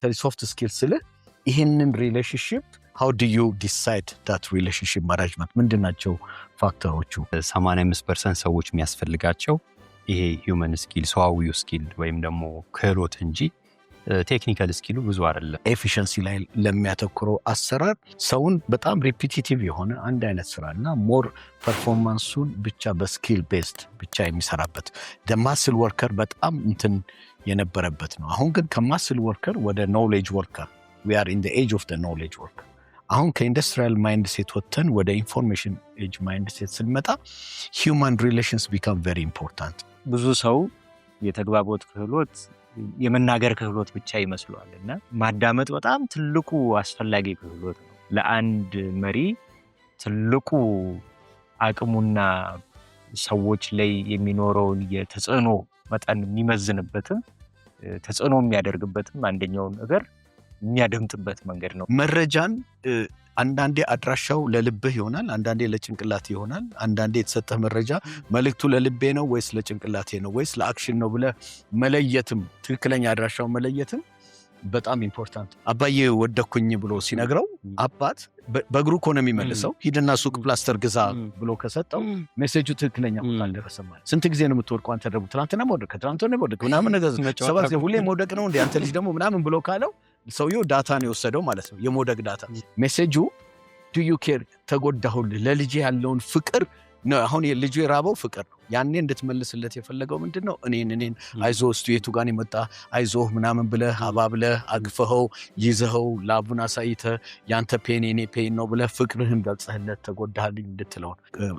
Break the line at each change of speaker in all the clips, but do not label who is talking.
ሶፍት ስኪልስ ስለ ይሄንን ሪሌሽንሺፕ how do you decide that relationship management ምንድናቸው ፋክተሮቹ?
85% ሰዎች የሚያስፈልጋቸው ይሄ ሂውመን ስኪል ሰዋዊው ስኪል ወይም ደግሞ ክህሎት እንጂ ቴክኒካል ስኪሉ ብዙ አይደለም።
ኤፊሽንሲ ላይ ለሚያተኩረው አሰራር ሰውን በጣም ሪፒቲቲቭ የሆነ አንድ አይነት ስራና ሞር ፐርፎርማንሱን ብቻ በስኪል ቤስድ ብቻ የሚሰራበት ማስል ወርከር በጣም እንትን የነበረበት ነው። አሁን ግን ከማስል ወርከር ወደ ኖሌጅ ወርከር we are in the age of the knowledge worker። አሁን ከኢንዱስትሪያል ማይንድ ሴት ወጥተን ወደ ኢንፎርሜሽን ኤጅ ማይንድ ሴት ስንመጣ human relations become very important።
ብዙ ሰው የተግባቦት ክህሎት የመናገር ክህሎት ብቻ ይመስለዋል እና ማዳመጥ በጣም ትልቁ አስፈላጊ ክህሎት ነው። ለአንድ መሪ ትልቁ አቅሙና ሰዎች ላይ የሚኖረውን የተጽዕኖ መጠን የሚመዝንበትም ተጽዕኖ የሚያደርግበትም አንደኛው ነገር የሚያደምጥበት መንገድ ነው።
መረጃን አንዳንዴ አድራሻው ለልብህ ይሆናል፣ አንዳንዴ ለጭንቅላቴ ይሆናል። አንዳንዴ የተሰጠ መረጃ መልእክቱ ለልቤ ነው ወይስ ለጭንቅላቴ ነው ወይስ ለአክሽን ነው ብለህ መለየትም ትክክለኛ አድራሻው መለየትም በጣም ኢምፖርታንት። አባዬ ወደኩኝ ብሎ ሲነግረው አባት በእግሩ እኮ ነው የሚመልሰው። ሂድና ሱቅ ፕላስተር ግዛ ብሎ ከሰጠው ሜሴጁ ትክክለኛ ቦታ አልደረሰም ማለት። ስንት ጊዜ ነው የምትወድቀው አንተ ደግሞ? ትናንትና መውደቅ ከትናንትና መውደቅ ምናምን ነገር ሰባት ጊዜ ሁሌ መውደቅ ነው እንዴ አንተ ልጅ ደግሞ ምናምን ብሎ ካለው ሰውየው ዳታ ነው የወሰደው ማለት ነው፣ የመውደቅ ዳታ። ሜሴጁ ዱ ዩ ኬር ተጎዳሁልህ ለልጄ ያለውን ፍቅር ነው። አሁን ልጁ የራበው ፍቅር ነው። ያኔ እንድትመልስለት የፈለገው ምንድነው? እኔን አይዞህ እስቱ የቱ ጋር የመጣ አይዞህ ምናምን ብለህ አባብለህ አግፈኸው ይዘኸው ላቡን አሳይተህ ያንተ ፔን የኔ ፔን ነው ብለህ ፍቅርህን ገልጸህለት ተጎዳህልኝ እንድትለው።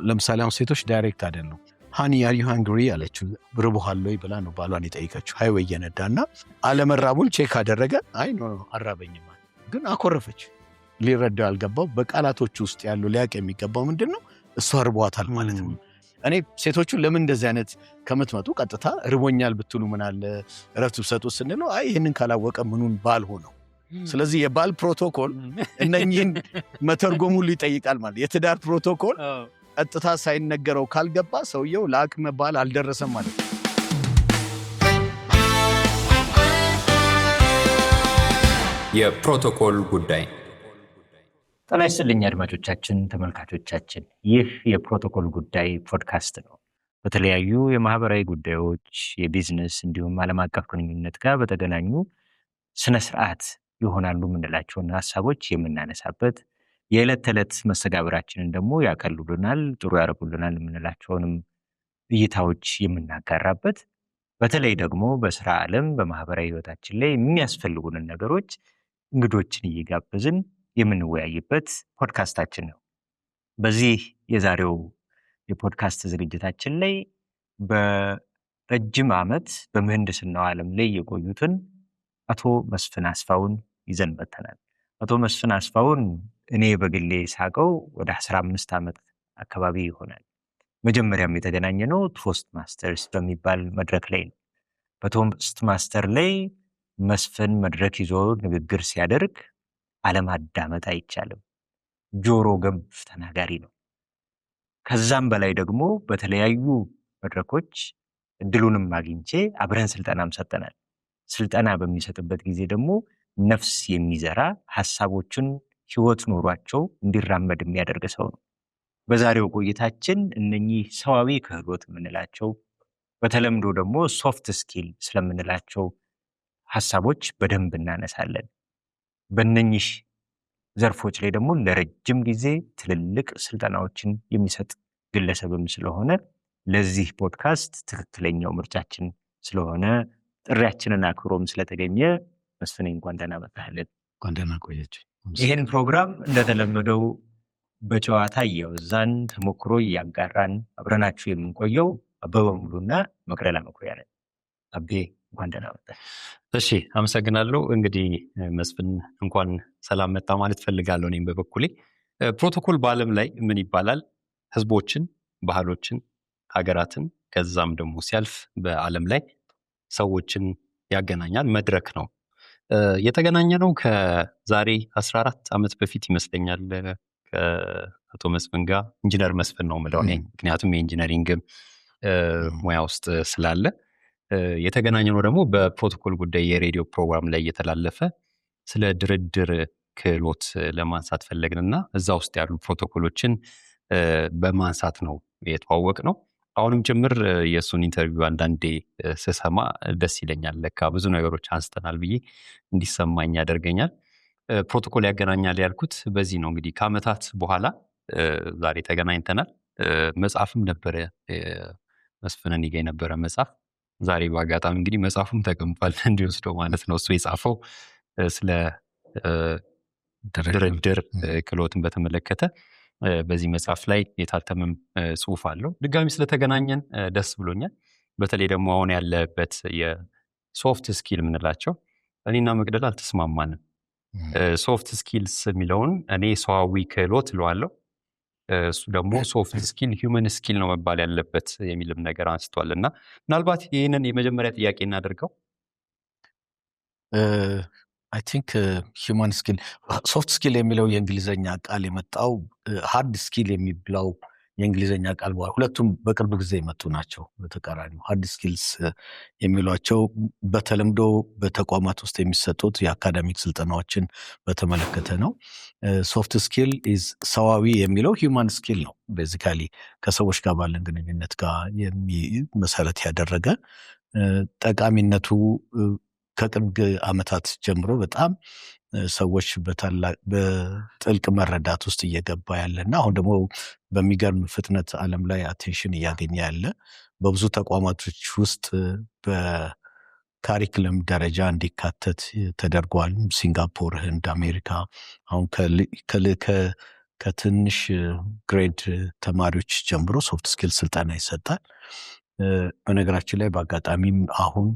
ለምሳሌ አሁን ሴቶች ዳይሬክት አይደሉም። ሃኒ አር ዩ ሃንግሪ አለችው። ብርቦሃል ወይ ብላ ነው ባሏን የጠየቀችው። ሃይዌይ እየነዳና አለመራቡን ቼክ አደረገ። አይ ኖ አራበኝም ግን አኮረፈች። ሊረዳው ያልገባው በቃላቶች ውስጥ ያለው ሊያቅ የሚገባው ምንድነው? እሷ ርቧታል ማለት ነው። እኔ ሴቶቹ ለምን እንደዚህ አይነት ከምትመጡ ቀጥታ ርቦኛል ብትሉ ምን አለ እረፍት ብሰጡ ስንለው አይ ይሄንን ካላወቀ ምኑን ባል ሆነው። ስለዚህ የባል ፕሮቶኮል እነኚህን መተርጎም ሁሉ ይጠይቃል ማለት። የትዳር ፕሮቶኮል ቀጥታ ሳይነገረው ካልገባ ሰውየው ለአቅመ ባል አልደረሰም ማለት ነው።
የፕሮቶኮል ጉዳይ።
ጤና ይስጥልኝ አድማጮቻችን፣ ተመልካቾቻችን። ይህ የፕሮቶኮል ጉዳይ ፖድካስት ነው። በተለያዩ የማህበራዊ ጉዳዮች፣ የቢዝነስ እንዲሁም ዓለም አቀፍ ግንኙነት ጋር በተገናኙ ስነ ስርዓት ይሆናሉ የምንላቸውን ሀሳቦች የምናነሳበት፣ የዕለት ተዕለት መስተጋብራችንን ደግሞ ያቀሉልናል፣ ጥሩ ያደርጉልናል የምንላቸውንም እይታዎች የምናጋራበት፣ በተለይ ደግሞ በስራ ዓለም በማህበራዊ ህይወታችን ላይ የሚያስፈልጉንን ነገሮች እንግዶችን እየጋበዝን የምንወያይበት ፖድካስታችን ነው። በዚህ የዛሬው የፖድካስት ዝግጅታችን ላይ በረጅም ዓመት በምህንድስናው ዓለም ላይ የቆዩትን አቶ መስፍን አስፋውን ይዘን መጥተናል። አቶ መስፍን አስፋውን እኔ በግሌ ሳቀው ወደ 15 ዓመት አካባቢ ይሆናል። መጀመሪያም የተገናኘነው ቶስት ማስተርስ በሚባል መድረክ ላይ ነው። በቶስት ማስተር ላይ መስፍን መድረክ ይዞ ንግግር ሲያደርግ አለማዳመጥ አይቻልም። ጆሮ ገብ ተናጋሪ ነው። ከዛም በላይ ደግሞ በተለያዩ መድረኮች እድሉንም አግኝቼ አብረን ስልጠናም ሰጠናል። ስልጠና በሚሰጥበት ጊዜ ደግሞ ነፍስ የሚዘራ ሐሳቦችን ህይወት ኖሯቸው እንዲራመድ የሚያደርግ ሰው ነው። በዛሬው ቆይታችን እነኚህ ሰዋዊ ክህሎት የምንላቸው በተለምዶ ደግሞ ሶፍት ስኪል ስለምንላቸው ሐሳቦች በደንብ እናነሳለን። በእነኚህ ዘርፎች ላይ ደግሞ ለረጅም ጊዜ ትልልቅ ስልጠናዎችን የሚሰጥ ግለሰብም ስለሆነ ለዚህ ፖድካስት ትክክለኛው ምርጫችን ስለሆነ ጥሪያችንን አክብሮም ስለተገኘ መስፍን እንኳን ደህና መጣህልን።
እንኳን ደህና ቆያችሁ።
ይህን ፕሮግራም እንደተለመደው በጨዋታ እያወዛን ተሞክሮ እያጋራን አብረናችሁ የምንቆየው አበበ ሙሉና መቅደላ መኩሪያ ነን። አቤ እንኳን ደህና መጣህ።
እሺ አመሰግናለሁ። እንግዲህ መስፍን እንኳን ሰላም መጣ ማለት ፈልጋለሁ። እኔም በበኩሌ ፕሮቶኮል በዓለም ላይ ምን ይባላል? ህዝቦችን፣ ባህሎችን፣ ሀገራትን ከዛም ደግሞ ሲያልፍ በዓለም ላይ ሰዎችን ያገናኛል መድረክ ነው። የተገናኘነው ከዛሬ 14 ዓመት በፊት ይመስለኛል ከአቶ መስፍን ጋር። ኢንጂነር መስፍን ነው የምለው እኔ ምክንያቱም የኢንጂነሪንግ ሙያ ውስጥ ስላለ። የተገናኘነው ደግሞ በፕሮቶኮል ጉዳይ የሬዲዮ ፕሮግራም ላይ እየተላለፈ ስለ ድርድር ክህሎት ለማንሳት ፈለግንና እዛ ውስጥ ያሉ ፕሮቶኮሎችን በማንሳት ነው የተዋወቅ ነው። አሁንም ጭምር የእሱን ኢንተርቪው አንዳንዴ ስሰማ ደስ ይለኛል። ለካ ብዙ ነገሮች አንስተናል ብዬ እንዲሰማኝ ያደርገኛል። ፕሮቶኮል ያገናኛል ያልኩት በዚህ ነው። እንግዲህ ከዓመታት በኋላ ዛሬ ተገናኝተናል። መጽሐፍም ነበረ መስፍንን ይገኝ ነበረ መጽሐፍ። ዛሬ በአጋጣሚ እንግዲህ መጽሐፉም ተቀምጧል እንዲወስደው ማለት ነው። እሱ የጻፈው ስለ ድርድር ክህሎትን በተመለከተ በዚህ መጽሐፍ ላይ የታተመም ጽሁፍ አለው። ድጋሚ ስለተገናኘን ደስ ብሎኛል። በተለይ ደግሞ አሁን ያለበት የሶፍት ስኪል የምንላቸው እኔና መቅደል አልተስማማንም። ሶፍት ስኪልስ የሚለውን እኔ ሰዋዊ ክህሎት እለዋለሁ፣ እሱ ደግሞ ሶፍት ስኪል ሂውመን ስኪል ነው መባል ያለበት የሚልም ነገር አንስቷል። እና ምናልባት ይህንን የመጀመሪያ ጥያቄ እናደርገው።
አይ ቲንክ ሂውማን ስኪል ሶፍት ስኪል የሚለው የእንግሊዝኛ ቃል የመጣው ሃርድ ስኪል የሚብለው የእንግሊዝኛ ቃል ሁለቱም በቅርብ ጊዜ የመጡ ናቸው። በተቃራኒው ሃርድ ስኪልስ የሚሏቸው በተለምዶ በተቋማት ውስጥ የሚሰጡት የአካዳሚክ ስልጠናዎችን በተመለከተ ነው። ሶፍት ስኪል ኢዝ ሰዋዊ የሚለው ሂውማን ስኪል ነው። ቤዚካሊ ከሰዎች ጋር ባለን ግንኙነት ጋር መሰረት ያደረገ ጠቃሚነቱ ከቅርብ ዓመታት ጀምሮ በጣም ሰዎች በጥልቅ መረዳት ውስጥ እየገባ ያለና አሁን ደግሞ በሚገርም ፍጥነት ዓለም ላይ አቴንሽን እያገኘ ያለ በብዙ ተቋማቶች ውስጥ በካሪክለም ደረጃ እንዲካተት ተደርጓል። ሲንጋፖር፣ ህንድ፣ አሜሪካ አሁን ከትንሽ ግሬድ ተማሪዎች ጀምሮ ሶፍት ስኪል ስልጠና ይሰጣል። በነገራችን ላይ በአጋጣሚም አሁን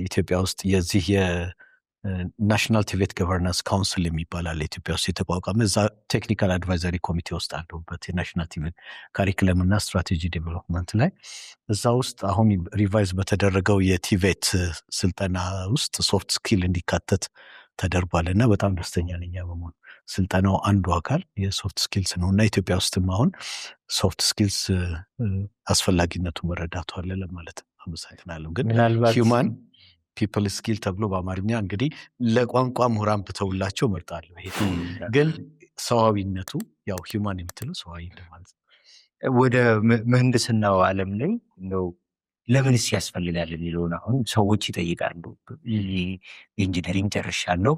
ኢትዮጵያ ውስጥ የዚህ የናሽናል ቲቤት ገቨርናንስ ካውንስል የሚባላል ኢትዮጵያ ውስጥ የተቋቋመ እዛ ቴክኒካል አድቫይዘሪ ኮሚቴ ውስጥ አለሁበት የናሽናል ቲቤት ካሪክለም እና ስትራቴጂ ዴቨሎፕመንት ላይ። እዛ ውስጥ አሁን ሪቫይዝ በተደረገው የቲቤት ስልጠና ውስጥ ሶፍት ስኪል እንዲካተት ተደርጓል እና በጣም ደስተኛ ነኝ በመሆኑ። ስልጠናው አንዱ አካል የሶፍት ስኪልስ ነው እና ኢትዮጵያ ውስጥም አሁን ሶፍት ስኪልስ አስፈላጊነቱ መረዳቱ አለ ለማለት ነው። አመሰግናለሁ። ግን ሂውማን ፒፕል ስኪል ተብሎ በአማርኛ እንግዲህ ለቋንቋ ምሁራን ብተውላቸው መርጣለሁ። ይሄ ግን ሰዋዊነቱ ያው ሂውማን የምትለው ሰዋዊ እንደማለት ነው።
ወደ ምህንድስናው ዓለም ላይ ነው ለምንስ ያስፈልጋል የሚለውን አሁን ሰዎች ይጠይቃሉ። ኢንጂነሪንግ ጨርሻለሁ፣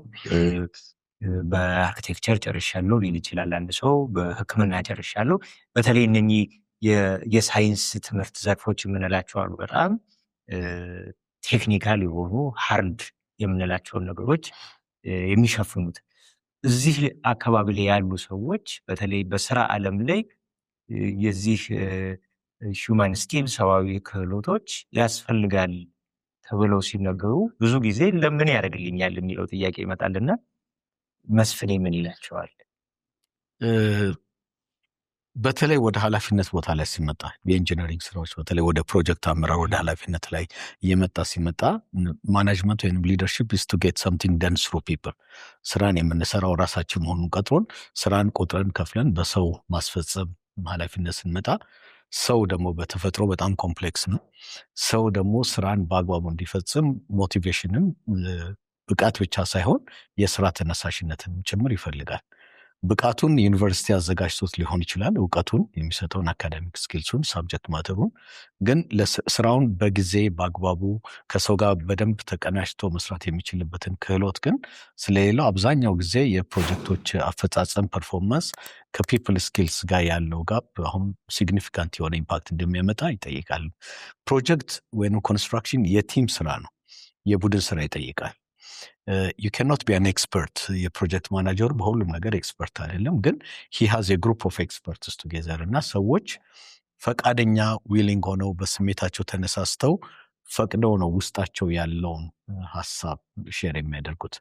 በአርኪቴክቸር ጨርሻለሁ ሊል ይችላል አንድ ሰው፣ በሕክምና ጨርሻለሁ። በተለይ እነኚህ የሳይንስ ትምህርት ዘርፎች የምንላቸው አሉ፣ በጣም ቴክኒካል የሆኑ ሃርድ የምንላቸውን ነገሮች የሚሸፍኑት። እዚህ አካባቢ ላይ ያሉ ሰዎች በተለይ በስራ ዓለም ላይ የዚህ ሂውማን ስኪል ሰዋዊ ክህሎቶች ያስፈልጋል ተብለው ሲነገሩ ብዙ ጊዜ ለምን ያደርግልኛል የሚለው ጥያቄ ይመጣልና መስፍኔ ምን ይላቸዋል?
በተለይ ወደ ኃላፊነት ቦታ ላይ ሲመጣ የኢንጂነሪንግ ስራዎች በተለይ ወደ ፕሮጀክት አመራር ወደ ኃላፊነት ላይ ሲመጣ ማናጅመንት ወይም ሊደርሺፕ is to get something done through people። ስራን የምንሰራው ራሳችን መሆኑን ቀጥሮን ስራን ቆጥረን ከፍለን በሰው ማስፈጸም ኃላፊነት ስንመጣ ሰው ደግሞ በተፈጥሮ በጣም ኮምፕሌክስ ነው። ሰው ደግሞ ስራን በአግባቡ እንዲፈጽም ሞቲቬሽንም ብቃት ብቻ ሳይሆን የስራ ተነሳሽነትን ጭምር ይፈልጋል። ብቃቱን ዩኒቨርሲቲ አዘጋጅቶት ሊሆን ይችላል፣ እውቀቱን የሚሰጠውን አካዳሚክ ስኪልሱን ሳብጀክት ማተሩን። ግን ስራውን በጊዜ በአግባቡ ከሰው ጋር በደንብ ተቀናጅቶ መስራት የሚችልበትን ክህሎት ግን ስለሌለው አብዛኛው ጊዜ የፕሮጀክቶች አፈጻጸም ፐርፎርማንስ ከፒፕል ስኪልስ ጋር ያለው ጋፕ አሁን ሲግኒፊካንት የሆነ ኢምፓክት እንደሚያመጣ ይጠይቃል። ፕሮጀክት ወይም ኮንስትራክሽን የቲም ስራ ነው፣ የቡድን ስራ ይጠይቃል። you cannot be an expert። የፕሮጀክት ማናጀሩ በሁሉም ነገር ኤክስፐርት አይደለም፣ ግን he has a group of experts together እና ሰዎች ፈቃደኛ ዊሊንግ ሆነው በስሜታቸው ተነሳስተው ፈቅደው ነው ውስጣቸው ያለውን ሀሳብ ሼር የሚያደርጉት።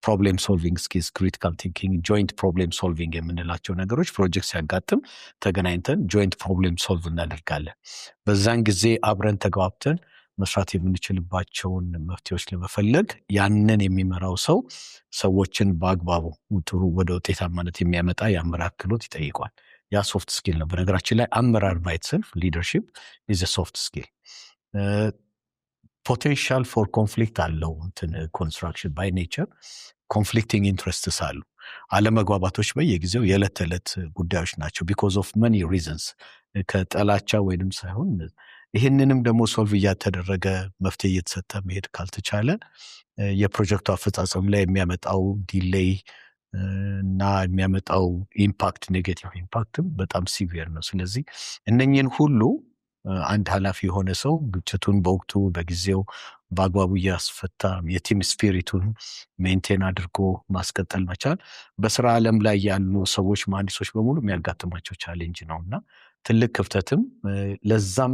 ፕሮብሌም ሶልቪንግ ስኪልስ፣ ክሪቲካል ቲንኪንግ፣ ጆይንት ፕሮብሌም ሶልቪንግ የምንላቸው ነገሮች ፕሮጀክት ሲያጋጥም ተገናኝተን ጆይንት ፕሮብሌም ሶልቭ እናደርጋለን። በዛን ጊዜ አብረን ተግባብተን መስራት የምንችልባቸውን መፍትሄዎች ለመፈለግ ያንን የሚመራው ሰው ሰዎችን በአግባቡ ጥሩ ወደ ውጤታማነት የሚያመጣ የአመራር ክህሎት ይጠይቋል። ያ ሶፍት ስኪል ነው። በነገራችን ላይ አመራር ባይት ሰልፍ ሊደርሺፕ ኢዝ ሶፍት ስኪል። ፖቴንሻል ፎር ኮንፍሊክት አለው። እንትን ኮንስትራክሽን ባይ ኔቸር ኮንፍሊክቲንግ ኢንትረስትስ አሉ። አለመግባባቶች በየጊዜው የዕለት ተዕለት ጉዳዮች ናቸው። ቢኮዝ ኦፍ መኒ ሪዝንስ ከጠላቻ ወይንም ሳይሆን ይህንንም ደግሞ ሶልቭ እያተደረገ መፍትሄ እየተሰጠ መሄድ ካልተቻለ የፕሮጀክቱ አፈጻጸም ላይ የሚያመጣው ዲሌይ እና የሚያመጣው ኢምፓክት ኔጌቲቭ ኢምፓክትም በጣም ሲቪር ነው። ስለዚህ እነኝህን ሁሉ አንድ ኃላፊ የሆነ ሰው ግጭቱን በወቅቱ በጊዜው በአግባቡ እያስፈታ የቲም ስፒሪቱን ሜንቴን አድርጎ ማስቀጠል መቻል በስራ ዓለም ላይ ያሉ ሰዎች መሐንዲሶች በሙሉ የሚያጋጥማቸው ቻሌንጅ ነው እና ትልቅ ክፍተትም ለዛም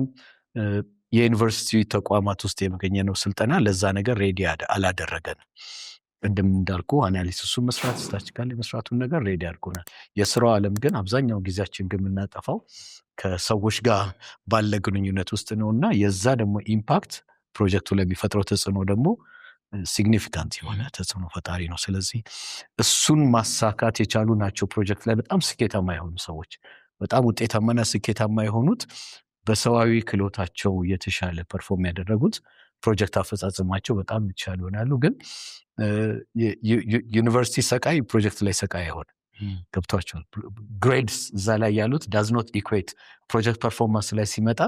የዩኒቨርሲቲ ተቋማት ውስጥ የመገኘነው ስልጠና ለዛ ነገር ሬዲ አላደረገንም። እንዳልኩ አናሊሲሱን መስራት ስታችካል የመስራቱን ነገር ሬዲ አድርጎናል። የስራው ዓለም ግን አብዛኛው ጊዜያችን ግን የምናጠፋው ከሰዎች ጋር ባለ ግንኙነት ውስጥ ነው እና የዛ ደግሞ ኢምፓክት ፕሮጀክቱ ለሚፈጥረው ተጽዕኖ ደግሞ ሲግኒፊካንት የሆነ ተጽዕኖ ፈጣሪ ነው። ስለዚህ እሱን ማሳካት የቻሉ ናቸው ፕሮጀክት ላይ በጣም ስኬታማ የሆኑ ሰዎች። በጣም ውጤታማና ስኬታማ የሆኑት በሰዋዊ ክህሎታቸው የተሻለ ፐርፎርም ያደረጉት ፕሮጀክት አፈጻጸማቸው በጣም ይቻል ይሆናሉ። ግን ዩኒቨርሲቲ ሰቃይ ፕሮጀክት ላይ ሰቃይ አይሆን ገብቷቸዋል። ግሬድስ እዛ ላይ ያሉት ዳዝ ኖት ኢኩዌት ፕሮጀክት ፐርፎርማንስ ላይ ሲመጣ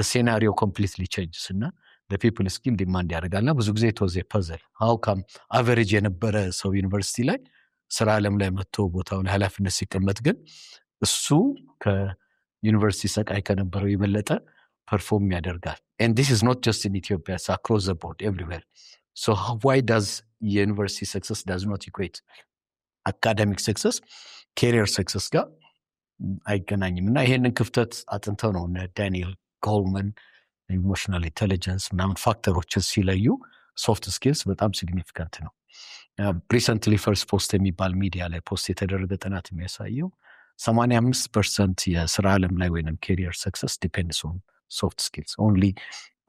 ሴናሪዮ ኮምፕሊትሊ ቼንጅስ እና ፒፕል ስኪል ዲማንድ ያደርጋልና ብዙ ጊዜ ቶዜ ፐዘል ሀው ካም አቨሬጅ የነበረ ሰው ዩኒቨርሲቲ ላይ ስራ ዓለም ላይ መጥቶ ቦታው ላይ ኃላፊነት ሲቀመጥ ግን እሱ ከዩኒቨርሲቲ ሰቃይ ከነበረው የበለጠ ፐርፎርም ያደርጋል። and this is not just in Ethiopia, it's across the board everywhere. So why does university success does not equate academic success career success ጋር አይገናኝም? እና ይሄንን ክፍተት አጥንተው ነው እነ ዳንኤል ጎልመን ኢሞሽናል ኢንቴሊጀንስ ምናምን ፋክተሮችን ሲለዩ ሶፍት ስኪልስ በጣም ሲግኒፊካንት ነው። ሪሰንትሊ ፈርስት ፖስት የሚባል ሚዲያ ላይ ፖስት የተደረገ ጥናት የሚያሳየው 85% የስራ ዓለም ላይ ወይንም ኬሪየር ሰክሰስ ዲፔንድስ ኦን ሶፍት ስኪልስ ኦንሊ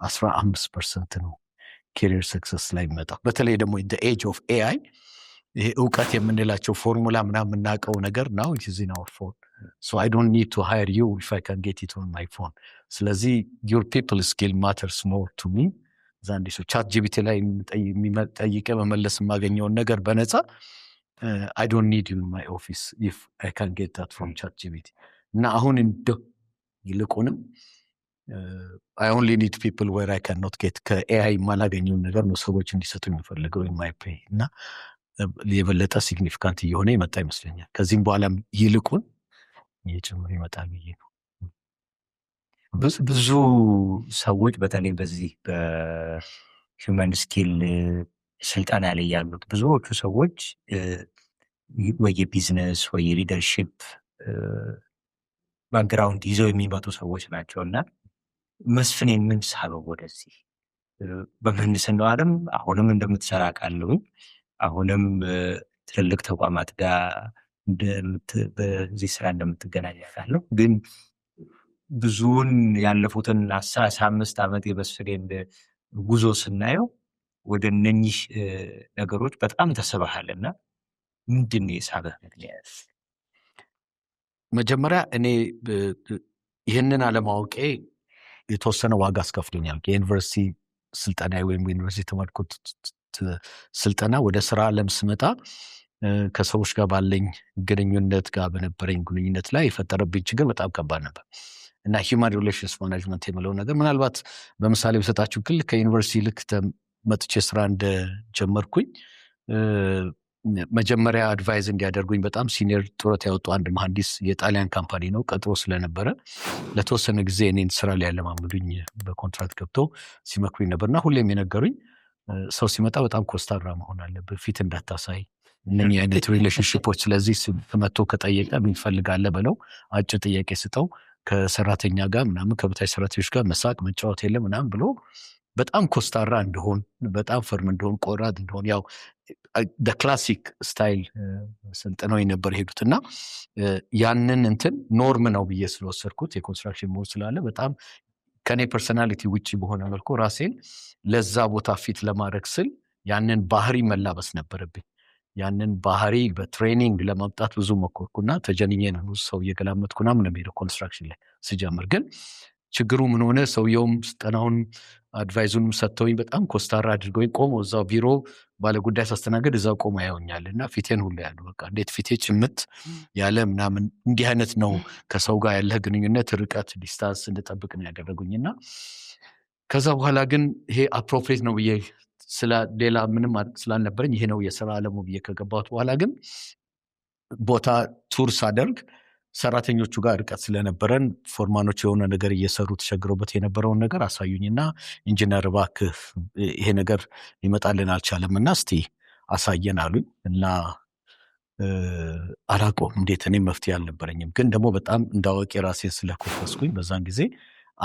15% ነው ኬሪየር ሰክሰስ ላይ የሚመጣው። በተለይ ደግሞ ኢን ዘ ኤጅ ኦፍ ኤአይ ይሄ እውቀት የምንላቸው ፎርሙላ ምናምን የምናውቀው ነገር ናው ኢት ኢዝ ኢን አወር ፎን ሶ አይ ዶንት ኒድ ቱ ሃየር ዩ ኢፍ አይ ካን ጌት ኢት ኦን ማይ ፎን። ስለዚህ ዩር ፒፕል ስኪል ማተርስ ሞር ቱ ሚ ዛንዲ ሶ ቻት ጂቢቲ ላይ ጠይቄ መመለስ የማገኘውን ነገር በነፃ I don't need you in my office if I can get that from ChatGPT. እና አሁን እንደው ይልቁንም I only need people where I cannot get ከኤአይ የማላገኘውን ነገር ነው ሰዎች እንዲሰጡ የሚፈልገው in my pay እና የበለጠ ሲግኒፊካንት እየሆነ ይመጣ ይመስለኛል። ከዚህም በኋላ ይልቁን እየጨመረ ይመጣል ብዬ ነው።
ብዙ ሰዎች በተለይ በዚህ በሂውማን ስኪል ስልጠና ላይ ያሉት ብዙዎቹ ሰዎች ወይ የቢዝነስ ወይ የሊደርሺፕ ባክግራውንድ ይዘው የሚመጡ ሰዎች ናቸው እና መስፍኔን ምን ሳበው ወደዚህ በምህንድስናው ዓለም አሁንም እንደምትሰራ ቃለሁኝ አሁንም ትልልቅ ተቋማት ጋር በዚህ ስራ እንደምትገናኝ ያለው ግን ብዙውን ያለፉትን 15 ዓመት የመስፍኔን ጉዞ ስናየው ወደ እነኚህ ነገሮች በጣም ተሰባሃልና ምንድን ነው የሳበህ ምክንያት?
መጀመሪያ እኔ ይህንን አለማወቄ የተወሰነ ዋጋ አስከፍሎኛል። የዩኒቨርሲቲ ስልጠና ወይም ዩኒቨርሲቲ ተማርኩት ስልጠና ወደ ስራ ዓለም ስመጣ ከሰዎች ጋር ባለኝ ግንኙነት ጋር በነበረኝ ግንኙነት ላይ የፈጠረብኝ ችግር በጣም ከባድ ነበር እና ሂውማን ሪሌሽንስ ማኔጅመንት የሚለው ነገር ምናልባት በምሳሌ በሰጣችሁ ክል ከዩኒቨርሲቲ ልክ መጥቼ ስራ እንደጀመርኩኝ መጀመሪያ አድቫይዝ እንዲያደርጉኝ በጣም ሲኒየር ጡረታ ያወጡ አንድ መሐንዲስ የጣሊያን ካምፓኒ ነው ቀጥሮ ስለነበረ ለተወሰነ ጊዜ እኔን ስራ ላይ ያለማመዱኝ በኮንትራክት ገብቶ ሲመክሩኝ ነበርና ሁሌም የነገሩኝ ሰው ሲመጣ በጣም ኮስታራ መሆን አለብህ፣ ፊት እንዳታሳይ እነኚህ አይነት ሪሌሽንሽፖች። ስለዚህ መጥቶ ከጠየቀ ምን ትፈልጋለህ በለው፣ አጭር ጥያቄ ስጠው፣ ከሰራተኛ ጋር ምናምን ከበታች ሰራተኞች ጋር መሳቅ መጫወት የለም ምናምን ብሎ በጣም ኮስታራ እንደሆን በጣም ፈርም እንደሆን ቆራጥ እንደሆን ያው ክላሲክ ስታይል ስልጠናው ነበር ሄዱት እና ያንን እንትን ኖርም ነው ብዬ ስለወሰድኩት የኮንስትራክሽን ሞድ ስላለ በጣም ከኔ ፐርሰናሊቲ ውጪ በሆነ መልኩ ራሴን ለዛ ቦታ ፊት ለማድረግ ስል ያንን ባህሪ መላበስ ነበረብኝ። ያንን ባህሪ በትሬኒንግ ለማምጣት ብዙ መኮርኩና ተጀንኜ ነው ሰው እየገላመጥኩና ምን ሄደው ኮንስትራክሽን ላይ ስጀምር ግን ችግሩ ምን ሆነ? ሰውየውም ስልጠናውን አድቫይዙንም ሰጥተውኝ በጣም ኮስታራ አድርገውኝ ቆሞ እዛው ቢሮ ባለጉዳይ ሳስተናገድ እዛው ቆሞ ያዩኛል እና ፊቴን ሁሉ ያሉ በቃ እንዴት ፊቴ ጭምት ያለ ምናምን እንዲህ አይነት ነው ከሰው ጋር ያለህ ግንኙነት ርቀት ዲስታንስ እንድጠብቅ ነው ያደረጉኝና ከዛ በኋላ ግን ይሄ አፕሮፕሪየት ነው ብዬ ሌላ ምንም ስላልነበረኝ ይሄ ነው የስራ ዓለሙ ብዬ ከገባሁት በኋላ ግን ቦታ ቱር ሳደርግ ሰራተኞቹ ጋር ርቀት ስለነበረን ፎርማኖች የሆነ ነገር እየሰሩ ተቸግረውበት የነበረውን ነገር አሳዩኝና ኢንጂነር እባክህ ይሄ ነገር ሊመጣልን አልቻለም እና እስቲ አሳየን አሉኝ እና አላውቀውም እንዴት እኔ መፍትሄ አልነበረኝም ግን ደግሞ በጣም እንዳወቂ ራሴን ስለኮፈስኩኝ በዛን ጊዜ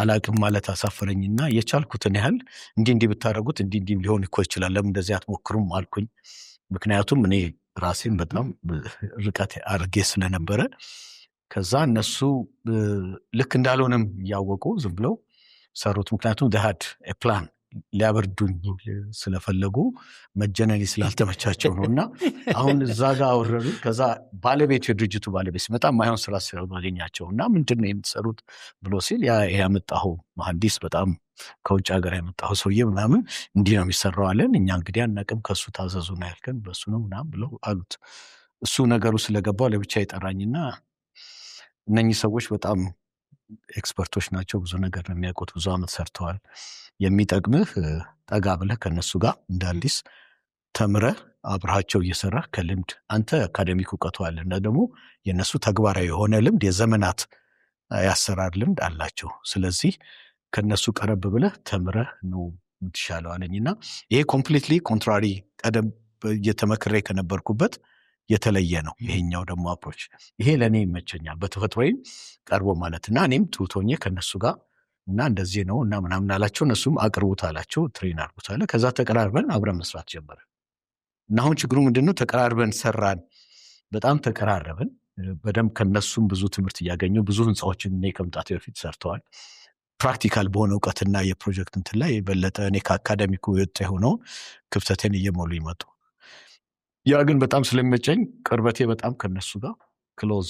አላቅም ማለት አሳፈረኝና የቻልኩትን ያህል እንዲህ ብታደርጉት እንዲህ ሊሆን እኮ ይችላል ለምን እንደዚህ አትሞክሩም አልኩኝ ምክንያቱም እኔ ራሴን በጣም ርቀት አድርጌ ስለነበረ ከዛ እነሱ ልክ እንዳልሆነም እያወቁ ዝም ብለው ሰሩት ምክንያቱም ደሃድ ፕላን ሊያበርዱኝ ስለፈለጉ መጀነኒ ስላልተመቻቸው ነው እና አሁን እዛ ጋር አወረዱ ከዛ ባለቤቱ የድርጅቱ ባለቤት ሲመጣ ማይሆን ስራ ሲያገኛቸው እና ምንድን ነው የምትሰሩት ብሎ ሲል ያመጣኸው መሐንዲስ በጣም ከውጭ ሀገር ያመጣኸው ሰውዬ ምናምን እንዲህ ነው የሚሰራው አለን እኛ እንግዲህ አናቅም ከሱ ታዘዙ ነው ያልከን በሱ ነው ምናምን ብለው አሉት እሱ ነገሩ ስለገባው ለብቻ ይጠራኝና እነኚህ ሰዎች በጣም ኤክስፐርቶች ናቸው ብዙ ነገር ነው የሚያውቁት ብዙ አመት ሰርተዋል የሚጠቅምህ ጠጋ ብለህ ከነሱ ጋር እንዳዲስ ተምረህ አብረሃቸው እየሰራህ ከልምድ አንተ አካዴሚክ እውቀቱ አለ እና ደግሞ የነሱ ተግባራዊ የሆነ ልምድ የዘመናት ያሰራር ልምድ አላቸው ስለዚህ ከነሱ ቀረብ ብለህ ተምረህ ነው የምትሻለው አለኝና ይሄ ኮምፕሊትሊ ኮንትራሪ ቀደም እየተመክሬ ከነበርኩበት የተለየ ነው ይሄኛው ደግሞ አፕሮች ይሄ ለኔ ይመቸኛል በተፈጥሮዬ ቀርቦ ማለትና እኔም ትውቶኜ ከነሱ ጋር እና እንደዚህ ነው እና ምናምን አላቸው እነሱም አቅርቡት አላቸው ትሬን አድርጉት አለ ከዛ ተቀራርበን አብረን መስራት ጀመረ እና አሁን ችግሩ ምንድነው ተቀራርበን ሰራን በጣም ተቀራረብን በደንብ ከነሱም ብዙ ትምህርት እያገኙ ብዙ ህንፃዎችን እኔ ከመምጣቴ በፊት ሰርተዋል ፕራክቲካል በሆነ እውቀትና የፕሮጀክት እንትን ላይ የበለጠ እኔ ከአካዳሚኩ የወጣ የሆነው ክፍተቴን እየሞሉ ይመጡ ያ ግን በጣም ስለሚመቸኝ ቅርበቴ በጣም ከነሱ ጋር ክሎዝ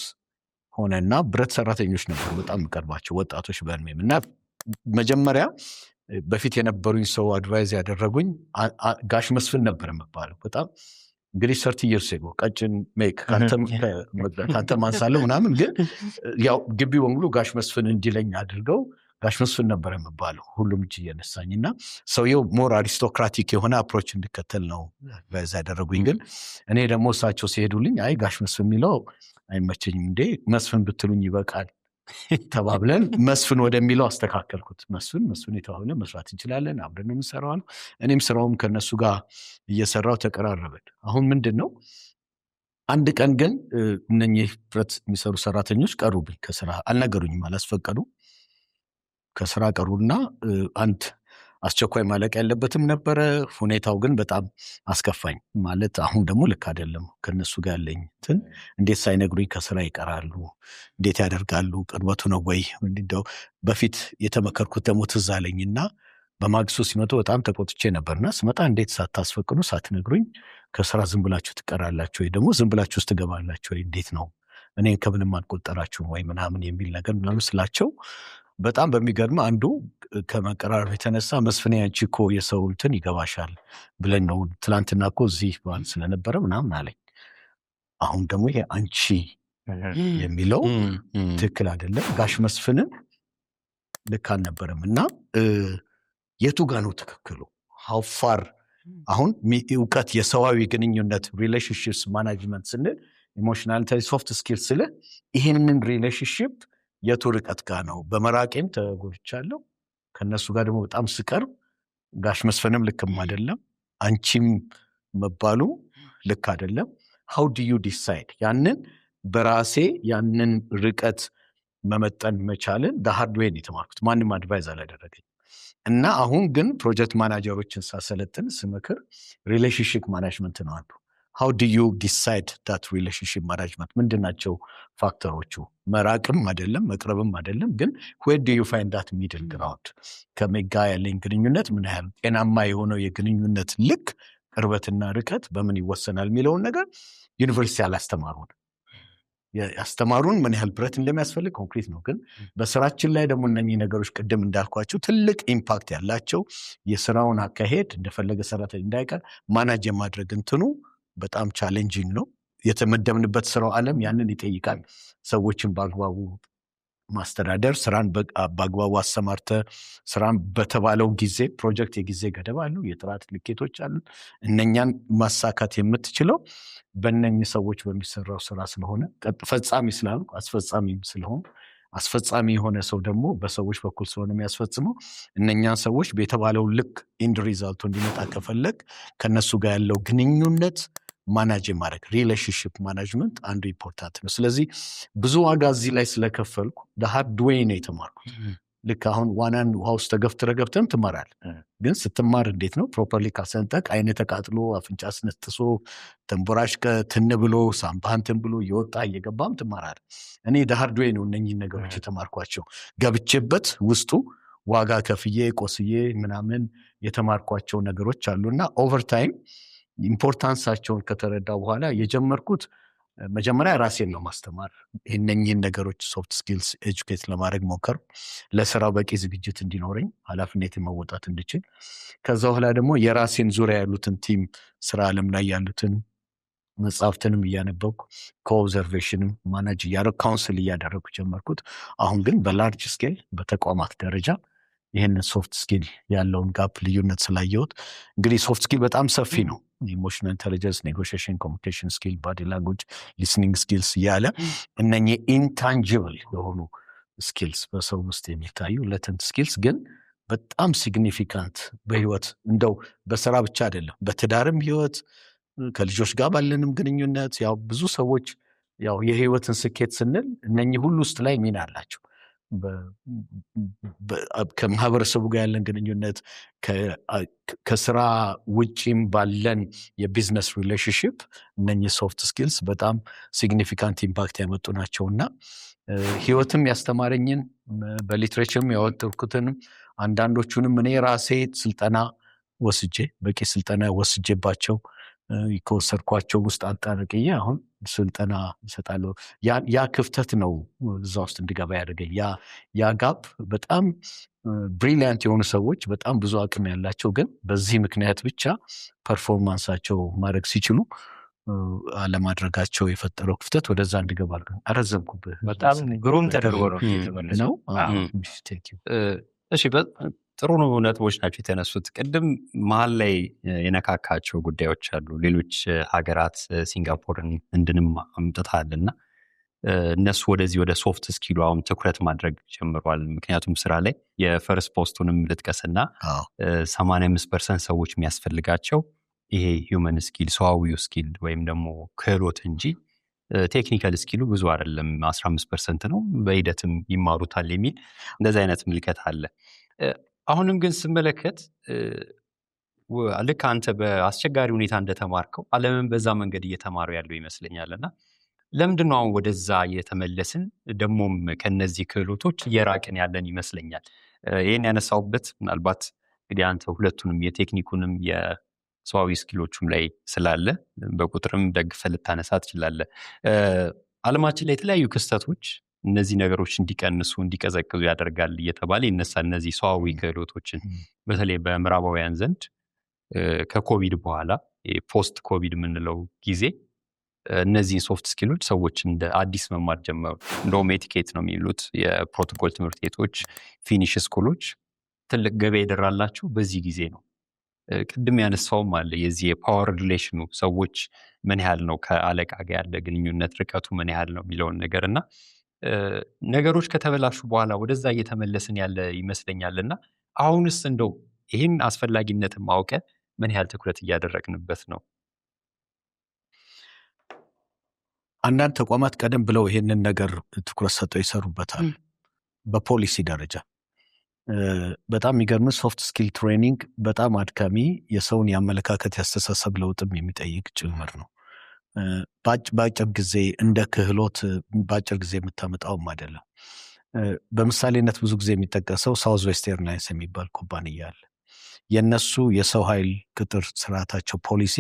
ሆነና ብረት ሰራተኞች ነበሩ በጣም ቀርባቸው ወጣቶች በእድሜም እና መጀመሪያ በፊት የነበሩኝ ሰው አድቫይዝ ያደረጉኝ ጋሽ መስፍን ነበር የምባለው በጣም እንግዲህ 30 years ago ቀጭን ሜክ ካንተ ማንሳለሁ ምናምን ግን ያው ግቢ በሙሉ ጋሽ መስፍን እንዲለኝ አድርገው ጋሽ መስፍን ነበር የምባለው ሁሉም እጅ እየነሳኝና ሰውየው ሞር አሪስቶክራቲክ የሆነ አፕሮች እንድከተል ነው በዛ ያደረጉኝ ግን እኔ ደግሞ እሳቸው ሲሄዱልኝ አይ ጋሽ መስፍን የሚለው አይመቸኝም እንዴ መስፍን ብትሉኝ ይበቃል ተባብለን መስፍን ወደሚለው አስተካከልኩት መስፍን የተባብለን መስራት እንችላለን አብረን እንሰራዋለን እኔም ስራውም ከነሱ ጋር እየሰራው ተቀራረበን አሁን ምንድነው አንድ ቀን ግን እነኚህ ብረት የሚሰሩ ሰራተኞች ቀሩብኝ ከስራ አልነገሩኝም አላስፈቀዱ ከስራ ቀሩና አንድ አስቸኳይ ማለቅ ያለበትም ነበረ ሁኔታው ግን በጣም አስከፋኝ ማለት አሁን ደግሞ ልክ አይደለም ከነሱ ጋር ያለኝ እንዴት ሳይነግሩኝ ከስራ ይቀራሉ እንዴት ያደርጋሉ ቅርበቱ ነው ወይ እንደው በፊት የተመከርኩት ደግሞ ትዝ አለኝና በማግስቱ ሲመጡ በጣም ተቆጥቼ ነበርና ስመጣ እንዴት ሳታስፈቅዱ ሳትነግሩኝ ከስራ ዝም ብላችሁ ትቀራላችሁ ወይ ደግሞ ዝም ብላችሁ ትገባላችሁ ወይ እንዴት ነው እኔ ከምንም አልቆጠራችሁ ወይ ምናምን የሚል ነገር ምናምን ስላቸው በጣም በሚገርም አንዱ ከመቀራረብ የተነሳ መስፍኔ አንቺ እኮ የሰው እንትን ይገባሻል ብለን ነው ትላንትና እኮ እዚህ ባል ስለነበረ ምናምን አለኝ አሁን ደግሞ ይሄ አንቺ የሚለው ትክክል አይደለም ጋሽ መስፍንን ልክ አልነበረም እና የቱ ጋር ነው ትክክሉ how far አሁን እውቀት የሰዋዊ ግንኙነት relationships management ስንል ኢሞሽናል ሶፍት ስኪልስ ስለ ይሄንን ሪሌሽንሺፕ የቱ ርቀት ጋር ነው በመራቄም ተጎድቻለሁ ከነሱ ጋር ደግሞ በጣም ስቀርብ ጋሽ መስፈንም ልክም አይደለም አንቺም መባሉ ልክ አይደለም how do you decide ያንን በራሴ ያንን ርቀት መመጠን መቻልን the hard way ነው የተማርኩት ማንም አድቫይዝ አላደረገኝ እና አሁን ግን ፕሮጀክት ማናጀሮችን ሳሰለጥን ስመክር ሪሌሽንሺፕ ማኔጅመንት ነው አንዱ how do you decide that relationship management ምንድናቸው ፋክተሮቹ መራቅም አይደለም መቅረብም አይደለም ግን where do you find that middle ground ከመጋ ያለኝ ግንኙነት ምን ያህል ጤናማ የሆነው የግንኙነት ልክ ቅርበትና ርቀት በምን ይወሰናል የሚለውን ነገር ዩኒቨርሲቲ አላስተማሩን ያስተማሩን ምን ያህል ብረት እንደሚያስፈልግ ኮንክሪት ነው። ግን በስራችን ላይ ደግሞ እነኚህ ነገሮች ቅድም እንዳልኳቸው ትልቅ ኢምፓክት ያላቸው የስራውን አካሄድ እንደፈለገ ሰራተኛ እንዳይቀር ማናጅ የማድረግ እንትኑ በጣም ቻሌንጂንግ ነው። የተመደብንበት ስራው ዓለም ያንን ይጠይቃል። ሰዎችን በአግባቡ ማስተዳደር፣ ስራን በአግባቡ አሰማርተ ስራን በተባለው ጊዜ ፕሮጀክት የጊዜ ገደብ አሉ፣ የጥራት ልኬቶች አሉ። እነኛን ማሳካት የምትችለው በእነኚህ ሰዎች በሚሰራው ስራ ስለሆነ ፈጻሚ ስላሉ አስፈጻሚም ስለሆኑ አስፈጻሚ የሆነ ሰው ደግሞ በሰዎች በኩል ስለሆነ የሚያስፈጽመው እነኛን ሰዎች በተባለው ልክ ኢንድ ሪዛልቱ እንዲመጣ ከፈለግ ከነሱ ጋር ያለው ግንኙነት ማናጅ ማድረግ ሪሌሽንሽፕ ማናጅመንት አንዱ ኢምፖርታንት ነው። ስለዚህ ብዙ ዋጋ እዚህ ላይ ስለከፈልኩ ሃርድ ዌይ ነው የተማርኩት። ልክ አሁን ዋናን ውሃ ውስጥ ገብተም ትማራል። ግን ስትማር እንዴት ነው ፕሮፐርሊ ካሰንጠቅ አይነ ተቃጥሎ አፍንጫ ስነጥሶ ተንቦራሽ ትን ብሎ ሳምባህን ትን ብሎ እየወጣ እየገባም ትማራል። እኔ ሃርድ ዌይ ነው እነኚህን ነገሮች የተማርኳቸው። ገብቼበት ውስጡ ዋጋ ከፍዬ ቆስዬ ምናምን የተማርኳቸው ነገሮች አሉና ኦቨርታይም ኢምፖርታንሳቸውን ከተረዳ በኋላ የጀመርኩት መጀመሪያ ራሴን ነው ማስተማር። እነኚህን ነገሮች ሶፍት ስኪልስ ኤጁኬት ለማድረግ ሞከር፣ ለስራው በቂ ዝግጅት እንዲኖረኝ፣ ኃላፊነትን መወጣት እንድችል። ከዛ በኋላ ደግሞ የራሴን ዙሪያ ያሉትን ቲም ስራ ዓለም ላይ ያሉትን መጽሐፍትንም እያነበብኩ ኮኦብዘርቬሽንም ማናጅ እያደረግ ካውንስል እያደረጉ ጀመርኩት። አሁን ግን በላርጅ ስኬል በተቋማት ደረጃ ይህንን ሶፍት ስኪል ያለውን ጋፕ ልዩነት ስላየሁት እንግዲህ ሶፍት ስኪል በጣም ሰፊ ነው። ኢሞሽናል ኢንቴሊጀንስ፣ ኔጎሽዬሽን፣ ኮሚኒኬሽን ስኪል፣ ባዲ ላንጉጅ፣ ሊስኒንግ ስኪልስ እያለ እነኚህ ኢንታንጂብል የሆኑ ስኪልስ በሰው ውስጥ የሚታዩ ለተንት ስኪልስ ግን በጣም ሲግኒፊካንት በህይወት እንደው በስራ ብቻ አይደለም በትዳርም ህይወት ከልጆች ጋር ባለንም ግንኙነት ያው ብዙ ሰዎች ያው የህይወትን ስኬት ስንል እነኚህ ሁሉ ውስጥ ላይ ሚና አላቸው። ከማህበረሰቡ ጋር ያለን ግንኙነት ከስራ ውጪም ባለን የቢዝነስ ሪሌሽንሽፕ እነኚህ ሶፍት ስኪልስ በጣም ሲግኒፊካንት ኢምፓክት ያመጡ ናቸውና ህይወትም ያስተማረኝን በሊትሬቸርም ያወጣሁትንም አንዳንዶቹንም እኔ ራሴ ስልጠና ወስጄ በቂ ስልጠና ወስጄባቸው ከወሰድኳቸው ውስጥ አጣርቅዬ አሁን ስልጠና እሰጣለሁ። ያ ክፍተት ነው እዛ ውስጥ እንድገባ ያደረገኝ። ያ ጋፕ በጣም ብሪሊያንት የሆኑ ሰዎች በጣም ብዙ አቅም ያላቸው ግን በዚህ ምክንያት ብቻ ፐርፎርማንሳቸው ማድረግ ሲችሉ አለማድረጋቸው የፈጠረው ክፍተት ወደዛ እንድገባ አድርገን። አረዘምኩብህ።
በጣም ግሩም ተደርጎ ነው የተመለሰው።
እሺ ጥሩ ነጥቦች ናቸው የተነሱት። ቅድም መሀል ላይ የነካካቸው ጉዳዮች አሉ። ሌሎች ሀገራት ሲንጋፖርን እንድንም አምጥታልና እነሱ ወደዚህ ወደ ሶፍት ስኪሉ አሁን ትኩረት ማድረግ ጀምሯል። ምክንያቱም ስራ ላይ የፈርስት ፖስቱንም ልጥቀስና 85% ሰዎች የሚያስፈልጋቸው ይሄ ሂውመን ስኪል ሰዋዊው ስኪል ወይም ደግሞ ክህሎት እንጂ ቴክኒካል ስኪሉ ብዙ አይደለም፣ 15% ነው፣ በሂደትም ይማሩታል የሚል እንደዚህ አይነት ምልከት አለ። አሁንም ግን ስመለከት ልክ አንተ በአስቸጋሪ ሁኔታ እንደተማርከው ዓለምን በዛ መንገድ እየተማሩ ያለው ይመስለኛልና ለምንድነው አሁን ወደዛ እየተመለስን ደግሞም ከነዚህ ክህሎቶች እየራቅን ያለን ይመስለኛል? ይህን ያነሳውበት ምናልባት እንግዲህ አንተ ሁለቱንም የቴክኒኩንም የሰዋዊ ስኪሎቹም ላይ ስላለ በቁጥርም ደግፈ ልታነሳ ትችላለህ። ዓለማችን ላይ የተለያዩ ክስተቶች እነዚህ ነገሮች እንዲቀንሱ እንዲቀዘቅዙ ያደርጋል እየተባለ ይነሳል። እነዚህ ሰዋዊ ክህሎቶችን በተለይ በምዕራባውያን ዘንድ ከኮቪድ በኋላ ፖስት ኮቪድ የምንለው ጊዜ እነዚህን ሶፍት ስኪሎች ሰዎች እንደ አዲስ መማር ጀመሩ። እንደውም ኤቲኬት ነው የሚሉት የፕሮቶኮል ትምህርት ቤቶች፣ ፊኒሽ ስኩሎች ትልቅ ገበያ ይደራላቸው በዚህ ጊዜ ነው። ቅድም ያነሳውም አለ የዚህ የፓወር ሪሌሽኑ ሰዎች ምን ያህል ነው ከአለቃ ጋር ያለ ግንኙነት ርቀቱ ምን ያህል ነው የሚለውን ነገር እና ነገሮች ከተበላሹ በኋላ ወደዛ እየተመለስን ያለ ይመስለኛልና አሁንስ እንደው ይህን አስፈላጊነትን ማወቀ ምን ያህል ትኩረት እያደረግንበት ነው?
አንዳንድ ተቋማት ቀደም ብለው ይሄንን ነገር ትኩረት ሰጥተው ይሰሩበታል። በፖሊሲ ደረጃ በጣም የሚገርም ሶፍት ስኪል ትሬኒንግ በጣም አድካሚ የሰውን የአመለካከት ያስተሳሰብ ለውጥም የሚጠይቅ ጭምር ነው። በአጭር ጊዜ እንደ ክህሎት በአጭር ጊዜ የምታመጣውም አይደለም። በምሳሌነት ብዙ ጊዜ የሚጠቀሰው ሳውዝ ዌስት ኤርላይንስ የሚባል ኩባንያ አለ። የነሱ የሰው ኃይል ቅጥር ስርዓታቸው ፖሊሲ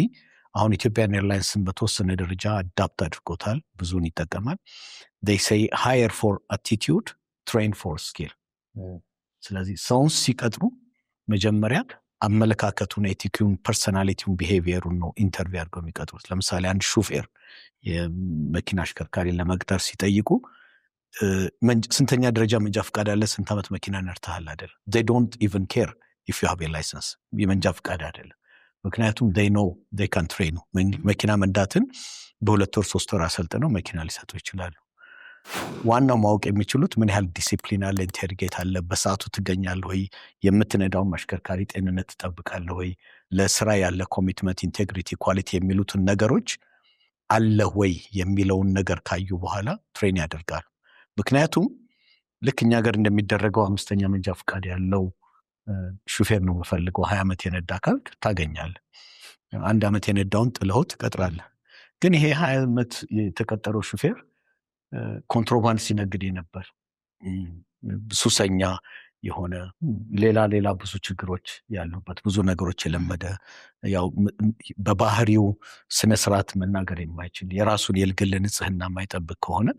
አሁን ኢትዮጵያን ኤርላይንስን በተወሰነ ደረጃ አዳፕት አድርጎታል፣ ብዙን ይጠቀማል። they say hire for attitude train for skill። ስለዚህ ሰውን ሲቀጥሩ መጀመሪያ አመለካከቱን፣ ኤቲክዩን፣ ፐርሰናሊቲውን፣ ቢሄቪየሩን ነው ኢንተርቪው አድርገው የሚቀጥሩት። ለምሳሌ አንድ ሹፌር የመኪና አሽከርካሪ ለመቅጠር ሲጠይቁ ስንተኛ ደረጃ መንጃ ፈቃድ አለ፣ ስንት ዓመት መኪና ነድተሃል አይደል። they don't even care if you have a license የመንጃ ፈቃድ አይደለም። ምክንያቱም they know they can train መኪና መንዳትን በ2 ወር 3 ወር አሰልጥነው መኪና ሊሰጡ ይችላሉ። ዋናው ማወቅ የሚችሉት ምን ያህል ዲሲፕሊን አለ፣ ኢንተርጌት አለ፣ በሰዓቱ ትገኛለህ ወይ፣ የምትነዳውን አሽከርካሪ ጤንነት ትጠብቃለህ ወይ፣ ለስራ ያለ ኮሚትመንት፣ ኢንቴግሪቲ፣ ኳሊቲ የሚሉትን ነገሮች አለ ወይ የሚለውን ነገር ካዩ በኋላ ትሬን ያደርጋሉ። ምክንያቱም ልክ እኛ ሀገር እንደሚደረገው 5ኛ መንጃ ፈቃድ ያለው ሹፌር ነው የምፈልገው 20 ዓመት የነዳ ካልክ ታገኛለህ። 1 ዓመት የነዳውን ጥለኸው ትቀጥራለህ። ግን ይሄ 20 ዓመት የተቀጠረው ሹፌር ኮንትሮባንድ ሲነግድ ነበር፣ ሱሰኛ የሆነ ሌላ ብዙ ችግሮች ያሉበት ብዙ ነገሮች የለመደ ያው በባህሪው ስነ ስርዓት መናገር የማይችል የራሱን የግል ንጽህና የማይጠብቅ ከሆነ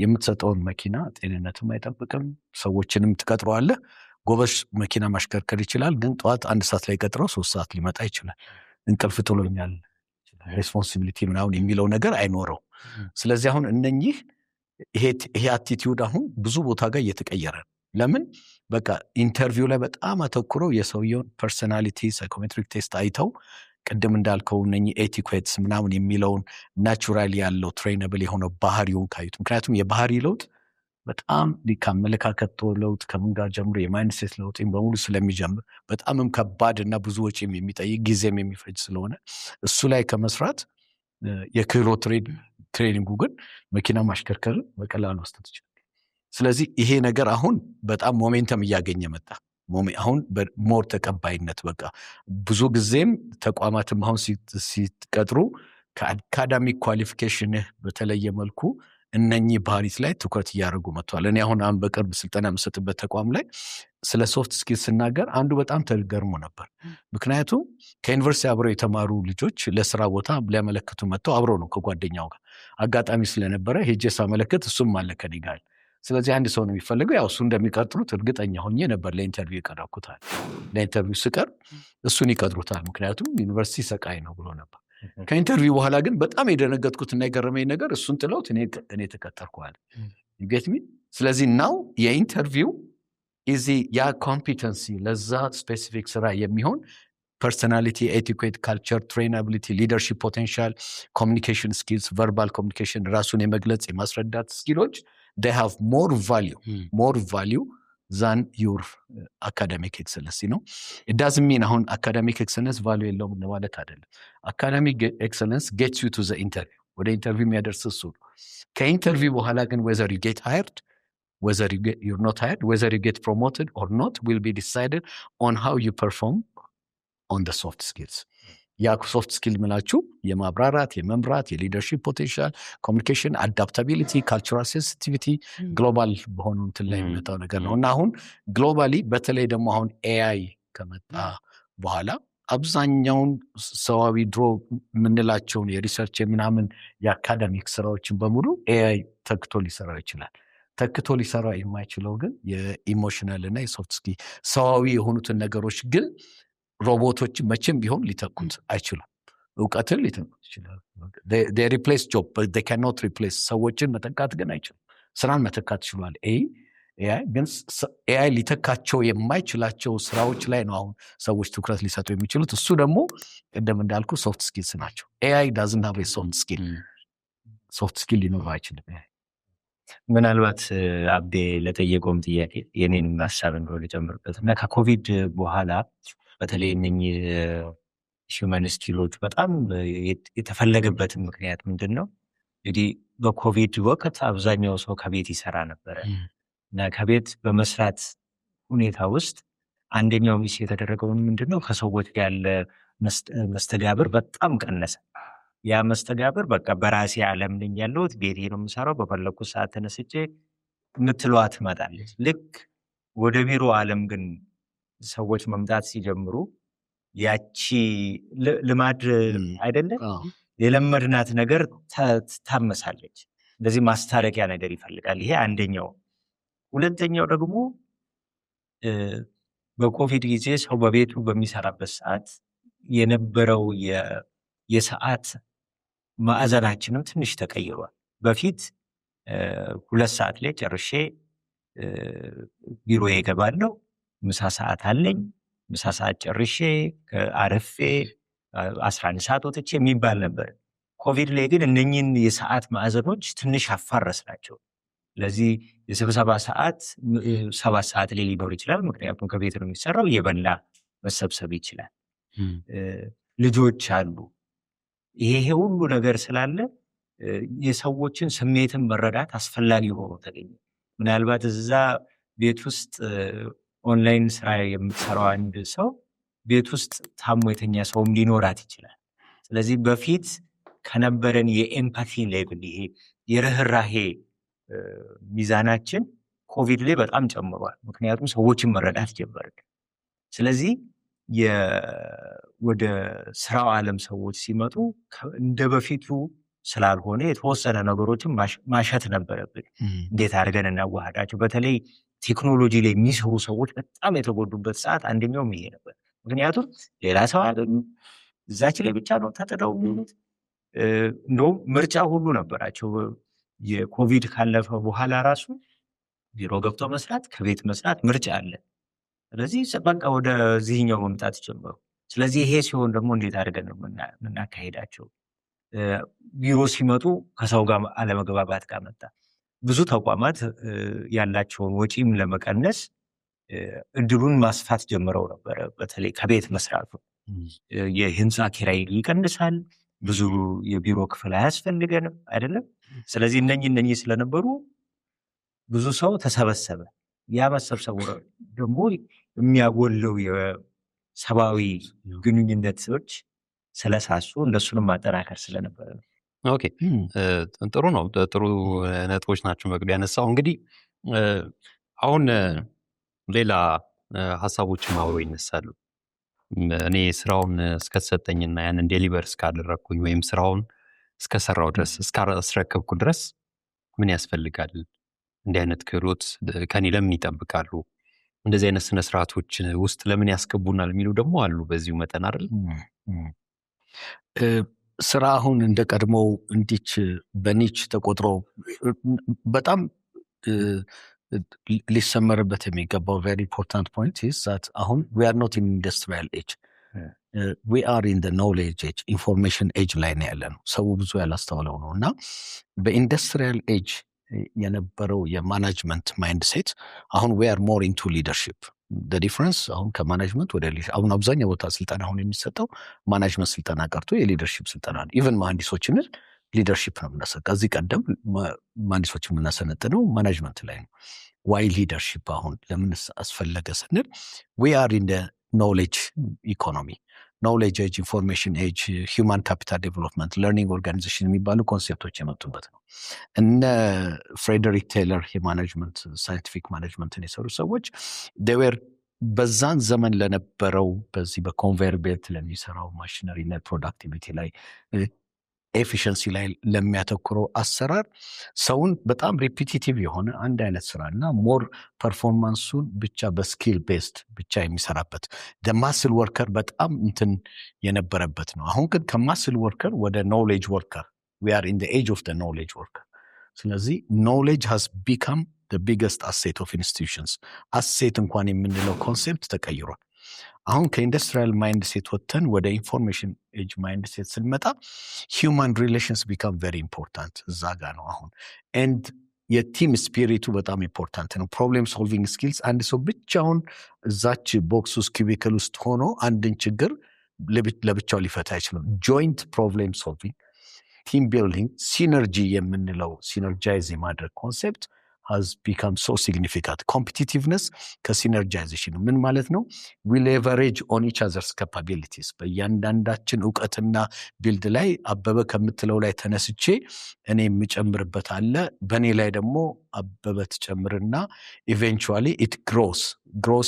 የምትሰጠውን መኪና ጤንነትም አይጠብቅም። ሰዎችንም ትቀጥረዋለህ። ጎበዝ መኪና ማሽከርከር ይችላል፣ ግን ጠዋት 1 ሰዓት ላይ ቀጥረው 3 ሰዓት ሊመጣ ይችላል። እንቅልፍ ጥሎኛል፣ ሬስፖንሲቢሊቲ ምናምን የሚለው ነገር አይኖረው። ስለዚህ አሁን እነኚህ ይሄ አቲቲዩድ አሁን ብዙ ቦታ ጋር እየተቀየረ ነው። ለምን በቃ ኢንተርቪው ላይ በጣም አተኩረው የሰውየውን ፐርሰናሊቲ ሳይኮሜትሪክ ቴስት አይተው ቅድም እንዳልከው እነኚህ ኤቲኩዌትስ ምናምን የሚለውን ናቹራሊ ያለው ትሬነብል የሆነው ባህሪውን ካዩት። ምክንያቱም የባህሪ ለውጥ በጣም ከአመለካከት ለውጥ ከምን ጋር ጀምሮ የማይንድሴት ለውጥ በሙሉ ስለሚጀምር በጣምም ከባድ እና ብዙ ወጪም የሚጠይቅ ጊዜም የሚፈጅ ስለሆነ እሱ ላይ ከመስራት የክህሎት ትሬኒንጉ ግን መኪና ማሽከርከር በቀላሉ መስጠት ይችላል። ስለዚህ ይሄ ነገር አሁን በጣም ሞሜንተም እያገኘ መጣ። አሁን ሞር ተቀባይነት በቃ ብዙ ጊዜም ተቋማትም አሁን ሲቀጥሩ ከአካዳሚክ ኳሊፊኬሽንህ በተለየ መልኩ እነኚህ ባህሪት ላይ ትኩረት እያደረጉ መጥተዋል። እኔ አሁን በቅርብ ስልጠና የምሰጥበት ተቋም ላይ ስለ ሶፍት ስኪል ስናገር አንዱ በጣም ተገርሞ ነበር። ምክንያቱም ከዩኒቨርሲቲ አብረው የተማሩ ልጆች ለስራ ቦታ ሊያመለክቱ መጥተው አብረው ነው ከጓደኛው ጋር አጋጣሚ ስለነበረ ሄጄ ሳመለክት እሱም አለ ከኔ ጋር። ስለዚህ አንድ ሰው ነው የሚፈልገው። ያው እሱ እንደሚቀጥሩት እርግጠኛ ሆኜ ነበር ለኢንተርቪው የቀረብኩታል። ለኢንተርቪው ስቀር እሱን ይቀጥሩታል፣ ምክንያቱም ዩኒቨርሲቲ ሰቃይ ነው ብሎ ነበር። ከኢንተርቪው በኋላ ግን በጣም የደነገጥኩትና የገረመኝ ነገር እሱን ጥለውት እኔ ተቀጠርኳል። ጌት ሚ። ስለዚህ ናው የኢንተርቪው ያ ኮምፒተንሲ ለዛ ስፔሲፊክ ስራ የሚሆን ፐርሰናሊቲ፣ ኤቲኩዌት፣ ካልቸር፣ ትሬናቢሊቲ፣ ሊደርሺፕ ፖቴንሻል፣ ኮሚኒኬሽን ስኪልስ፣ ቨርባል ኮሚኒኬሽን፣ ራሱን የመግለጽ የማስረዳት ስኪሎች they have more value than your academic excellence. It doesn't mean አሁን academic excellence value የለውም ማለት አይደለም። academic excellence gets you to the interview፣ ወደ ኢንተርቪው የሚያደርስ እሱ። ከኢንተርቪው በኋላ ግን whether you get hired, whether you're not hired, whether you get promoted or not will be decided on how you perform on the soft skills። ያ ሶፍት ስኪል ምላችሁ የማብራራት፣ የመምራት፣ የሊደርሺፕ ፖቴንሻል፣ ኮሚኒኬሽን፣ አዳፕታቢሊቲ፣ ካልቸራል ሴንሲቲቪቲ ግሎባል በሆኑ እንትን ላይ የሚመጣው ነገር ነው። እና አሁን ግሎባሊ በተለይ ደግሞ አሁን ኤአይ ከመጣ በኋላ አብዛኛውን ሰዋዊ ድሮ የምንላቸውን የሪሰርች የምናምን የአካዳሚክ ስራዎችን በሙሉ ኤአይ ተክቶ ሊሰራው ይችላል። ተክቶ ሊሰራ የማይችለው ግን የኢሞሽናል እና የሶፍት ስኪል ሰዋዊ የሆኑትን ነገሮች ግን ሮቦቶች መቼም ቢሆን ሊተኩት አይችሉም። እውቀትን ሊተኩት ይችላሉ። they replace job but they cannot replace ሰዎችን መተካት ግን አይችሉም። ስራን መተካት ይችላል ኤአይ ግን ኤአይ ሊተካቸው የማይችላቸው ስራዎች ላይ ነው አሁን ሰዎች ትኩረት ሊሰጡ የሚችሉት። እሱ ደግሞ ቅድም እንዳልኩ ሶፍት ስኪልስ ናቸው። ኤአይ doesn't have a soft skill ሊኖር አይችልም።
ምናልባት አብዴ ለጠየቀውም ጥያቄ የኔንም ሀሳብ እንደሆነ ልጨምርበት እና ከኮቪድ በኋላ በተለይ እነኚህ ሂውመን ስኪሎች በጣም የተፈለገበትን ምክንያት ምንድን ነው? እንግዲህ በኮቪድ ወቅት አብዛኛው ሰው ከቤት ይሰራ ነበረ እና ከቤት በመስራት ሁኔታ ውስጥ አንደኛው ሚስ የተደረገውን ምንድን ነው ከሰዎች ጋር ያለ መስተጋብር በጣም ቀነሰ። ያ መስተጋብር በቃ በራሴ ዓለም ነኝ ያለሁት፣ ቤቴ ነው የምሰራው፣ በፈለኩት ሰዓት ተነስቼ የምትለዋ ትመጣለች። ልክ ወደ ቢሮ ዓለም ግን ሰዎች መምጣት ሲጀምሩ ያቺ ልማድ አይደለም የለመድናት ነገር ታመሳለች። እንደዚህ ማስታረቂያ ነገር ይፈልጋል። ይሄ አንደኛው። ሁለተኛው ደግሞ በኮቪድ ጊዜ ሰው በቤቱ በሚሰራበት ሰዓት የነበረው የሰዓት ማዕዘናችንም ትንሽ ተቀይሯል። በፊት 2 ሰዓት ላይ ጨርሼ ቢሮ እገባለሁ፣ ምሳ ሰዓት አለኝ፣ ምሳ ሰዓት ጨርሼ አረፌ 11 ሰዓት ወጥቼ የሚባል ነበር። ኮቪድ ላይ ግን እነኚህን የሰዓት ማዕዘኖች ትንሽ አፋረስናቸው። ስለዚህ የስብሰባ ሰዓት 7 ሰዓት ላይ ሊኖር ይችላል፣ ምክንያቱም ከቤት ነው የሚሰራው፣ እየበላ መሰብሰብ ይችላል። ልጆች አሉ። ይሄ ሁሉ ነገር ስላለ የሰዎችን ስሜትን መረዳት አስፈላጊ ሆኖ ተገኘ። ምናልባት እዛ ቤት ውስጥ ኦንላይን ስራ የምትሰራው አንድ ሰው ቤት ውስጥ ታሞ የተኛ ሰውም ሊኖራት ይችላል። ስለዚህ በፊት ከነበረን የኤምፓቲ ሌቭል ይሄ የርህራሄ ሚዛናችን ኮቪድ ላይ በጣም ጨምሯል። ምክንያቱም ሰዎችን መረዳት ጀመርን። ስለዚህ ወደ ስራው ዓለም ሰዎች ሲመጡ እንደ በፊቱ ስላልሆነ የተወሰነ ነገሮችን ማሸት ነበረብን። እንዴት አድርገን እናዋሃዳቸው? በተለይ ቴክኖሎጂ ላይ የሚሰሩ ሰዎች በጣም የተጎዱበት ሰዓት አንደኛውም ይሄ ነበር። ምክንያቱም ሌላ ሰው አገኙ፣ እዛች ላይ ብቻ ነው ተጥደው የሚሉት። እንደውም ምርጫ ሁሉ ነበራቸው። የኮቪድ ካለፈ በኋላ ራሱ ቢሮ ገብቶ መስራት፣ ከቤት መስራት ምርጫ አለ። ስለዚህ በቃ ወደዚህኛው መምጣት ጀመሩ። ስለዚህ ይሄ ሲሆን ደግሞ እንዴት አድርገን ነው የምናካሄዳቸው? ቢሮ ሲመጡ ከሰው ጋር አለመግባባት ጋር መጣ። ብዙ ተቋማት ያላቸውን ወጪም ለመቀነስ እድሉን ማስፋት ጀምረው ነበረ። በተለይ ከቤት መስራቱ የህንፃ ኪራይ ይቀንሳል፣ ብዙ የቢሮ ክፍል አያስፈልገንም አይደለም። ስለዚህ እነኚህ ስለነበሩ ብዙ ሰው ተሰበሰበ። ያ መሰብሰቡ ደግሞ የሚያጎለው የሰብአዊ ግንኙነቶች ስለሳሱ እነሱንም ማጠናከር ስለነበረ ነው።
ኦኬ፣ ጥሩ ነው። ጥሩ ነጥቦች ናቸው መቅዱ ያነሳው። እንግዲህ አሁን ሌላ ሀሳቦችም አብሮ ይነሳሉ። እኔ ስራውን እስከተሰጠኝና ያንን ዴሊቨር እስካደረግኩኝ ወይም ስራውን እስከሰራው ድረስ እስካስረከብኩ ድረስ ምን ያስፈልጋል? እንዲህ አይነት ክህሎት ከኔ ለምን ይጠብቃሉ? እንደዚህ አይነት ስነ ስርዓቶች ውስጥ ለምን ያስገቡናል የሚሉ ደግሞ አሉ። በዚሁ መጠን አይደል
ስራ አሁን እንደ ቀድሞው እንዲች በኒች ተቆጥሮ በጣም ሊሰመርበት የሚገባው ቬሪ ኢምፖርታንት ፖይንት ኢዝ ዛት አሁን ዊ አር ኖት ኢን ኢንዱስትሪያል ኤጅ፣ ዊ አር ኢን ኖሌጅ ኤጅ፣ ኢንፎርሜሽን ኤጅ ላይ ነው ያለ ነው። ሰው ብዙ ያላስተዋለው ነው። እና በኢንዱስትሪያል ኤጅ የነበረው የማናጅመንት ማይንድ ሴት አሁን ዊ አር ሞር ኢንቱ ሊደርሺፕ ዲፍረንስ። አሁን ከማናጅመንት ወደ አሁን አብዛኛው ቦታ ስልጠና አሁን የሚሰጠው ማናጅመንት ስልጠና ቀርቶ የሊደርሺፕ ስልጠና ነው። ኢቨን መሀንዲሶችን ሊደርሺፕ ነው የምናሰጠው። ከዚህ ቀደም መሀንዲሶችን የምናሰነጥነው ማናጅመንት ላይ ነው። ዋይ ሊደርሺፕ አሁን ለምን አስፈለገ ስንል ዊ አር ኢን ኖሌጅ ኢኮኖሚ፣ ኖሌጅ ኤጅ፣ ኢንፎርሜሽን ኤጅ፣ ሂውማን ካፒታል ዴቨሎፕመንት፣ ለርኒንግ ኦርጋናይዜሽን የሚባሉ ኮንሴፕቶች የመጡበት ነው። እነ ፍሬደሪክ ቴይለር የማኔጅመንት ሳይንቲፊክ ማኔጅመንትን የሰሩ ሰዎች ዴዌር በዛን ዘመን ለነበረው በዚህ በኮንቬየር ቤልት ለሚሰራው ማሽነሪ እና ፕሮዳክቲቪቲ ላይ ኤፊሽንሲ ላይ ለሚያተኩረው አሰራር ሰውን በጣም ሪፒቲቲቭ የሆነ አንድ አይነት ስራ እና ሞር ፐርፎርማንሱን ብቻ በስኪል ቤስድ ብቻ የሚሰራበት ማስል ወርከር በጣም እንትን የነበረበት ነው። አሁን ግን ከማስል ወርከር ወደ ኖሌጅ ወርከር we are in the age of the knowledge worker። ስለዚህ knowledge has become the biggest asset of institutions። አሴት እንኳን የምንለው ኮንሴፕት ተቀይሯል። አሁን ከኢንዱስትሪያል ማይንድ ሴት ወጥተን ወደ ኢንፎርሜሽን ኤጅ ማይንድ ሴት ስንመጣ ሂውማን ሪሌሽንስ ቢካም ቬሪ ኢምፖርታንት እዛ ጋር ነው አሁን። ኤንድ የቲም ስፒሪቱ በጣም ኢምፖርታንት ነው። ፕሮብሌም ሶልቪንግ ስኪልስ፣ አንድ ሰው ብቻውን እዛች ቦክስ ውስጥ ኪቢክል ውስጥ ሆኖ አንድን ችግር ለብቻው ሊፈታ አይችልም። ጆይንት ፕሮብሌም ሶልቪንግ፣ ቲም ቢልዲንግ፣ ሲነርጂ የምንለው ሲነርጃይዝ የማድረግ ኮንሴፕት has become so significant። competitiveness ከሲነርጃይዜሽን ምን ማለት ነው? we leverage on each other's capabilities። በእያንዳንዳችን እውቀትና ቢልድ ላይ አበበ ከምትለው ላይ ተነስቼ እኔ የምጨምርበት አለ፣ በእኔ ላይ ደግሞ አበበ ትጨምርና ኢቬንቹዋሊ it grows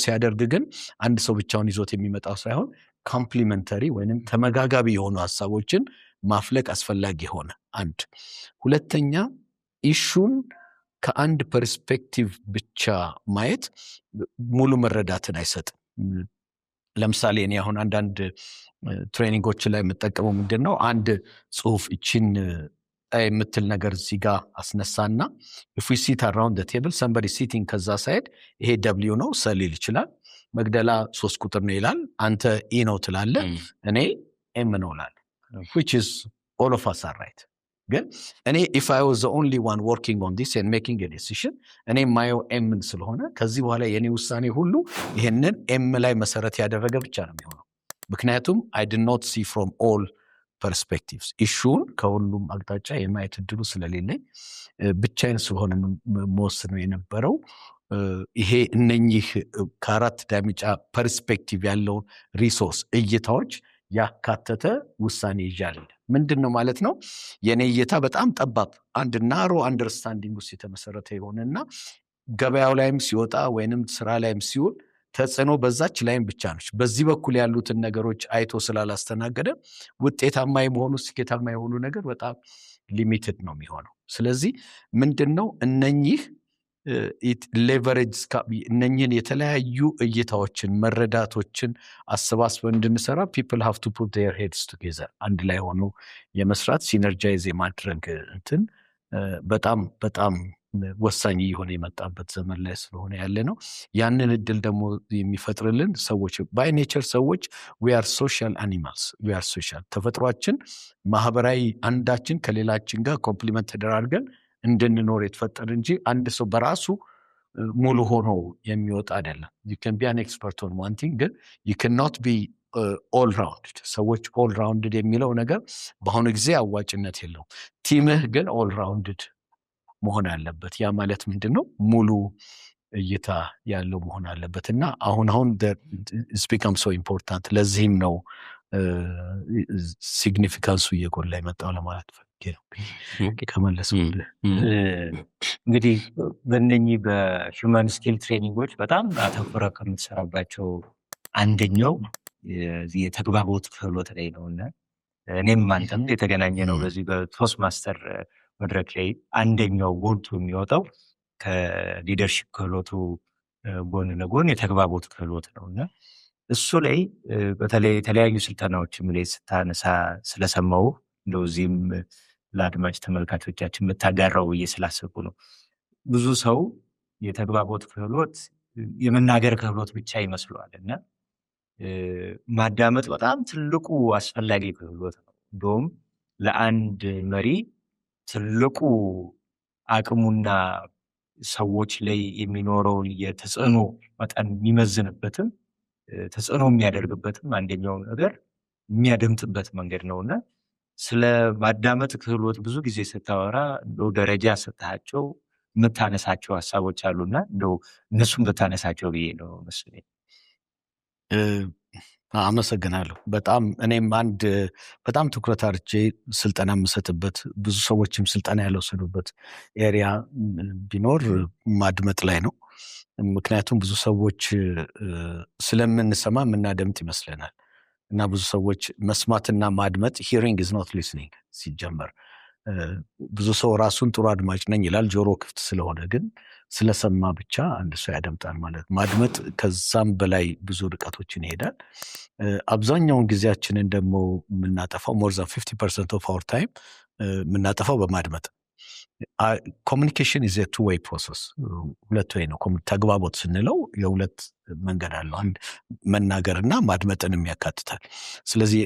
ሲያደርግ ግን አንድ ሰው ብቻውን ይዞት የሚመጣው ሳይሆን ኮምፕሊመንተሪ ወይንም ተመጋጋቢ የሆኑ ሀሳቦችን ማፍለቅ አስፈላጊ ሆነ። አንድ ሁለተኛ ኢሹን ከአንድ ፐርስፔክቲቭ ብቻ ማየት ሙሉ መረዳትን አይሰጥም። ለምሳሌ እኔ አሁን አንዳንድ ትሬኒንጎች ላይ የምጠቀመው ምንድን ነው አንድ ጽሁፍ እቺን የምትል ነገር እዚህ ጋር አስነሳና if we sit around the table somebody sitting ከዛ ሳይድ ይሄ W ነው ሰሊል ይችላል መግደላ 3 ቁጥር ነው ይላል አንተ E ነው ትላለ እኔ M ነው እላለሁ which is all of us are right ግን እኔ if I was the only one working on this and making a decision እኔ ማየው M ስለሆነ ከዚህ በኋላ የኔ ውሳኔ ሁሉ ይሄንን M ላይ መሰረት ያደረገ ብቻ ነው የሚሆነው ምክንያቱም I did not see from all perspectives ኢሹን ከሁሉም አቅጣጫ የማየት እድሉ ስለሌለኝ ብቻዬን ስለሆነ መወሰነው የነበረው ይሄ እነኚህ ከአራት ዳይሜንሻ ፐርስፔክቲቭ ያለውን ሪሶርስ እይታዎች ያካተተ ውሳኔ ይዣል ምንድነው ማለት ነው የኔ እይታ በጣም ጠባብ አንድ ናሮ አንደርስታንዲንግ ውስጥ የተመሰረተ ይሆንና ገበያው ላይም ሲወጣ ወይንም ስራ ላይም ሲውል ተጽዕኖ በዛች ላይም ብቻ ነች በዚህ በኩል ያሉትን ነገሮች አይቶ ስላላስተናገደ ውጤታማ የሆኑ ስኬታማ የሆኑ ነገር በጣም ሊሚትድ ነው የሚሆነው ስለዚህ ምንድነው እነኚህ ሌቨሬጅ እነኚህን የተለያዩ እይታዎችን መረዳቶችን አሰባስበን እንድንሰራ people have to put their heads together አንድ ላይ ሆኖ የመስራት ሲነርጃይዝ የማድረግ እንትን በጣም በጣም ወሳኝ የሆነ የመጣበት ዘመን ላይ ስለሆነ ያለ ነው ያንን እድል ደግሞ የሚፈጥርልን ሰዎች by nature ሰዎች we are social animals we are social ተፈጥሯችን ማህበራዊ አንዳችን ከሌላችን ጋር ኮምፕሊመንት ተደራርገን እንድንኖር የተፈጠረ እንጂ አንድ ሰው በራሱ ሙሉ ሆኖ የሚወጣ አይደለም you can be an expert on one thing ግን you cannot be all rounded ሰዎች all rounded የሚለው ነገር በአሁኑ ጊዜ አዋጭነት የለውም ቲምህ ግን all rounded መሆን አለበት ያ ማለት ምንድነው ሙሉ እይታ ያለው መሆን አለበትና አሁን it's become so important ለዚህም ነው ሲግኒፊካንሱ እየጎላ የመጣው ለማለት ፈልጌ ነው ከመለስ
እንግዲህ በእነኚህ በሂውማን ስኪል ትሬኒንጎች በጣም አተኩረ ከምትሰራባቸው አንደኛው የተግባቦት ክህሎት ላይ ነውና እኔም አንተም የተገናኘ ነው በዚህ በቶስት ማስተር መድረክ ላይ አንደኛው ጎልቶ የሚወጣው ከሊደርሺፕ ክህሎቱ ጎን ለጎን የተግባቦት ክህሎት ነውና እሱ ላይ በተለይ የተለያዩ ስልጠናዎችም ላይ ስታነሳ ስለሰማው እንደዚህም ለአድማጭ ተመልካቾቻችን የምታጋራው እየስላሰቡ ነው ብዙ ሰው የተግባቦት ክህሎት የመናገር ክህሎት ብቻ ይመስለዋልና ማዳመጥ በጣም ትልቁ አስፈላጊ ክህሎት ነው እንደውም ለአንድ መሪ ትልቁ አቅሙና ሰዎች ላይ የሚኖረው የተጽዕኖ መጠን የሚመዝንበትም ተጽዕኖ የሚያደርግበትም አንደኛው ነገር የሚያደምጥበት መንገድ ነውና ስለ ማዳመጥ ክህሎት ብዙ ጊዜ ስታወራ እንደው ደረጃ ሰጣቸው የምታነሳቸው ሐሳቦች አሉና እንደው እነሱም በታነሳቸው ብዬ ነው መስለኝ
አመሰግናለሁ በጣም እኔም አንድ በጣም ትኩረት አድርጌ ስልጠና የምሰጥበት ብዙ ሰዎችም ስልጠና ያልወሰዱበት ኤሪያ ቢኖር ማድመጥ ላይ ነው ምክንያቱም ብዙ ሰዎች ስለምንሰማ የምናደምጥ ይመስለናል እና ብዙ ሰዎች መስማትና ማድመጥ hearing is not listening ሲጀመር ብዙ ሰው ራሱን ጥሩ አድማጭ ነኝ ይላል ጆሮ ክፍት ስለሆነ ግን ስለሰማ ብቻ አንድ ሰው ያደምጣል ማለት ማድመጥ ከዛም በላይ ብዙ ርቀቶችን ይሄዳል አብዛኛውን ጊዜያችንን ደግሞ የምናጠፋው more than 50% of our time የምናጠፋው በማድመጥ communication is a two-way process ሁለት ወይ ነው ተግባቦት ስንለው የሁለት መንገድ አለው አንድ መናገርና ማድመጥንም ያካትታል ስለዚህ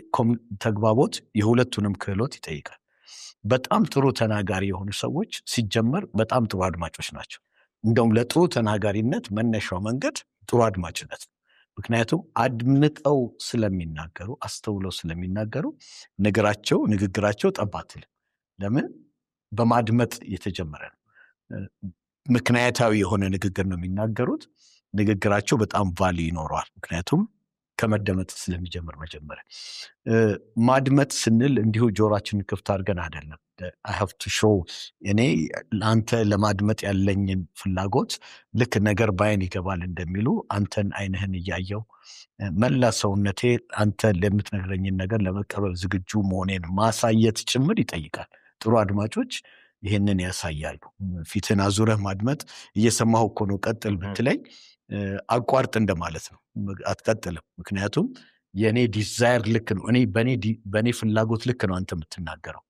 ተግባቦት የሁለቱንም ክህሎት ይጠይቃል በጣም ጥሩ ተናጋሪ የሆኑ ሰዎች ሲጀመር በጣም ጥሩ አድማጮች ናቸው እንደውም ለጥሩ ተናጋሪነት መነሻው መንገድ ጥሩ አድማጭነት ምክንያቱም አድምጠው ስለሚናገሩ አስተውለው ስለሚናገሩ ንግግራቸው ጠባትል ለምን በማድመጥ የተጀመረ ነው ምክንያታዊ የሆነ ንግግር ነው የሚናገሩት ንግግራቸው በጣም ቫልዩ ይኖረዋል ምክንያቱም ከመደመጥ ስለሚጀምር መጀመሪያ ማድመጥ ስንል እንዲሁ ጆሮአችንን ክፍት አድርገን አይደለም። I have to show እኔ ለአንተ ለማድመጥ ያለኝን ፍላጎት ልክ ነገር ባይን ይገባል እንደሚሉ አንተን አይንህን እያየው መላ ሰውነቴ አንተ ለምትነግረኝን ነገር ለመቀበል ዝግጁ መሆኔን ማሳየት ጭምር ይጠይቃል። ጥሩ አድማጮች ይህንን ያሳያሉ። ፊትን አዙረህ ማድመጥ እየሰማሁ እኮ ነው ቀጥል ብትለኝ አቋርጥ እንደማለት ነው። አትቀጥልም። ምክንያቱም የኔ ዲዛይር ልክ ነው፣ በኔ ፍላጎት ልክ ነው አንተ የምትናገረው።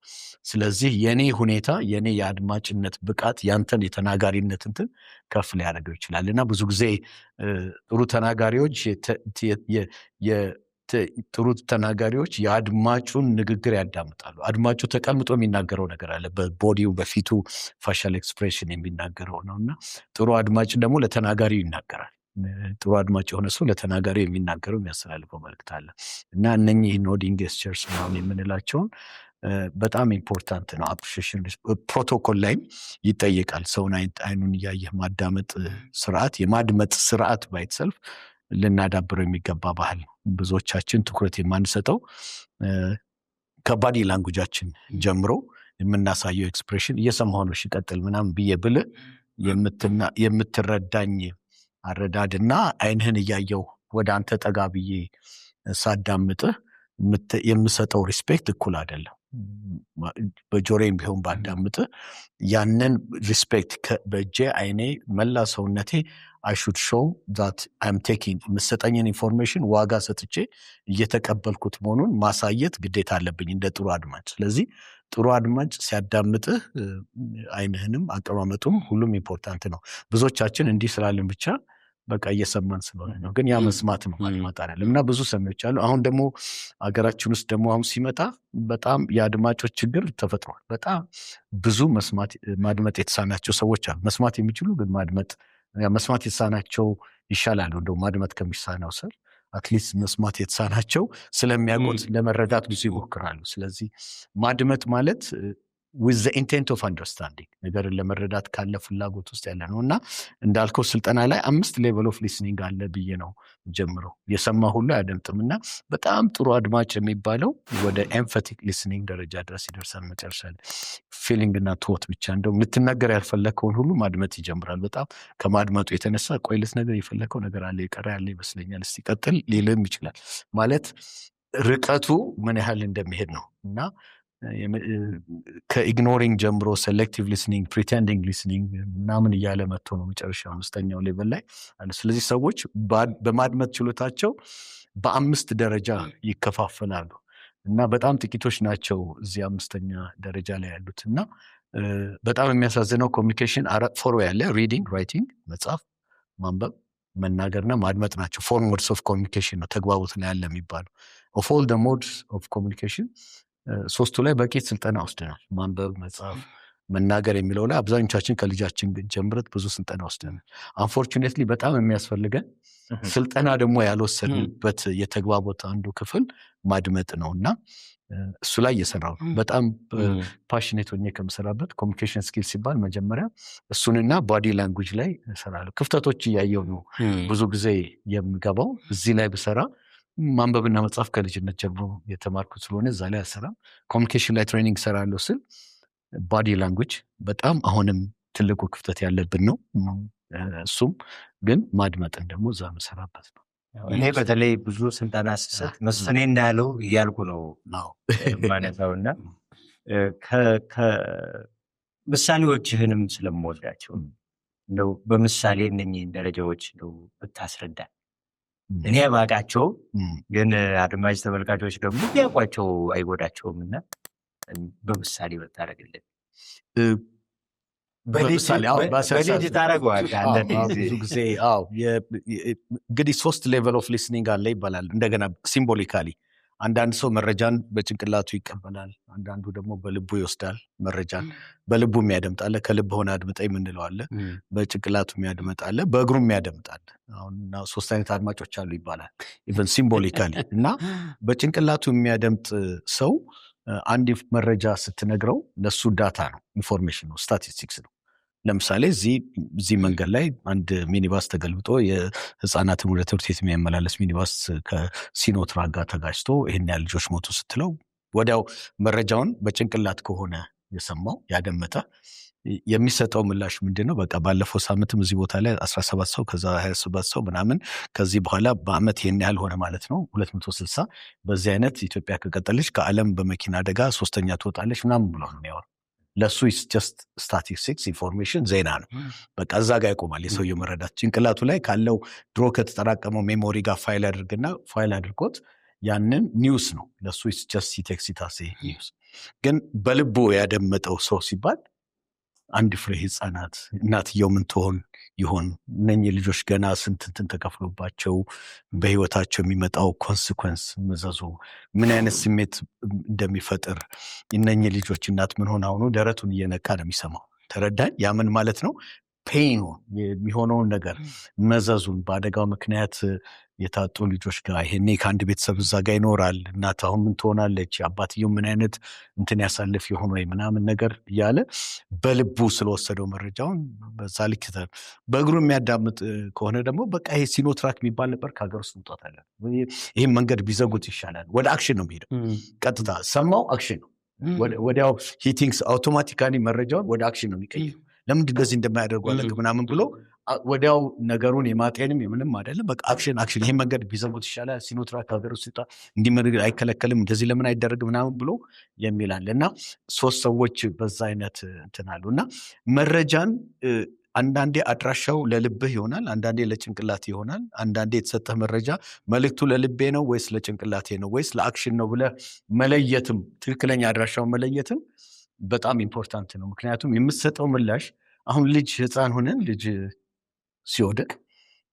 ስለዚህ የኔ ሁኔታ የኔ የአድማጭነት ብቃት ያንተን የተናጋሪነት እንትን ከፍ ሊያደርገው ይችላል። እና ብዙ ጊዜ ጥሩ ተናጋሪዎች የአድማጩን ንግግር ያዳምጣሉ። አድማጩ ተቀምጦ የሚናገረው ነገር አለ፣ በቦዲው በፊቱ ፋሻል ኤክስፕሬሽን የሚናገረው ነው። እና ጥሩ አድማጭ ደግሞ ለተናጋሪው ይናገራል። ጥሩ አድማጭ የሆነ ሰው ለተናጋሪው የሚናገረው የሚያስተላልፈው መልእክት አለ። እና እነኚህ ኖዲንግ ጀስቸርስ ምናምን የምንላቸውን በጣም ኢምፖርታንት ነው። አፕሪሺዬሽን ፕሮቶኮል ላይም ይጠይቃል። ሰውን አይኑን እያየህ ማዳመጥ ስርዓት፣ የማድመጥ ስርዓት ባይትሰልፍ ልናዳብረው የሚገባ ባህል ነው። ብዙዎቻችን ትኩረት የማንሰጠው ከባዲ ላንጉጃችን ጀምሮ የምናሳየው ኤክስፕሬሽን እየሰማሁ ነው ሲቀጥል ምናምን ብዬ ብልህ የምትረዳኝ አረዳድና አይንህን እያየው ወደ አንተ ጠጋ ብዬ ሳዳምጥህ የምሰጠው ሪስፔክት እኩል አይደለም። በጆሮዬም ቢሆን ባዳምጥህ ያንን ሪስፔክት በእጄ አይኔ መላ ሰውነቴ I should show that I'm taking የምሰጠኝን ኢንፎርሜሽን ዋጋ ሰጥቼ እየተቀበልኩት መሆኑን ማሳየት ግዴታ አለብኝ እንደ ጥሩ አድማጭ። ስለዚህ ጥሩ አድማጭ ሲያዳምጥህ አይንህንም አቀማመጡም ሁሉም ኢምፖርታንት ነው። ብዙዎቻችን እንዲህ ስላለን ብቻ በቃ እየሰማን ስለሆነ ነው፣ ግን ያ መስማት ነው ማድመጥ አይደለም። እና ብዙ ሰሚዎች አሉ። አሁን ደግሞ አገራችን ውስጥ ደግሞ አሁን ሲመጣ በጣም የአድማጮች ችግር ተፈጥሯል። በጣም ብዙ ማድመጥ የተሳናቸው ሰዎች አሉ። መስማት የሚችሉ ግን መስማት የተሳናቸው ይሻላሉ እንደው ማድመጥ ከሚሳናው ሰው። አትሊስት መስማት የተሳናቸው ስለሚያውቁት ለመረዳት ብዙ ይሞክራሉ። ስለዚህ ማድመጥ ማለት with the intent of understanding ነገርን ለመረዳት ካለ ፍላጎት ውስጥ ያለ ነው። እና እንዳልከው ስልጠና ላይ 5 ሌቨል ኦፍ ሊስኒንግ አለ ብዬ ነው ጀምረው። የሰማ ሁሉ አያደምጥምና በጣም ጥሩ አድማጭ የሚባለው ወደ ኤምፋቲክ ሊስኒንግ ደረጃ ድረስ ይደርሳል። መጨረሻ ላይ ፊሊንግ እና ቶት ብቻ እንደው ልትናገር ያልፈለከውን ሁሉ ማድመጥ ይጀምራል። በጣም ከማድመጡ የተነሳ ቆይ ልትነግር የፈለከው ነገር አለ የቀረ ያለ ይመስለኛል እስቲ ቀጥል ሊልም ይችላል። ማለት ርቀቱ ምን ያህል እንደሚሄድ ነው። እና ከኢግኖሪንግ ጀምሮ ሴሌክቲቭ ሊስኒንግ፣ ፕሪቴንዲንግ ሊስኒንግ ምናምን እያለ መጥቶ ነው መጨረሻ 5ኛው ሌቨል ላይ አለ። ስለዚህ ሰዎች በማድመጥ ችሎታቸው በ5 ደረጃ ይከፋፈላሉ። እና በጣም ጥቂቶች ናቸው እዚህ 5ኛ ደረጃ ላይ ያሉት። እና በጣም የሚያሳዝነው ኮሚኒኬሽን 4 ፎር ያለ ሪዲንግ፣ ራይቲንግ መጻፍ፣ ማንበብ፣ መናገርና ማድመጥ ናቸው። 4 ሞድስ ኦፍ ኮሚኒኬሽን ነው ተግባቦት ነው ያለ የሚባለው። ኦፍ ኦል ደ ሞድስ ኦፍ ኮሚኒኬሽን 3ቱ ላይ በቂ ስልጠና ወስደናል። ማንበብ፣ መጻፍ፣ መናገር የሚለው ላይ አብዛኞቻችን ከልጃችን ጀምረት ብዙ ስልጠና ወስደናል። አንፎርቹኔትሊ በጣም የሚያስፈልገን ስልጠና ደግሞ ያልወሰድንበት የተግባቦት አንዱ ክፍል ማድመጥ ነው። እና እሱ ላይ እየሰራው ነው። በጣም ፓሽኔት ሆኜ ከምሰራበት ኮሚኒኬሽን ስኪል ሲባል መጀመሪያ እሱንና ባዲ ላንጉጅ ላይ እሰራለሁ። ክፍተቶች እያየው ነው ብዙ ጊዜ የምገባው። እዚህ ላይ ብሰራ ማንበብና መጻፍ ከልጅነት ጀምሮ የተማርኩት ስለሆነ እዛ ላይ አልሰራም። ኮሚኒኬሽን ላይ ትሬኒንግ ሰራለሁ ስል ባዲ ላንጉጅ በጣም አሁንም ትልቁ ክፍተት ያለብን ነው። እሱም ግን ማድመጥን ደግሞ እዛ መሰራበት ነው።
እኔ በተለይ ብዙ ስልጠና ስሰጥ መስፍኔ እንዳለው እያልኩ ነው ማነሳው። እና ምሳሌዎችህንም ስለምወዳቸው እንደው በምሳሌ እነኚህን ደረጃዎች እንደው ብታስረዳ። እኔ ባቃቸው ግን አድማጭ ተመልካቾች ደግሞ ቢያውቋቸው አይጎዳቸውም። እና በምሳሌ ብታደርግልን በሌጅ ታደርገዋለህ።
ብዙ ጊዜ እንግዲህ 3 ሌቨል ኦፍ ሊስኒንግ አለ ይባላል። እንደገና ሲምቦሊካሊ አንዳንድ ሰው መረጃን በጭንቅላቱ ይቀበላል፣ አንዳንዱ ደግሞ በልቡ ይወስዳል። መረጃን በልቡ የሚያደምጣለ፣ ከልብ ሆነ አድምጠኝ የምንለው አለ፣ በጭንቅላቱ የሚያደምጣለ፣ በእግሩ የሚያደምጣለ። አሁን 3 አይነት አድማጮች አሉ ይባላል ኢቨን ሲምቦሊካሊ። እና በጭንቅላቱ የሚያደምጥ ሰው አንድ መረጃ ስትነግረው ለሱ ዳታ ነው፣ ኢንፎርሜሽን ነው፣ ስታቲስቲክስ ነው። ለምሳሌ እዚህ መንገድ ላይ አንድ ሚኒባስ ተገልብጦ የህፃናትን ወደ ትምህርት ቤት የሚያመላለስ ሚኒባስ ከሲኖትራክ ጋር ተጋጭቶ ይህን ያህል ልጆች ሞቱ ስትለው ወዲያው መረጃውን በጭንቅላት ከሆነ የሰማው ያደመጠ የሚሰጠው ምላሽ ምንድን ነው? በቃ ባለፈው ሳምንትም እዚህ ቦታ ላይ 17 ሰው ከዛ 27 ሰው ምናምን ከዚህ በኋላ በአመት ይህን ያህል ሆነ ማለት ነው 260 በዚህ አይነት ኢትዮጵያ ከቀጠለች ከዓለም በመኪና አደጋ 3ኛ ትወጣለች ምናምን ብሎ ነው የሚያወራው። ለሱ ጀስት ስታቲስቲክስ ኢንፎርሜሽን ዜና ነው። በቃ እዛ ጋር ይቆማል የሰውየው መረዳት። ጭንቅላቱ ላይ ካለው ድሮ ከተጠራቀመው ሜሞሪ ጋር ፋይል አድርጎት ያንን ኒውስ ነው ለሱ ጀስት ሲቴክሲታሴ ኒውስ። ግን በልቦ ያደመጠው ሰው ሲባል አንድ ፍሬ ህፃናት እናትየው ምን ትሆን ይሆን? እነኚህ ልጆች ገና ስንትንትን ተከፍሎባቸው በህይወታቸው የሚመጣው ኮንሲኩዌንስ መዘዙ ምን አይነት ስሜት እንደሚፈጥር እነኚህ ልጆች እናት ምን ሆነ አሁኑ ደረቱን እየነካ ነው የሚሰማው። ተረዳኝ? ያ ምን ማለት ነው? ፔኑ የሚሆነውን ነገር መዘዙን በአደጋው ምክንያት የታጡ ልጆች ጋር ይሄኔ ከአንድ ቤተሰብ እዛ ጋር ይኖራል። እናት አሁን ምን ትሆናለች? አባትየው ምን አይነት እንትን ያሳልፍ የሆነ ወይ ምናምን ነገር እያለ በልቡ ስለወሰደው መረጃውን በዛ ልክ በእግሩ የሚያዳምጥ ከሆነ ደግሞ በቃ ይሄ ሲኖትራክ የሚባል ነበር ከሀገር ውስጥ እንጦታለን። ይህም መንገድ ቢዘጉት ይሻላል። ወደ አክሽን ነው የሚሄደው። ቀጥታ ሰማው አክሽን ነው። ወዲያው ሂቲንግስ አውቶማቲካሊ መረጃውን ወደ አክሽን ነው የሚቀይሩ። ለምንድን እንደዚህ እንደማያደርጉ አለቅ ምናምን ብሎ ወዲያው ነገሩን የማጤንም የምንም አይደለም። በቃ አክሽን ይሄን መንገድ ቢዘጉት ይሻላል። ሲኖትራክ ሀገር ውስጥ እንዲመርግ አይከለከልም፣ እንደዚህ ለምን አይደረግ ምናምን ብሎ የሚላል እና 3 ሰዎች በዛ አይነት እንትናሉ እና መረጃን አንዳንዴ አድራሻው ለልብህ ይሆናል፣ አንዳንዴ ለጭንቅላት ይሆናል። አንዳንዴ የተሰጠህ መረጃ መልእክቱ ለልቤ ነው ወይስ ለጭንቅላቴ ነው ወይስ ለአክሽን ነው ብለህ መለየትም ትክክለኛ አድራሻውን መለየትም በጣም ኢምፖርታንት ነው። ምክንያቱም የምትሰጠው ምላሽ አሁን ልጅ ህፃን ሆነን ልጅ ሲወደቅ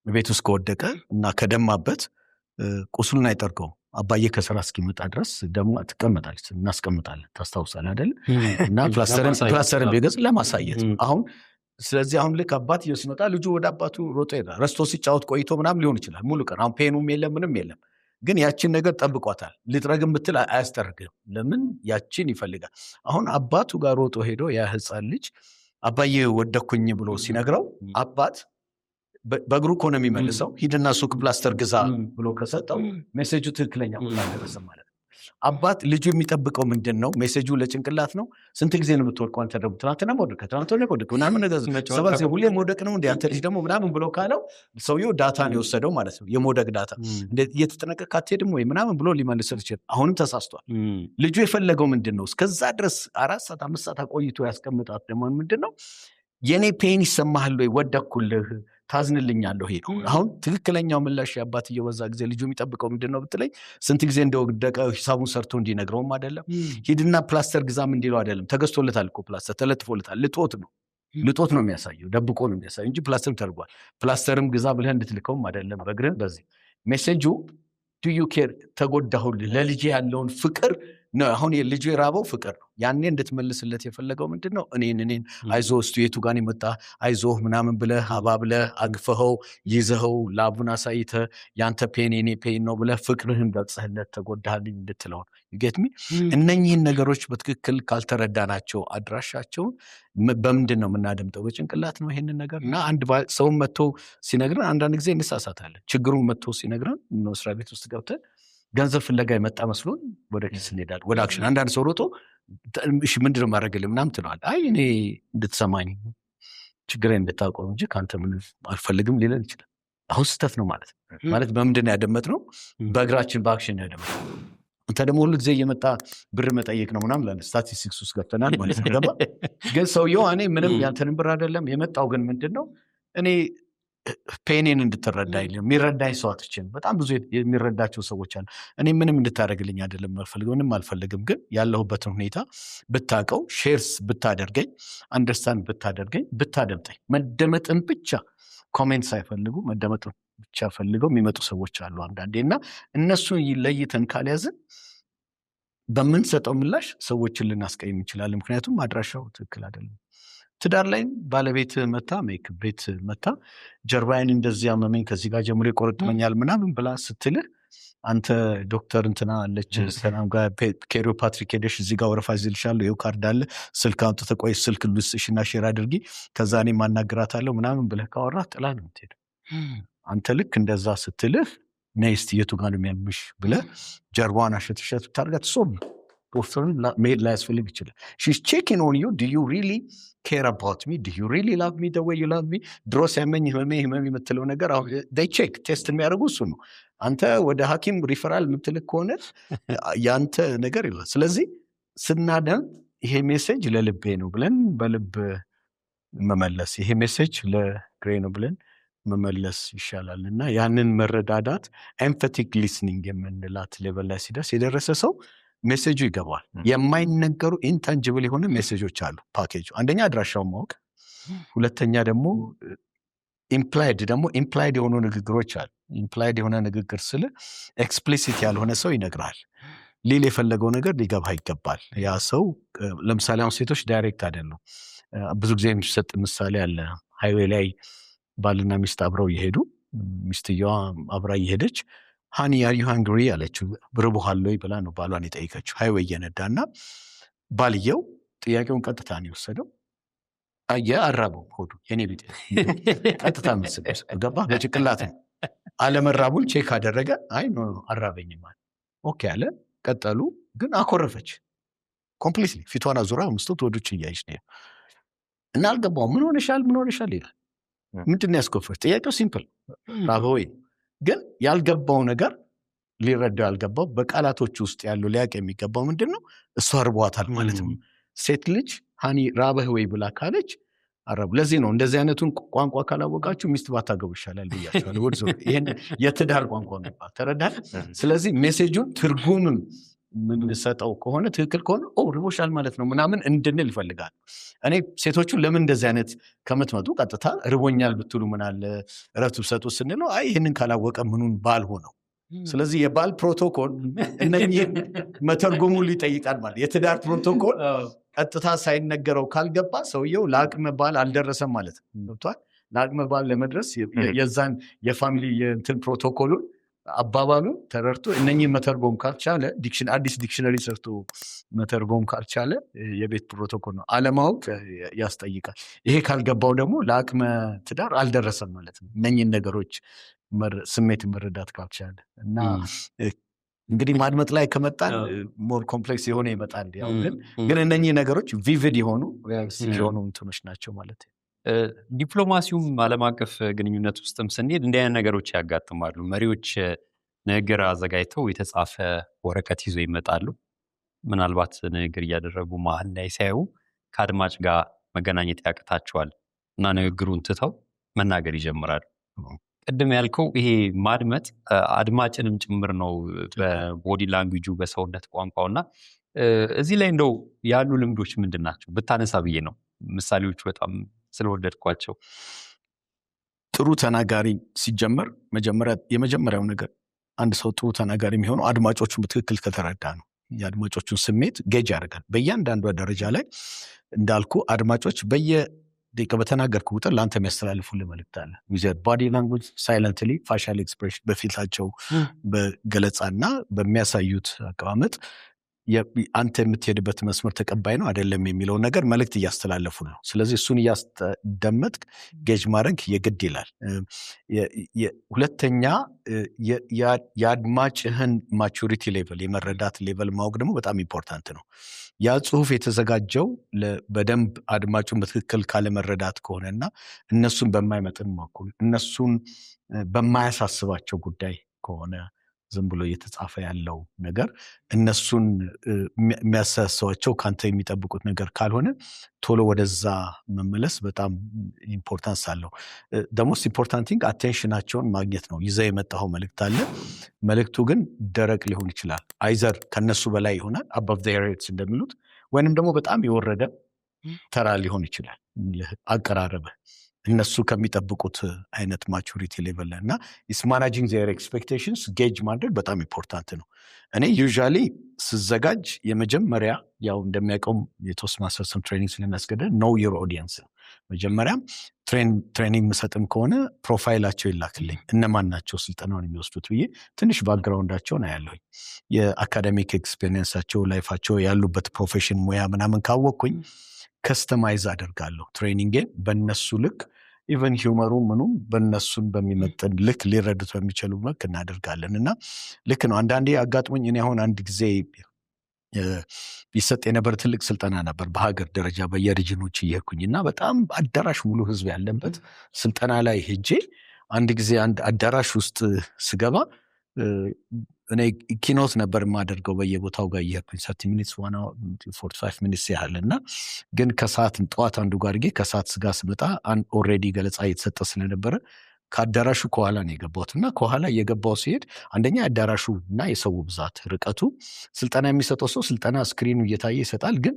ቤት ውስጥ ከወደቀ እና ከደማበት ቁስሉን አይጠርገውም። አባዬ ከስራ እስኪመጣ ድረስ ደግሞ ትቀመጣለች፣ እናስቀምጣለን። ታስታውሳለህ አይደል? እና ፕላስተርን ቢገጽ ለማሳየት አሁን ስለዚህ አሁን ልክ አባት ሲመጣ ልጁ ወደ አባቱ ሮጦ ይሄዳል። ረስቶ ሲጫወት ቆይቶ ምናምን ሊሆን ይችላል ሙሉ ቀን። አሁን ፔኑም የለም ምንም የለም፣ ግን ያችን ነገር ጠብቋታል። ልጥረግም ብትል አያስጠርግም። ለምን? ያችን ይፈልጋል። አሁን አባቱ ጋር ሮጦ ሄዶ ያ ህፃን ልጅ አባዬ ወደኩኝ ብሎ ሲነግረው አባት በእግሩ እኮ ነው የሚመልሰው። ሂድና ሱቅ ፕላስተር ግዛ ብሎ ከሰጠው ሜሴጁ ትክክለኛ አልደረሰም ማለት ነው። አባት ልጁ የሚጠብቀው ምንድን ነው? ሜሴጁ ለጭንቅላት ነው። ስንት ጊዜ ነው የምትወድቀው አንተ ደግሞ? ትናንትና መውደቅ ምናምን ነገር ሁሌ መውደቅ ነው እንደ አንተ ልጅ ደግሞ ምናምን ብሎ ካለው ሰውየው ዳታን የወሰደው ማለት ነው። የመውደቅ ዳታ እየተጠነቀቅ አትሄድም ወይ ምናምን ብሎ ሊመልስል ይችላል። አሁንም ተሳስቷል። ልጁ የፈለገው ምንድን ነው? እስከዛ ድረስ 4 ሰዓት 5 ሰዓት አቆይቶ ያስቀምጣት ደግሞ ምንድን ነው? የኔ ፔን ይሰማሃል ወይ? ወደኩልህ ታዝንልኛለሁ። ሄዱ አሁን ትክክለኛው ምላሽ የአባትየው በዛ ጊዜ ልጁ የሚጠብቀው ምንድን ነው ብትለኝ ስንት ጊዜ እንደወደቀ ሂሳቡን ሰርቶ እንዲነግረውም አይደለም። ሂድና ፕላስተር ግዛም እንዲለው አይደለም። ተገዝቶለታል እኮ ፕላስተር ተለጥፎለታል። ልጦት ነው የሚያሳየው፣ ደብቆ ነው የሚያሳየው እንጂ ፕላስተርም ተደርጓል። ፕላስተርም ግዛ ብለህ እንድትልከውም አይደለም። በግርህ በዚህ ሜሴጁ ዱ ዩ ኬር ተጎዳሁልህ ለልጄ ያለውን ፍቅር ነው። አሁን ልጁ የራበው ፍቅር ነው። ያኔ እንድትመልስለት የፈለገው ምንድን ነው? እኔን አይዞ እስቱ የቱ ጋር የመጣ አይዞህ ምናምን ብለህ አባብለህ አግፈኸው ይዘኸው ላቡን አሳይተህ ያንተ ፔን የኔ ፔን ነው ብለህ ፍቅርህን ገልጸህለት ተጎዳህልኝ እንድትለው ነው። ዩጌትሚ እነኚህን ነገሮች በትክክል ካልተረዳናቸው አድራሻቸውን በምንድን ነው የምናደምጠው? በጭንቅላት ነው ይሄንን ነገር እና አንድ ሰውን መጥቶ ሲነግረን አንዳንድ ጊዜ እንሳሳታለን። ችግሩን መጥቶ ሲነግረን መስሪያ ቤት ውስጥ ገብተን ገንዘብ ፍለጋ የመጣ መስሎን ወደ ኪስ እንሄዳለን፣ ወደ አክሽን። አንዳንድ ሰው ሮጦ እሺ ምንድን ነው ማድረግልህ ምናምን ትለዋል። አይ እኔ እንድትሰማኝ ችግሬን እንድታውቀው እንጂ ከአንተ ምን አልፈልግም ሊለን ይችላል። አሁን ስህተት ነው ማለት ነው። ማለት በምንድን ነው ያደመጥነው? በእግራችን በአክሽን ያደመጥነው። አንተ ደግሞ ሁሉ ጊዜ እየመጣ ብር መጠየቅ ነው ምናምን ላለ ስታቲስቲክስ ውስጥ ገብተናል ማለት ነው። ገባ? ግን ሰውየው እኔ ምንም ያንተንም ብር አይደለም የመጣው፣ ግን ምንድን ነው እኔ ፔኔን እንድትረዳ የሚረዳኝ ሰው አትችል። በጣም ብዙ የሚረዳቸው ሰዎች አሉ። እኔ ምንም እንድታደርግልኝ አይደለም አልፈልግም፣ ምንም አልፈልግም፣ ግን ያለሁበትን ሁኔታ ብታውቀው፣ ሼርስ ብታደርገኝ፣ አንደርስታንድ ብታደርገኝ፣ ብታደምጠኝ። መደመጥን ብቻ ኮሜንት ሳይፈልጉ መደመጥን ብቻ ፈልገው የሚመጡ ሰዎች አሉ አንዳንዴ እና እነሱን ለይተን ካልያዝን በምንሰጠው ምላሽ ሰዎችን ልናስቀይም እንችላለን። ምክንያቱም አድራሻው ትክክል አይደለም። ትዳር ላይ ባለቤት መታ ቤት መታ ጀርባዬን እንደዚህ አመመኝ ከዚህ ጋር ጀምሮ ይቆረጥመኛል ምናምን ብላ ስትልህ አንተ ዶክተር እንትና አለች ሰላም ጋር ኬሪዮፓትሪክ ሄደሽ እዚህ ጋር ወረፋ ይዝልሻለሁ ይኸው ካርድ አለ ስልክ አምጥተህ ቆይ ስልክ ልስጥሽና ሼር አድርጊ ከዛ እኔ ማናገራታለሁ ምናምን ብለህ ካወራህ ጥላ ነው የምትሄደው። አንተ ልክ እንደዛ ስትልህ ነይ እስቲ የቱ ጋር ነው የሚያምሽ ብለህ ጀርባዋን አሸትሸት ብታደርጋት ሶም ዶክተርን መሄድ ላያስፈልግ ይችላል። she's checking on you, do you really care about me, do you really love me the way you love me? ድሮ ሲያመኝ ህመሜ የምትለው ነገር አሁን they check ቴስት የሚያደርጉ እሱ ነው። አንተ ወደ ሐኪም ሪፈራል የምትልክ ከሆነ ያንተ ነገር ይላል። ስለዚህ ስናደም ይሄ ሜሴጅ ለልቤ ነው ብለን በልብ መመለስ፣ ይሄ ሜሴጅ ለግሬ ነው ብለን መመለስ ይሻላል። እና ያንን መረዳዳት ኤምፓቲክ ሊስኒንግ የምንላት ሌቨል ላይ ሲደርስ የደረሰ ሰው ሜሴጁ ይገባል። የማይነገሩ ኢንታንጅብል የሆነ ሜሴጆች አሉ ፓኬጁ። አንደኛ አድራሻውን ማወቅ፣ ሁለተኛ ደግሞ ኢምፕላይድ የሆኑ ንግግሮች አሉ። ኢምፕላይድ የሆነ ንግግር ስለ ኤክስፕሊሲት ያልሆነ ሰው ይነግራል። ሊል የፈለገው ነገር ሊገባ ይገባል። ያ ሰው ለምሳሌ አሁን ሴቶች ዳይሬክት አይደሉም። ብዙ ጊዜ የሚሰጥ ምሳሌ አለ። ሃይዌይ ላይ ባልና ሚስት አብረው እየሄዱ ሚስትየዋ አብራ እየሄደች ሃኒ አር ዩ ሃንግሪ አለችው። ርቦሃል ወይ ብላ ነው ባሏን የጠየቀችው። ሃይዌይ እየነዳና ባልየው ጥያቄውን ቀጥታ ነው የወሰደው። አየ አራበው ሆዱ የኔ ቢጤ ቀጥታ መስል ገባ በጭቅላት ነው። አለመራቡን ቼክ አደረገ። አይ ኖ አራበኝም አለ። ኦኬ አለ። ቀጠሉ። ግን አኮረፈች ኮምፕሊትሊ። ፊቷን አዙራ መስቶት ወዶች እያየች ነው እና አልገባው። ምን ሆነሻል ይላል። ምንድን ነው ያስኮፈች? ጥያቄው ሲምፕል ራበው ወይ። ግን ያልገባው ነገር ሊረዳው ያልገባው በቃላቶች ውስጥ ያለው ሊያቅ የሚገባው ምንድን ነው? እሷ አርቧታል ማለት ነው። ሴት ልጅ ሃኒ ራበህ ወይ ብላ ካለች አረቡ። ለዚህ ነው እንደዚህ አይነቱን ቋንቋ ካላወቃችሁ ሚስት ባታገቡ ይሻላል ብያቸዋለሁ። ወድዞ ይሄን የትዳር ቋንቋ ነው ተረዳል። ስለዚህ ሜሴጁን ትርጉምም ምንሰጠው ከሆነ ትክክል ከሆነ ርቦሻል ማለት ነው ምናምን እንድንል ይፈልጋል። እኔ ሴቶቹን ለምን እንደዚህ አይነት ከምትመጡ ቀጥታ ርቦኛል ብትሉ ምናለ እረፍት ብሰጡ ስንለው አይ ይህንን ካላወቀ ምኑን ባል ሆነው። ስለዚህ የባል ፕሮቶኮል እነኚህ መተርጎሙ ይጠይቃል ማለት የትዳር ፕሮቶኮል ቀጥታ ሳይነገረው ካልገባ ሰውየው ለአቅመ ባል አልደረሰም ማለት ነው። ገብቷል? ለአቅመ ባል ለመድረስ የዛን የፋሚሊ የእንትን ፕሮቶኮሉን አባባሉ ተረድቶ እነኚህ መተርጎም ካልቻለ አዲስ ዲክሽነሪ ሰርቶ መተርጎም ካልቻለ የቤት ፕሮቶኮል ነው። አለማወቅ ያስጠይቃል። ይሄ ካልገባው ደግሞ ለአቅመ ትዳር አልደረሰም ማለት ነው። እነኚህን ነገሮች ስሜት መረዳት ካልቻለ እና እንግዲህ ማድመጥ ላይ ከመጣን ሞር ኮምፕሌክስ የሆነ ይመጣል። ያው ግን እነኚህ ነገሮች ቪቪድ የሆኑ የሆኑ እንትኖች ናቸው ማለት ነው።
ዲፕሎማሲውም ዓለም አቀፍ ግንኙነት ውስጥም ስንሄድ እንዲህ አይነት ነገሮች ያጋጥማሉ። መሪዎች ንግግር አዘጋጅተው የተጻፈ ወረቀት ይዞ ይመጣሉ። ምናልባት ንግግር እያደረጉ መሀል ላይ ሲያዩ ከአድማጭ ጋር መገናኘት ያቅታቸዋል እና ንግግሩን ትተው መናገር ይጀምራሉ። ቅድም ያልከው ይሄ ማድመጥ አድማጭንም ጭምር ነው በቦዲ ላንጉጁ በሰውነት ቋንቋውና እዚህ ላይ እንደው ያሉ ልምዶች ምንድን ናቸው ብታነሳ ብዬ ነው። ምሳሌዎች በጣም ስለወደድኳቸው።
ጥሩ ተናጋሪ ሲጀመር የመጀመሪያው ነገር አንድ ሰው ጥሩ ተናጋሪ የሚሆነው አድማጮቹን በትክክል ከተረዳ ነው። የአድማጮቹን ስሜት ጌጅ ያደርጋል። በእያንዳንዷ ደረጃ ላይ እንዳልኩ አድማጮች በየደቂቃ በተናገርኩ ቁጥር ለአንተ የሚያስተላልፉልህ መልእክት አለ። ባዲ ላንጉጅ ሳይለንትሊ ፋሻል ኤክስፕሬሽን በፊታቸው በገለጻና በሚያሳዩት አቀማመጥ አንተ የምትሄድበት መስመር ተቀባይ ነው አይደለም የሚለው ነገር መልእክት እያስተላለፉ ነው። ስለዚህ እሱን እያስደመጥክ ጌጅ ማድረግ የግድ ይላል። ሁለተኛ የአድማጭህን ማቹሪቲ ሌቨል የመረዳት ሌቨል ማወቅ ደግሞ በጣም ኢምፖርታንት ነው። ያ ጽሁፍ የተዘጋጀው በደንብ አድማጩን በትክክል ካለመረዳት ከሆነና እነሱን በማይመጥን በኩል እነሱን በማያሳስባቸው ጉዳይ ከሆነ ዝም ብሎ እየተጻፈ ያለው ነገር እነሱን የሚያሳስባቸው ካንተ የሚጠብቁት ነገር ካልሆነ ቶሎ ወደዛ መመለስ በጣም ኢምፖርታንስ አለው። ደሞስት ኢምፖርታንት ቲንግ አቴንሽናቸውን ማግኘት ነው። ይዘህ የመጣኸው መልእክት አለ። መልእክቱ ግን ደረቅ ሊሆን ይችላል። አይዘር ከነሱ በላይ ይሆናል above their heads እንደሚሉት፣ ወይንም ደግሞ በጣም የወረደ ተራ ሊሆን ይችላል አቀራረብህ እነሱ ከሚጠብቁት አይነት ማቹሪቲ ሌቨል እና is managing their expectations ጌጅ ማድረግ በጣም ኢምፖርታንት ነው። እኔ ዩዥዋሊ ስዘጋጅ የመጀመሪያ ያው እንደሚያውቀው የቶስት ማስተርስ ትሬኒንግ ስለሚያስገድድ ኖው ዩር ኦዲየንስ መጀመሪያም ትሬኒንግ ምሰጥም ከሆነ ፕሮፋይላቸው ይላክልኝ እነማን ናቸው ስልጠናውን የሚወስዱት ብዬ ትንሽ ባክግራውንዳቸውን አያለሁኝ የአካዳሚክ ኤክስፔሪንሳቸው ላይፋቸው ያሉበት ፕሮፌሽን ሙያ ምናምን ካወቅኩኝ ከስተማይዝ አደርጋለሁ ትሬኒንግን በእነሱ ልክ ኢቨን ሂውመሩ ምኑም በእነሱን በሚመጥን ልክ ሊረዱት በሚችሉ መልክ እናደርጋለን እና ልክ ነው አንዳንዴ አጋጥሞኝ እኔ አሁን አንድ ጊዜ ይሰጥ የነበር ትልቅ ስልጠና ነበር በሀገር ደረጃ በየሪጅኖች እየሄድኩኝ እና በጣም አዳራሽ ሙሉ ህዝብ ያለበት ስልጠና ላይ ሄጄ አንድ ጊዜ አንድ አዳራሽ ውስጥ ስገባ እኔ ኪኖት ነበር የማደርገው በየቦታው ጋር እየሄድኩኝ 30 ሚኒትስ 45 ሚኒትስ ያህል እና ግን ከሰዓት ጠዋት አንዱ ጋር ጌ ከሰዓት ስጋ ስመጣ ኦልሬዲ ገለጻ እየተሰጠ ስለነበረ ከአዳራሹ ከኋላ ነው የገባሁት እና ከኋላ እየገባው ሲሄድ አንደኛ አዳራሹ እና የሰው ብዛት ርቀቱ ስልጠና የሚሰጠው ሰው ስልጠና ስክሪኑ እየታየ ይሰጣል ግን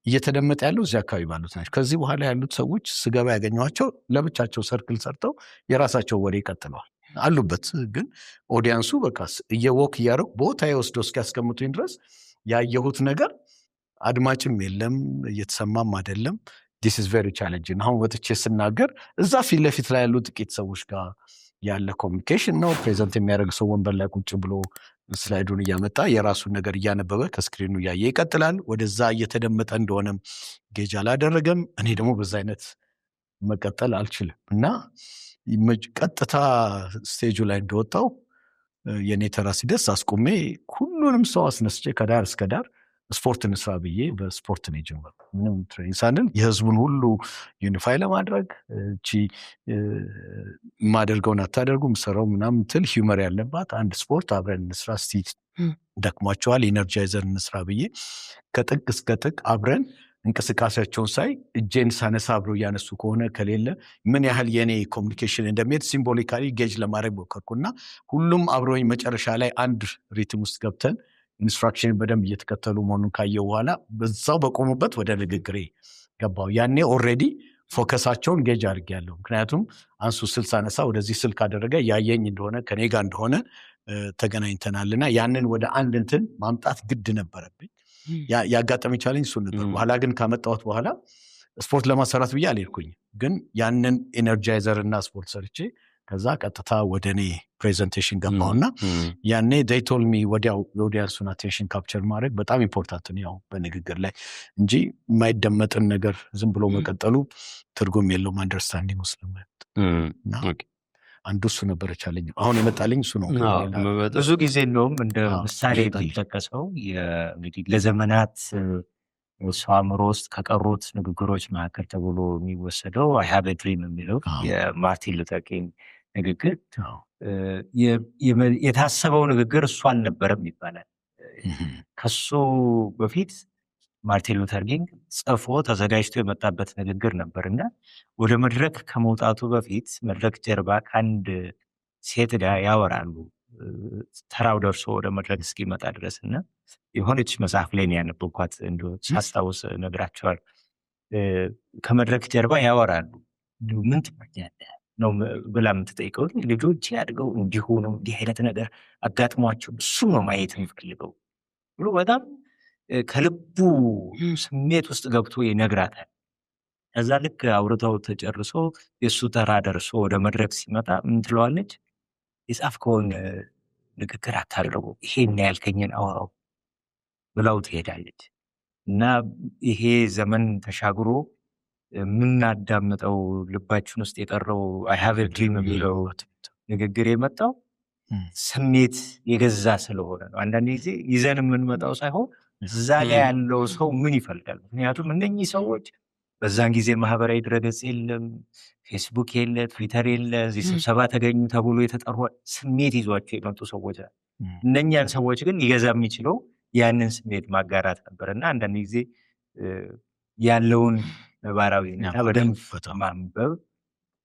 እየተደመጠ ያለው እዚህ አካባቢ ባሉት ናቸው ከዚህ በኋላ ያሉት ሰዎች ስገባ ያገኘኋቸው ለብቻቸው ሰርክል ሰርተው የራሳቸው ወሬ ቀጥለዋል አሉበት ግን ኦዲያንሱ በቃ እየወክ እያደረጉ ቦታ የወስደው እስኪያስቀምጡኝ ድረስ ያየሁት ነገር አድማጭም የለም እየተሰማም አይደለም this is very challenging አሁን ወጥቼ ስናገር እዛ ፊት ለፊት ላይ ያሉ ጥቂት ሰዎች ጋር ያለ ኮሚኒኬሽን ነው ፕሬዘንት የሚያደርግ ሰው ወንበር ላይ ቁጭ ብሎ ስላይዱን እያመጣ የራሱን ነገር እያነበበ ከስክሪኑ እያየ ይቀጥላል ወደዛ እየተደመጠ እንደሆነም ጌጅ አላደረገም እኔ ደግሞ በዛ አይነት መቀጠል አልችልም እና ቀጥታ ስቴጁ ላይ እንደወጣው የኔ ተራ ሲደርስ አስቆሜ ሁሉንም ሰው አስነስቼ ከዳር እስከ ዳር ስፖርት እንስራ ብዬ በስፖርት ነው የጀመርኩት ምንም ትሬኒንግ ሳንል የህዝቡን ሁሉ ዩኒፋይ ለማድረግ እቺ ማደርገውን አታደርጉ ምሰራው ምናምን ትል ሂውመር ያለባት አንድ ስፖርት አብረን እንስራ እስቲ ደክሟቸዋል ኢነርጃይዘር እንስራ ብዬ ከጥቅ እስከ ጥቅ አብረን እንቅስቃሴያቸውን ሳይ እጄን ሳነሳ አብሮ እያነሱ ከሆነ ከሌለ ምን ያህል የኔ ኮሚኒኬሽን እንደሚሄድ ሲምቦሊካሊ ጌጅ ለማድረግ ሞከርኩና ሁሉም አብሮኝ መጨረሻ ላይ አንድ ሪትም ውስጥ ገብተን ኢንስትራክሽን በደንብ እየተከተሉ መሆኑን ካየው በኋላ በዛው በቆሙበት ወደ ንግግሬ ገባው ያኔ ኦልሬዲ ፎከሳቸውን ጌጅ አድርጌያለሁ ምክንያቱም አንሱ ስልሳ አነሳ ወደዚህ ስልክ አደረገ ያየኝ እንደሆነ ከኔ ጋር እንደሆነ ተገናኝተናልና ያንን ወደ አንድ እንትን ማምጣት ግድ ነበረብኝ ያጋጠመኝ ቻሌንጅ እሱ ነበር በኋላ ግን ካመጣሁት በኋላ ስፖርት ለማሰራት ብዬ አልሄድኩኝ ግን ያንን ኤነርጃይዘር እና ስፖርት ሰርቼ ከዛ ቀጥታ ወደ እኔ ፕሬዘንቴሽን ገባሁና ያኔ they told me ወዲያው የኦዲየንሱን አቴንሽን ካፕቸር ማድረግ በጣም ኢምፖርታንት ነው ያው በንግግር ላይ እንጂ የማይደመጥን ነገር ዝም ብሎ መቀጠሉ ትርጉም የለውም አንደርስታንዲንግ ስለማይመጣ አንዱ እሱ ነበር ቻለኝ አሁን የመጣልኝ እሱ ነው
ብዙ ጊዜ እንደውም እንደ ምሳሌ የሚጠቀሰው እንግዲህ ለዘመናት ሰው አእምሮ ውስጥ ከቀሩት ንግግሮች መካከል ተብሎ የሚወሰደው I have a dream የሚለው የማርቲን ሉተር ኪንግ ንግግር የታሰበው ንግግር እሱ አልነበረም ይባላል ከሱ በፊት ማርቲን ሉተር ኪንግ ጽፎ ተዘጋጅቶ የመጣበት ንግግር ነበርና ወደ መድረክ ከመውጣቱ በፊት መድረክ ጀርባ ከአንድ ሴት ጋር ያወራሉ ተራው ደርሶ ወደ መድረክ እስኪመጣ ድረስና የሆነች መጽሐፍ ላይ ያነበብኳት እንደው ሳስታውስ ነግራቸዋል ከመድረክ ጀርባ ያወራሉ ምን ትመኛለህ ነው ብላ የምትጠይቀው ልጆች ያድገው እንዲሆኑ እንዲህ አይነት ነገር አጋጥሟቸው እሱ ነው ማየት የሚፈልገው ብሎ በጣም ከልቡ ስሜት ውስጥ ገብቶ ይነግራታል ከዛ ልክ አውርተው ተጨርሶ የሱ ተራ ደርሶ ወደ መድረክ ሲመጣ ምን ትለዋለች የጻፍከውን ንግግር አታድርጉ ይሄን ያልከኝን አወራው ብላው ትሄዳለች እና ይሄ ዘመን ተሻግሮ ምናዳምጠው ልባችን ውስጥ የጠራው I have a dream የሚለው ንግግር የመጣው ስሜት የገዛ ስለሆነ ነው አንዳንድ ጊዜ ይዘን የምንመጣው ሳይሆን እዛ ላይ ያለው ሰው ምን ይፈልጋል ምክንያቱም እነኚህ ሰዎች በዛን ጊዜ ማህበራዊ ድረገጽ የለም ፌስቡክ የለ ትዊተር የለ እዚህ ስብሰባ ተገኙ ተብሎ የተጠሩ ስሜት ይዟቸው የመጡ ሰዎች እነኛን ሰዎች ግን ሊገዛ የሚችለው ያንን ስሜት ማጋራት ነበርና አንዳንድ ጊዜ ያለውን ነባራዊ ሁኔታ በደንብ ማንበብ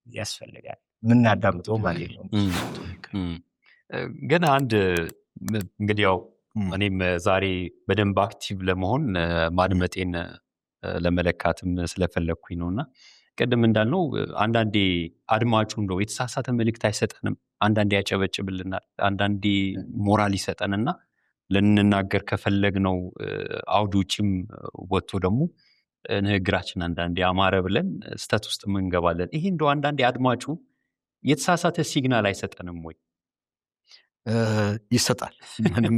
ያስፈልጋል ምናዳምጠው ማለት ነው
ግን አንድ እንግዲህ ያው እኔም ዛሬ በደንብ አክቲቭ ለመሆን ማድመጤን ለመለካትም ስለፈለኩኝ ነውና ቀደም እንዳልነው አንዳንዴ አድማጩ እንደው የተሳሳተ መልእክት አይሰጠንም አንዳንዴ ያጨበጭብልናል አንዳንዴ ሞራል ይሰጠንና ልንናገር ከፈለግነው አውድ ውጭም ወጥቶ ደግሞ ንግግራችን አንዳንዴ አማረ ብለን ስተት ውስጥ እንገባለን። ይሄ እንደው አንዳንዴ አድማጩ የተሳሳተ ሲግናል አይሰጠንም ወይ?
ይሰጣል። ምንም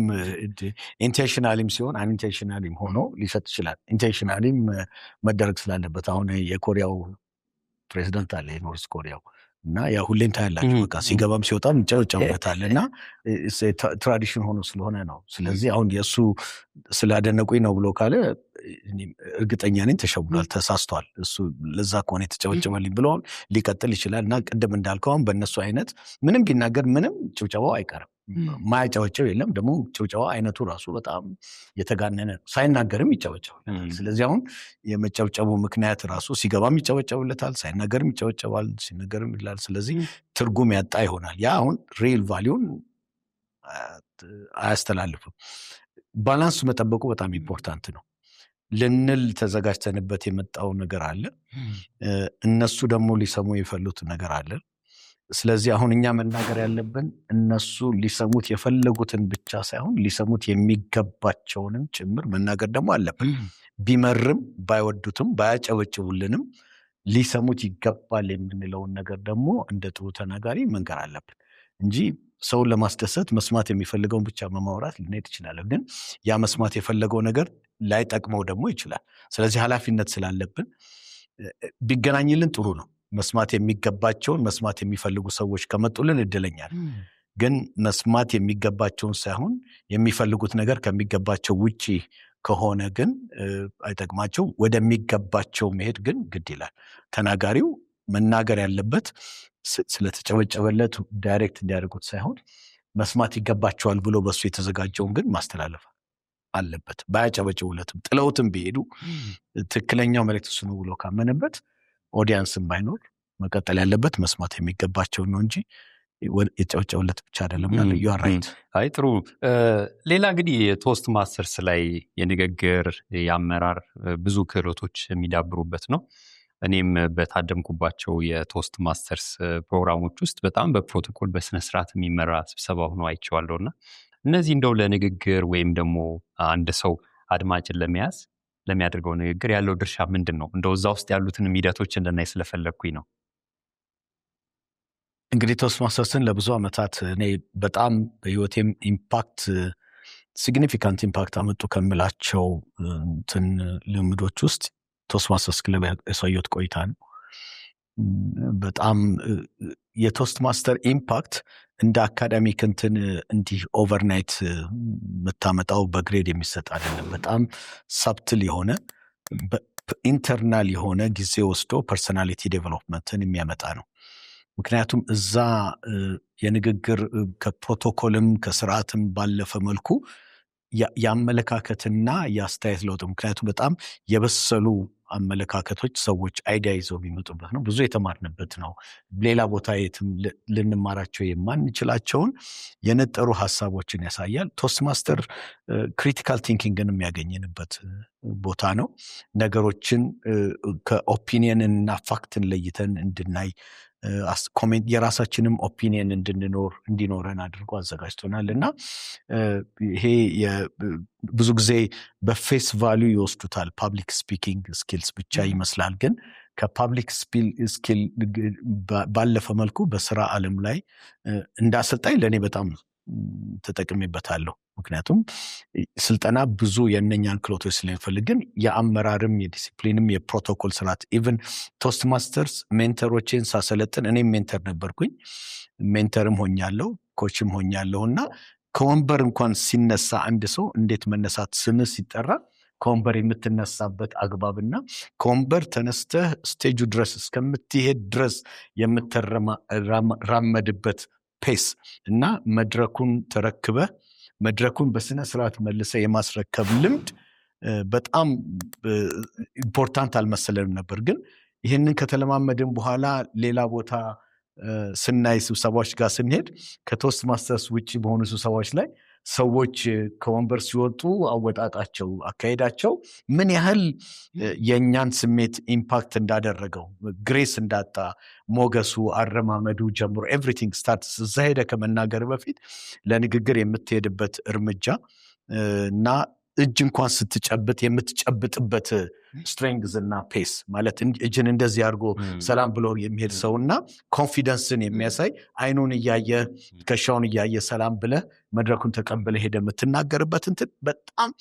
ኢንቴንሽናሊም ሲሆን አንኢንቴንሽናሊም ሆኖ ሊሰጥ ይችላል። ኢንቴንሽናሊም መደረግ ስላለበት አሁን የኮሪያው ፕሬዚደንት አለ የኖርዝ ኮሪያው እና ያ ሁሌም ታያላችሁ በቃ ሲገባም ሲወጣም ይጨበጨብለታል እና ትራዲሽን ሆኖ ስለሆነ ነው። ስለዚህ አሁን የእሱ ስላደነቁኝ ነው ብሎ ካለ እርግጠኛ ነኝ ተሸውዷል፣ ተሳስቷል። እሱ ለዛ ከሆነ የተጨበጨበልኝ ብሎ ሊቀጥል ይችላል። እና ቅድም እንዳልከው አሁን በእነሱ አይነት ምንም ቢናገር ምንም ጭብጨባው አይቀርም። ማያጨበጨብ የለም። ደግሞ ጭብጨባው አይነቱ ራሱ በጣም የተጋነነ ሳይናገርም ይጨበጨብለታል። ስለዚህ አሁን የመጨብጨቡ ምክንያት ራሱ ሲገባም ይጨበጨብለታል፣ ሳይናገርም ይጨበጨባል፣ ሲናገርም ይላል። ስለዚህ ትርጉም ያጣ ይሆናል። ያ አሁን ሪል ቫሊዩን አያስተላልፍም። ባላንስ መጠበቁ በጣም ኢምፖርታንት ነው። ልንል ተዘጋጅተንበት የመጣው ነገር አለ፣ እነሱ ደግሞ ሊሰሙ የፈሉት ነገር አለ። ስለዚህ አሁን እኛ መናገር ያለብን እነሱ ሊሰሙት የፈለጉትን ብቻ ሳይሆን ሊሰሙት የሚገባቸውንም ጭምር መናገር ደግሞ አለብን። ቢመርም ባይወዱትም ባያጨበጭቡልንም ሊሰሙት ይገባል የምንለውን ነገር ደግሞ እንደ ጥሩ ተናጋሪ መንገር አለብን እንጂ ሰውን ለማስደሰት መስማት የሚፈልገውን ብቻ መማውራት ልንሄድ ይችላለን። ግን ያ መስማት የፈለገው ነገር ላይጠቅመው ደግሞ ይችላል። ስለዚህ ኃላፊነት ስላለብን ቢገናኝልን ጥሩ ነው። መስማት የሚገባቸውን መስማት የሚፈልጉ ሰዎች ከመጡልን እድለኛል። ግን መስማት የሚገባቸውን ሳይሆን የሚፈልጉት ነገር ከሚገባቸው ውጪ ከሆነ ግን አይጠቅማቸው። ወደሚገባቸው መሄድ ግን ግድ ይላል። ተናጋሪው መናገር ያለበት ስለተጨበጨበለት ዳይሬክት እንዲያደርጉት ሳይሆን መስማት ይገባቸዋል ብሎ በሱ የተዘጋጀውን ግን ማስተላለፍ አለበት። ባያጨበጭቡለትም ጥለውትም ቢሄዱ ትክክለኛው መልእክት እሱ ነው ብሎ ካመነበት ኦዲየንስም ባይኖር መቀጠል ያለበት መስማት የሚገባቸውን ነው እንጂ የጨበጨቡለት ብቻ አይደለም። ራይት።
አይ ጥሩ። ሌላ እንግዲህ የቶስት ማስተርስ ላይ የንግግር የአመራር ብዙ ክህሎቶች የሚዳብሩበት ነው። እኔም በታደምኩባቸው የቶስት ማስተርስ ፕሮግራሞች ውስጥ በጣም በፕሮቶኮል በስነስርዓት የሚመራ ስብሰባ ሆኖ አይቼዋለሁ። እና እነዚህ እንደው ለንግግር ወይም ደግሞ አንድ ሰው አድማጭን ለመያዝ ለሚያደርገው ንግግር ያለው ድርሻ ምንድን ነው? እንደው እዛ ውስጥ ያሉትን ሂደቶች እንድናይ ስለፈለግኩኝ ነው።
እንግዲህ ቶስት ማስተርስን ለብዙ ዓመታት እኔ በጣም በህይወቴም ኢምፓክት ሲግኒፊካንት ኢምፓክት አመጡ ከምላቸው እንትን ልምዶች ውስጥ ቶስት ማስተርስ ክለብ ያሳየሁት ቆይታ ነው። በጣም የቶስት ማስተር ኢምፓክት እንደ አካዳሚክ እንትን እንዲህ ኦቨርናይት የምታመጣው በግሬድ የሚሰጥ አይደለም። በጣም ሰብትል የሆነ ኢንተርናል የሆነ ጊዜ ወስዶ ፐርሰናሊቲ ዴቨሎፕመንትን የሚያመጣ ነው። ምክንያቱም እዛ የንግግር ከፕሮቶኮልም ከስርዓትም ባለፈ መልኩ የአመለካከትና የአስተያየት ለውጥ፣ ምክንያቱም በጣም የበሰሉ አመለካከቶች ሰዎች አይዲያ ይዘው የሚመጡበት ነው። ብዙ የተማርንበት ነው። ሌላ ቦታ የትም ልንማራቸው የማንችላቸውን የነጠሩ ሀሳቦችን ያሳያል። ቶስት ማስተር ክሪቲካል ቲንኪንግን የሚያገኝንበት ቦታ ነው። ነገሮችን ከኦፒኒየን እና ፋክትን ለይተን እንድናይ የራሳችንም ኦፒኒየን እንዲኖረን አድርጎ አዘጋጅቶናል። እና ይሄ ብዙ ጊዜ በፌስ ቫሊዩ ይወስዱታል። ፓብሊክ ስፒኪንግ ስኪልስ ብቻ ይመስላል። ግን ከፓብሊክ ስኪል ባለፈ መልኩ በስራ ዓለም ላይ እንዳሰልጣኝ ለእኔ በጣም ተጠቅሜበታለሁ። ምክንያቱም ስልጠና ብዙ የእነኛን ክህሎቶች ስለሚፈልግ፣ ግን የአመራርም የዲሲፕሊንም የፕሮቶኮል ስርዓት ኢቨን ቶስት ማስተርስ ሜንተሮቼን ሳሰለጥን እኔም ሜንተር ነበርኩኝ። ሜንተርም ሆኛለሁ፣ ኮችም ሆኛለሁ። እና ከወንበር እንኳን ሲነሳ አንድ ሰው እንዴት መነሳት ስምህ ሲጠራ ከወንበር የምትነሳበት አግባብና ከወንበር ተነስተህ ስቴጁ ድረስ እስከምትሄድ ድረስ የምትራመድበት ፔስ እና መድረኩን ተረክበ መድረኩን በስነ ስርዓት መልሰ የማስረከብ ልምድ በጣም ኢምፖርታንት አልመሰለንም ነበር። ግን ይህንን ከተለማመድን በኋላ ሌላ ቦታ ስናይ ስብሰባዎች ጋር ስንሄድ ከቶስት ማስተርስ ውጭ በሆኑ ስብሰባዎች ላይ ሰዎች ከወንበር ሲወጡ አወጣጣቸው፣ አካሄዳቸው ምን ያህል የእኛን ስሜት ኢምፓክት እንዳደረገው፣ ግሬስ እንዳጣ፣ ሞገሱ፣ አረማመዱ ጀምሮ ኤቭሪቲንግ ስታርትስ እዛ ሄደ ከመናገር በፊት ለንግግር የምትሄድበት እርምጃ እና እጅ እንኳን ስትጨብጥ የምትጨብጥበት ስትሬንግዝ እና ፔስ ማለት እጅን እንደዚህ አድርጎ ሰላም ብሎ የሚሄድ ሰውና ኮንፊደንስን የሚያሳይ አይኑን እያየ ከሻውን እያየ ሰላም ብለ መድረኩን ተቀብለ ሄደ የምትናገርበት እንትን በጣም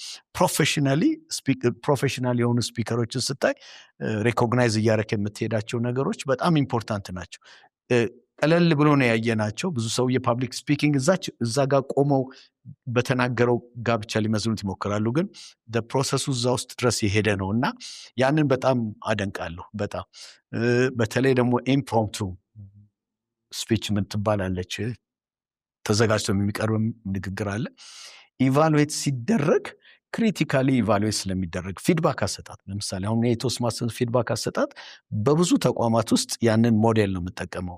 ፕሮፌሽናል የሆኑ ስፒከሮችን ስታይ ሬኮግናይዝ እያደረክ የምትሄዳቸው ነገሮች በጣም ኢምፖርታንት ናቸው። ቀለል ብሎ ነው ያየናቸው። ብዙ ሰው የፓብሊክ ስፒኪንግ እዛ ጋር ቆመው በተናገረው ጋር ብቻ ሊመዝኑት ይሞክራሉ። ግን ፕሮሰሱ እዛ ውስጥ ድረስ የሄደ ነው እና ያንን በጣም አደንቃለሁ። በጣም በተለይ ደግሞ ኢምፕሮምፕቱ ስፒች ምትባላለች፣ ተዘጋጅቶ የሚቀርብ ንግግር አለ። ኢቫሉዌት ሲደረግ ክሪቲካሊ ኢቫሉዌት ስለሚደረግ ፊድባክ አሰጣጥ፣ ለምሳሌ አሁን የቶስትማስተርስ ፊድባክ አሰጣጥ በብዙ ተቋማት ውስጥ ያንን ሞዴል ነው የምጠቀመው።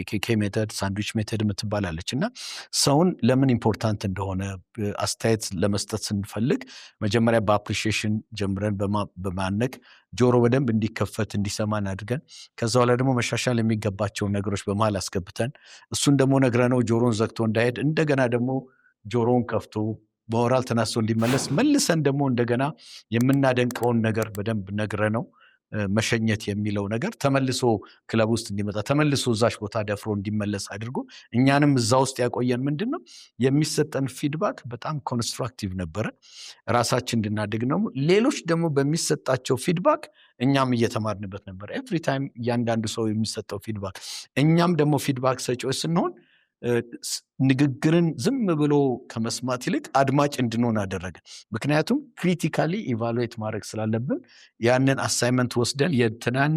ኬኬ ሜተድ፣ ሳንድዊች ሜተድ የምትባላለች እና ሰውን ለምን ኢምፖርታንት እንደሆነ አስተያየት ለመስጠት ስንፈልግ መጀመሪያ በአፕሪሺዬሽን ጀምረን በማነቅ ጆሮ በደንብ እንዲከፈት እንዲሰማን አድርገን ከዛ በኋላ ደግሞ መሻሻል የሚገባቸውን ነገሮች በመሃል አስገብተን እሱን ደግሞ ነግረነው ጆሮን ዘግቶ እንዳይሄድ እንደገና ደግሞ ጆሮውን ከፍቶ በሞራል ተናስቶ እንዲመለስ መልሰን ደግሞ እንደገና የምናደንቀውን ነገር በደንብ ነግረነው መሸኘት የሚለው ነገር ተመልሶ ክለብ ውስጥ እንዲመጣ ተመልሶ እዛሽ ቦታ ደፍሮ እንዲመለስ አድርጎ እኛንም እዛ ውስጥ ያቆየን ምንድነው የሚሰጠን ፊድባክ በጣም ኮንስትራክቲቭ ነበረ። ራሳችን እንድናድግ ነው። ሌሎች ደግሞ በሚሰጣቸው ፊድባክ እኛም እየተማርንበት ነበር። ኤቭሪ ታይም እያንዳንዱ ሰው የሚሰጠው ፊድባክ እኛም ደግሞ ፊድባክ ሰጪዎች ስንሆን ንግግርን ዝም ብሎ ከመስማት ይልቅ አድማጭ እንድንሆን አደረገ። ምክንያቱም ክሪቲካሊ ኢቫሉዌት ማድረግ ስላለብን ያንን አሳይመንት ወስደን የትናን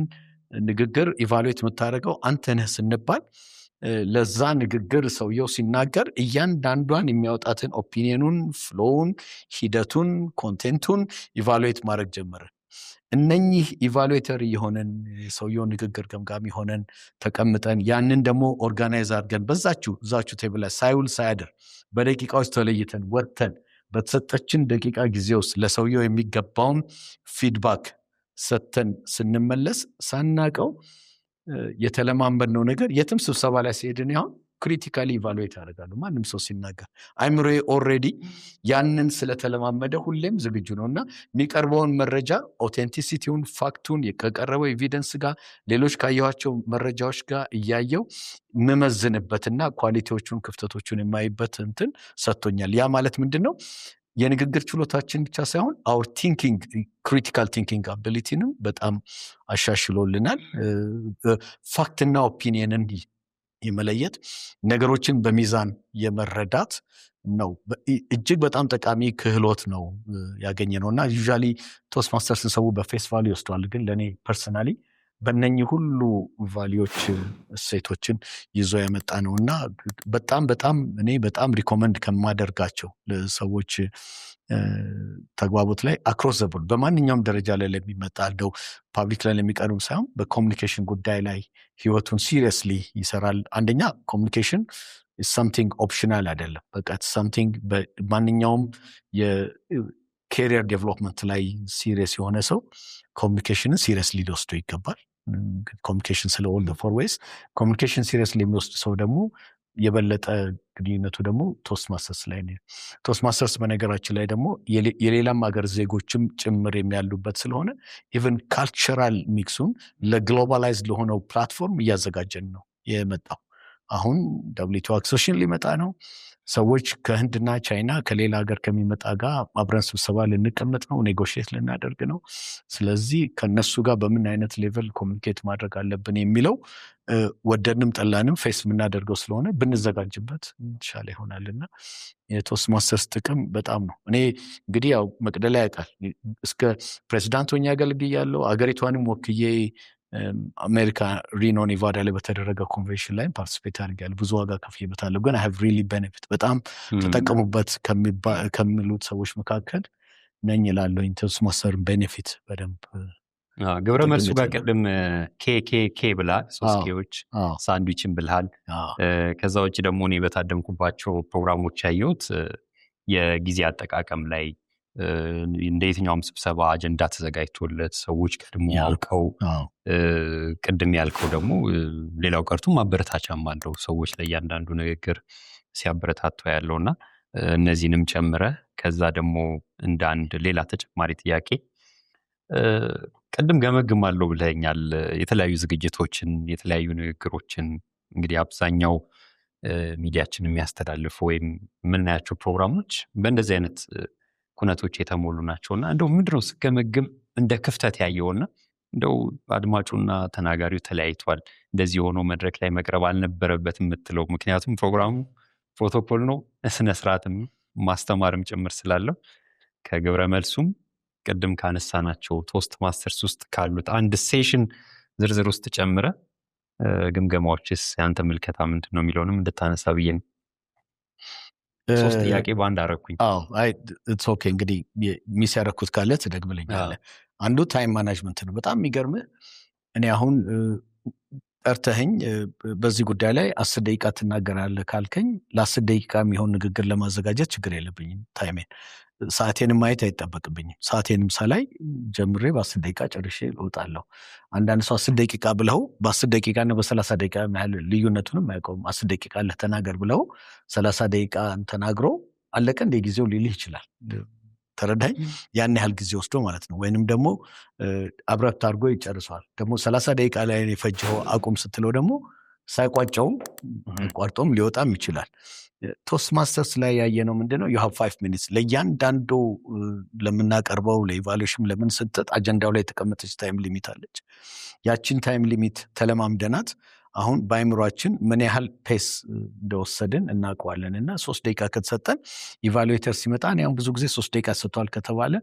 ንግግር ኢቫሉዌት የምታደርገው አንተ ነህ ስንባል ለዛ ንግግር ሰውየው ሲናገር እያንዳንዷን የሚያወጣትን ኦፒኒየኑን፣ ፍሎውን፣ ሂደቱን፣ ኮንቴንቱን ኢቫሉዌት ማድረግ ጀመረ። እነኚህ ኢቫሉዌተር የሆነን ሰውየው ንግግር ገምጋሚ ሆነን ተቀምጠን ያንን ደግሞ ኦርጋናይዝ አድርገን እዛችሁ ቴብል ላይ ሳይውል ሳያድር በደቂቃዎች ተለይተን ወጥተን በተሰጠችን ደቂቃ ጊዜ ውስጥ ለሰውየው የሚገባውን ፊድባክ ሰጥተን ስንመለስ ሳናቀው የተለማመድነው ነገር የትም ስብሰባ ላይ ሲሄድን ያሁን ክሪቲካሊ ኢቫሉዌት ያደርጋሉ። ማንም ሰው ሲናገር አይምሮዬ ኦልሬዲ ያንን ስለተለማመደ ሁሌም ዝግጁ ነው እና የሚቀርበውን መረጃ ኦቴንቲሲቲውን፣ ፋክቱን ከቀረበው ኤቪደንስ ጋር ሌሎች ካየኋቸው መረጃዎች ጋር እያየው ምመዝንበትና ኳሊቲዎቹን ክፍተቶቹን የማይበት እንትን ሰጥቶኛል። ያ ማለት ምንድን ነው? የንግግር ችሎታችን ብቻ ሳይሆን አውር ቲንኪንግ ክሪቲካል ቲንኪንግ አቢሊቲንም በጣም አሻሽሎልናል። ፋክትና ኦፒኒየንን የመለየት ነገሮችን በሚዛን የመረዳት ነው። እጅግ በጣም ጠቃሚ ክህሎት ነው ያገኘ ነው እና ዩዥዋሊ ቶስትማስተርስን ሰው በፌስ ቫልዩ ይወስደዋል። ግን ለእኔ ፐርሰናሊ በእነኚህ ሁሉ ቫልዩዎች እሴቶችን ይዞ የመጣ ነው እና በጣም እኔ በጣም ሪኮመንድ ከማደርጋቸው ለሰዎች ተግባቦት ላይ አክሮስ ዘ ቦርድ በማንኛውም ደረጃ ላይ ለሚመጣ እንደው ፓብሊክ ላይ ለሚቀርብ ሳይሆን በኮሚኒኬሽን ጉዳይ ላይ ህይወቱን ሲሪየስሊ ይሰራል። አንደኛ ኮሚኒኬሽን something ኦፕሽናል አይደለም። በቃ something በማንኛውም የኬሪየር ዴቨሎፕመንት ላይ ሲሪየስ የሆነ ሰው ኮሚኒኬሽንን ሲሪየስሊ ሊወስዶ ይገባል። ኮሚኒኬሽን ስለ ኦል ፎር ዌይስ ኮሚኒኬሽን ሲሪየስሊ የሚወስድ ሰው ደግሞ የበለጠ ግንኙነቱ ደግሞ ቶስትማስተርስ ላይ ነው። ቶስትማስተርስ በነገራችን ላይ ደግሞ የሌላም ሀገር ዜጎችም ጭምር የሚያሉበት ስለሆነ ኢቨን ካልቸራል ሚክሱን ለግሎባላይዝድ ለሆነው ፕላትፎርም እያዘጋጀን ነው የመጣው። አሁን WTO አክሴሽን ሊመጣ ነው። ሰዎች ከህንድና ቻይና ከሌላ ሀገር ከሚመጣ ጋር አብረን ስብሰባ ልንቀመጥ ነው፣ ኔጎሽየት ልናደርግ ነው። ስለዚህ ከነሱ ጋር በምን አይነት ሌቨል ኮሚኒኬት ማድረግ አለብን የሚለው ወደድንም ጠላንም ፌስ የምናደርገው ስለሆነ ብንዘጋጅበት ይሻል ይሆናልና የቶስትማስተርስ ጥቅም በጣም ነው። እኔ እንግዲህ ያው መቅደላ ያውቃል እስከ ፕሬዚዳንት ሆኜ አገልግያለሁ። አገሪቷንም ወክዬ አሜሪካ ሪኖ ኔቫዳ ላይ በተደረገ ኮንቬንሽን ላይ ፓርቲሲፔት አድርጌያለሁ። ብዙ ዋጋ ከፍዬበታለሁ። ግን I have really benefit በጣም ተጠቀሙበት ከሚሉት ሰዎች መካከል ነኝ እላለሁ። ቶስትማስተር ቤኔፊት በደንብ
ግብረ መልሱ ጋር ቀደም ኬ ብላል፣ ሶስት ኬዎች ሳንድዊችን ብልሃል። ከዛ ውጭ ደግሞ እኔ በታደምኩባቸው ፕሮግራሞች ያየሁት የጊዜ አጠቃቀም ላይ እንደ የትኛውም ስብሰባ አጀንዳ ተዘጋጅቶለት ሰዎች ቀድሞ ያልከው ቅድም ያልከው ደግሞ ሌላው ቀርቶ ማበረታቻም አለው ሰዎች ላይ ያንዳንዱ ንግግር ሲያበረታቱ ያለውና እነዚህንም ጨምረ ከዛ ደግሞ እንደ አንድ ሌላ ተጨማሪ ጥያቄ ቅድም ገመግማለሁ ብለኛል የተለያዩ ዝግጅቶችን የተለያዩ ንግግሮችን እንግዲህ አብዛኛው ሚዲያችን የሚያስተላልፉ ወይም የምናያቸው ፕሮግራሞች በእንደዚህ አይነት ኩነቶች የተሞሉ ናቸውና እንደው ምንድነው ስገመግም እንደ ክፍተት ያየውና እንደው አድማጩና ተናጋሪው ተለያይቷል እንደዚህ ሆኖ መድረክ ላይ መቅረብ አልነበረበትም የምትለው ምክንያቱም ፕሮግራሙ ፕሮቶኮል ነው ስነ ስርዓትም ማስተማርም ጭምር ስላለው ከግብረ መልሱም ቅድም ካነሳናቸው ቶስት ማስተርስ ውስጥ ካሉት አንድ ሴሽን ዝርዝር ውስጥ ጨምረ ግምገማዎችስ ያንተ ምልከታ ምንድነው የሚለውንም እንድታነሳ ብዬ ነው። ሶስት ጥያቄ በአንድ አረኩኝ።
አይ ኢትስ ኦኬ እንግዲህ ሚስ ያረኩት ካለ ትደግምልኛለህ። አንዱ ታይም ማኔጅመንት ነው። በጣም የሚገርም እኔ አሁን ጠርተኸኝ በዚህ ጉዳይ ላይ 10 ደቂቃ ትናገራለህ ካልከኝ ለ10 ደቂቃ የሚሆን ንግግር ለማዘጋጀት ችግር የለብኝም። ታይሜን ሰዓቴንም ማየት አይጠበቅብኝም። ሰዓቴንም ሳላይ ጀምሬ በ10 ደቂቃ ጨርሼ እወጣለሁ። አንዳንድ ሰው 10 ደቂቃ ብለው በ10 ደቂቃ እና በ30 ደቂቃ ያህል ልዩነቱንም አያውቀውም። 10 ደቂቃ ለተናገር ብለው 30 ደቂቃ ተናግሮ አለቀ እንደ ጊዜው ሊልህ ይችላል። ተረዳኝ። ያን ያህል ጊዜ ወስዶ ማለት ነው። ወይንም ደግሞ አብረብት አድርጎ ይጨርሰዋል። ደግሞ 30 ደቂቃ ላይ የፈጀው አቁም ስትለው ደግሞ ሳይቋጨውም ቋርጦም ሊወጣም ይችላል። ቶስት ማስተርስ ላይ ያየነው ምንድነው you have 5 minutes ለእያንዳንዱ ለምናቀርበው ለኢቫሉዌሽን ለምን ስትጥ አጀንዳው ላይ የተቀመጠች ታይም ሊሚት አለች። ያችን ታይም ሊሚት ተለማምደናት አሁን በአይምሯችን ምን ያህል ፔስ እንደወሰድን እናውቀዋለን። እና 3 ደቂቃ ከተሰጠን ኢቫሉዌተር ሲመጣ እኔ አሁን ብዙ ጊዜ 3 ደቂቃ ሰጥቷል ከተባለ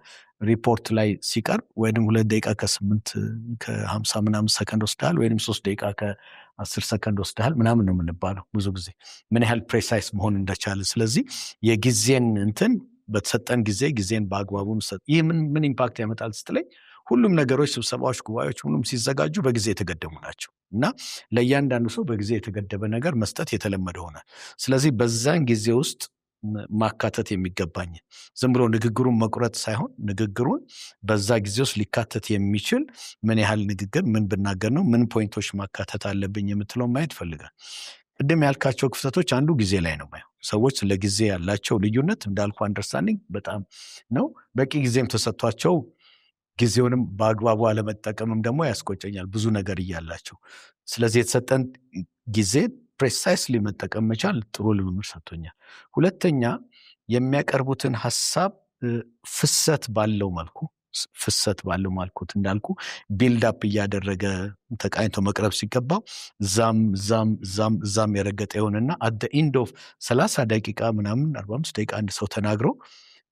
ሪፖርት ላይ ሲቀርብ ወይንም 2 ደቂቃ ከ50 ምናምን ሰከንድ ወስደሃል ወይንም 3 ደቂቃ ከ10 ሰከንድ ወስደሃል ምናምን ነው የምንባለው ብዙ ጊዜ ምን ያህል ፕሬሳይስ መሆን እንደቻለ። ስለዚህ የጊዜን እንትን በተሰጠን ጊዜን በአግባቡ መስጠት ይህ ምን ኢምፓክት ያመጣል ስትለኝ ሁሉም ነገሮች ስብሰባዎች፣ ጉባኤዎች ሁሉም ሲዘጋጁ በጊዜ የተገደቡ ናቸው እና ለእያንዳንዱ ሰው በጊዜ የተገደበ ነገር መስጠት የተለመደ ሆናል። ስለዚህ በዛን ጊዜ ውስጥ ማካተት የሚገባኝ ዝም ብሎ ንግግሩን መቁረጥ ሳይሆን ንግግሩን በዛ ጊዜ ውስጥ ሊካተት የሚችል ምን ያህል ንግግር ምን ብናገር ነው ምን ፖይንቶች ማካተት አለብኝ የምትለው ማየት ፈልጋል። ቅድም ያልካቸው ክፍተቶች አንዱ ጊዜ ላይ ነው ማየው። ሰዎች ለጊዜ ያላቸው ልዩነት እንዳልኩ አንደርስታንዲንግ በጣም ነው። በቂ ጊዜም ተሰጥቷቸው ጊዜውንም በአግባቡ አለመጠቀምም ደግሞ ያስቆጨኛል ብዙ ነገር እያላቸው። ስለዚህ የተሰጠን ጊዜ ፕሬሳይስሊ መጠቀም መቻል ጥሩ ልምምድ ሰጥቶኛል። ሁለተኛ የሚያቀርቡትን ሀሳብ ፍሰት ባለው መልኩ እንዳልኩ ቢልድ አፕ እያደረገ ተቃኝቶ መቅረብ ሲገባው ዛም የረገጠ ይሆንና አት ኢንድ ኦፍ 30 ደቂቃ ምናምን 45 ደቂቃ አንድ ሰው ተናግሮ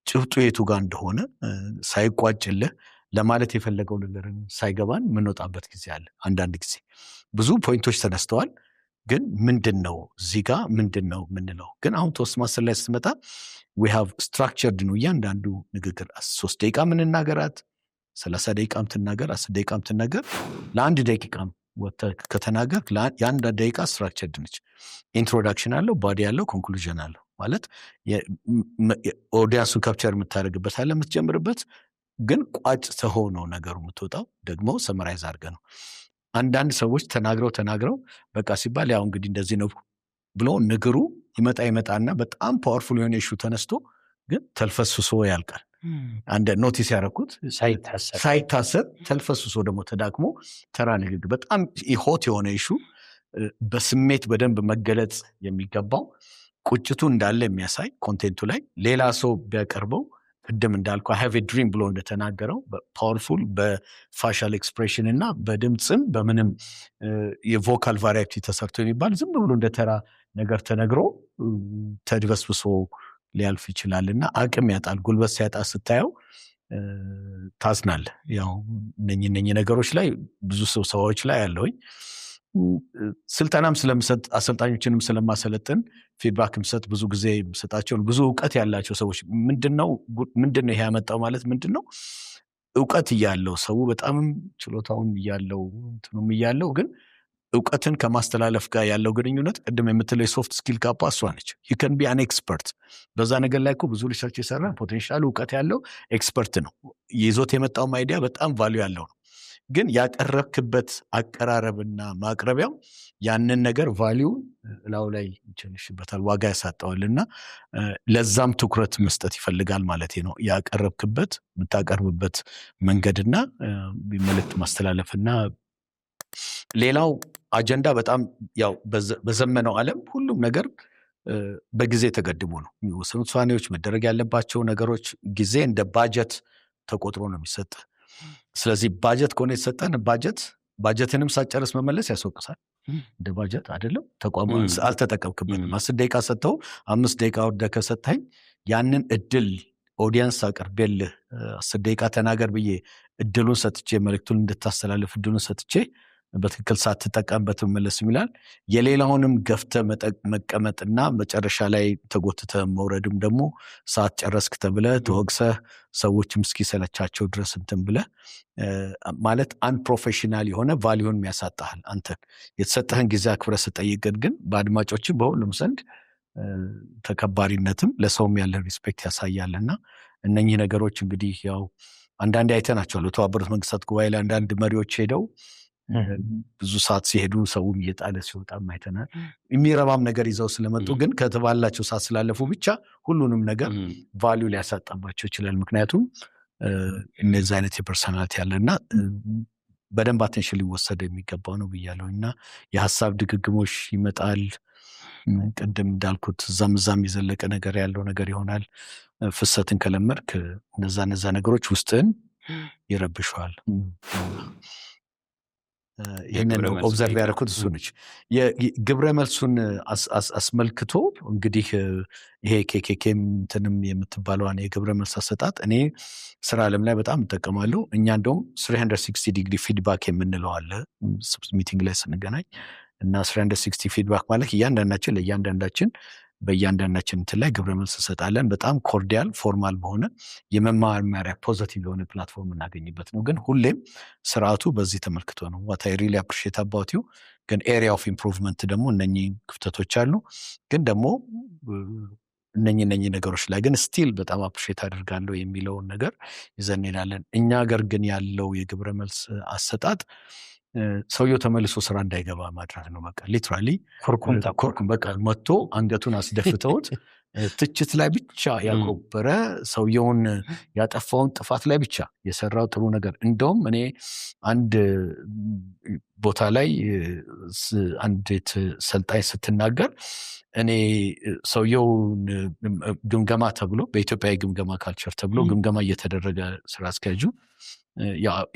ጭብጡ የቱ ጋር እንደሆነ ሳይቋጭልህ ለማለት የፈለገው ነገር ሳይገባን ምንወጣበት ጊዜ አለ። አንዳንድ ጊዜ ብዙ ፖይንቶች ተነስተዋል፣ ግን ምንድነው እዚህ ጋር ምንድነው ምንለው? ግን አሁን ቶስት ማስተር ላይ ስትመጣ we have structured ነው እያንዳንዱ ንግግር 3 ደቂቃ ምንናገራት 30 ደቂቃም ትናገር 10 ደቂቃም ትናገር ለአንድ ደቂቃም ከተናገር የአንድ ደቂቃ ስትራክቸርድ ነች። ኢንትሮዳክሽን አለው፣ ባዲ አለው፣ ኮንክሉዥን አለው። ማለት ኦዲየንሱን ካፕቸር የምታደርግበት አለ የምትጀምርበት፣ ግን ቋጭ ተሆነው ነገሩ የምትወጣው ደግሞ ሰመራይዝ አድርገህ ነው። አንዳንድ ሰዎች ተናግረው በቃ ሲባል ያው እንግዲህ እንደዚህ ነው ብሎ ንግሩ ይመጣና በጣም ፓወርፉል የሆነ ኢሹ ተነስቶ ግን ተልፈስሶ ያልቃል። አንድ ኖቲስ ያደረኩት ሳይታሰብ ተልፈስሶ ደግሞ ተዳክሞ ተራ ንግግር በጣም ሆት የሆነ ኢሹ በስሜት በደንብ መገለጽ የሚገባው ቁጭቱ እንዳለ የሚያሳይ ኮንቴንቱ ላይ ሌላ ሰው ቢያቀርበው ቅድም እንዳልኩ I have a dream ብሎ እንደተናገረው ፓወርፉል በፋሻል ኤክስፕሬሽን እና በድምፅም በምንም የቮካል ቫሪያቲ ተሰርቶ የሚባል ዝም ብሎ እንደተራ ነገር ተነግሮ ተድበስብሶ ሊያልፍ ይችላል እና አቅም ያጣል። ጉልበት ሲያጣ ስታየው ታዝናለህ። ያው እነኚህ ነገሮች ላይ ብዙ ሰዎች ላይ ያለውኝ ስልጠናም ስለምሰጥ አሰልጣኞችንም ስለማሰለጥን ፊድባክም ሰጥ ብዙ ጊዜ ሰጣቸውን ብዙ እውቀት ያላቸው ሰዎች ምንድነው ይሄ ያመጣው ማለት ምንድነው እውቀት እያለው ሰው በጣም ችሎታውን እያለው ግን እውቀትን ከማስተላለፍ ጋር ያለው ግንኙነት ቅድም የምትለው የሶፍት ስኪል ካፓ እሷ ነች። you can be an expert በዛ ነገር ላይ እኮ ብዙ ሪሰርች የሰራ ፖቴንሻል እውቀት ያለው ኤክስፐርት ነው። ይዞት የመጣው አይዲያ በጣም ቫልዩ ያለው ነው። ግን ያቀረብክበት አቀራረብና ማቅረቢያው ያንን ነገር ቫሊዩ ላው ላይ ይችልሽበታል፣ ዋጋ ያሳጣዋልና ለዛም ትኩረት መስጠት ይፈልጋል ማለት ነው። ያቀረብክበት የምታቀርብበት መንገድና መልእክት ማስተላለፍና ሌላው አጀንዳ በጣም ያው በዘመነው ዓለም ሁሉም ነገር በጊዜ ተገድቦ ነው የሚወሰኑት ውሳኔዎች፣ መደረግ ያለባቸው ነገሮች ጊዜ እንደ ባጀት ተቆጥሮ ነው የሚሰጥ። ስለዚህ ባጀት ከሆነ የተሰጠን ባጀትንም ሳጨርስ መመለስ ያስወቅሳል። እንደ ባጀት አይደለም፣ ተቋሙ አልተጠቀምክበትም። 10 ደቂቃ ሰጥተው 5 ደቂቃ ወርደህ ከሰጠኝ ያንን እድል ኦዲየንስ አቅርቤልህ 10 ደቂቃ ተናገር ብዬ እድሉን ሰጥቼ መልእክቱን እንድታስተላልፍ እድሉን ሰጥቼ በትክክል ሳትጠቀምበት መመለስ ይላል። የሌላውንም ገፍተ መቀመጥና መጨረሻ ላይ ተጎትተ መውረድም ደግሞ ሰዓት ጨረስክ ተብለህ ተወቅሰህ ሰዎችም እስኪሰለቻቸው ድረስ እንትን ብለህ ማለት አንፕሮፌሽናል የሆነ ቫሊዩን የሚያሳጣሃል። አንተ የተሰጠህን ጊዜ አክብረህ ስጠይቅ ግን በአድማጮችም በሁሉም ዘንድ ተከባሪነትም ለሰውም ያለ ሪስፔክት ያሳያልና እነኚህ ነገሮች እንግዲህ ያው አንዳንዴ አይተናቸዋል። በተባበሩት መንግስታት ጉባኤ ላይ አንዳንድ መሪዎች ሄደው ብዙ ሰዓት ሲሄዱ ሰውም እየጣለ ሲወጣም አይተናል። የሚረባም ነገር ይዘው ስለመጡ ግን ከተባላቸው ሰዓት ስላለፉ ብቻ ሁሉንም ነገር ቫሊዩ ሊያሳጣባቸው ይችላል። ምክንያቱም እነዚህ አይነት የፐርሰናሊቲ ያለና በደንብ አቴንሽን ሊወሰድ የሚገባው ነው ብያለሁ። እና የሀሳብ ድግግሞሽ ይመጣል። ቅድም እንዳልኩት እዛም የዘለቀ ነገር ያለው ነገር ይሆናል። ፍሰትን ከለመድክ እነዛ ነገሮች ውስጥን ይረብሸዋል። ይህንን ኦብዘርቭ ያደረኩት እሱ ነች። የግብረ መልሱን አስመልክቶ እንግዲህ ይሄ ኬኬኬም እንትንም የምትባለዋን የግብረ መልስ አሰጣጥ እኔ ስራ ዓለም ላይ በጣም እጠቀማለሁ። እኛ እንደውም 360 ዲግሪ ፊድባክ የምንለው አለ ሚቲንግ ላይ ስንገናኝ እና 360 ፊድባክ ማለት እያንዳንዳችን ለእያንዳንዳችን በእያንዳንዳችን እንትን ላይ ግብረ መልስ እንሰጣለን። በጣም ኮርዲያል ፎርማል በሆነ የመማሪያ ፖዚቲቭ የሆነ ፕላትፎርም እናገኝበት ነው። ግን ሁሌም ስርዓቱ በዚህ ተመልክቶ ነው what I really appreciate about you። ግን ኤሪያ ኦፍ ኢምፕሩቭመንት ደግሞ እነኚህ ክፍተቶች አሉ። ግን ደግሞ እነኚህ ነገሮች ላይ ግን ስቲል በጣም አፕሪሼት አድርጋለሁ የሚለውን ነገር ይዘን እንሄዳለን። እኛ ሀገር ግን ያለው የግብረ መልስ አሰጣጥ ሰውየው ተመልሶ ስራ እንዳይገባ ማድረግ ነው። በቃ ሊትራሊ ኮርኩም በቃ መጥቶ አንገቱን አስደፍተውት ትችት ላይ ብቻ ያጎበረ ሰውየውን ያጠፋውን ጥፋት ላይ ብቻ የሰራው ጥሩ ነገር እንደውም እኔ አንድ ቦታ ላይ አንዲት ሰልጣኝ ስትናገር እኔ ሰውየውን ግምገማ ተብሎ በኢትዮጵያ ግምገማ ካልቸር ተብሎ ግምገማ እየተደረገ ስራ አስኪያጁ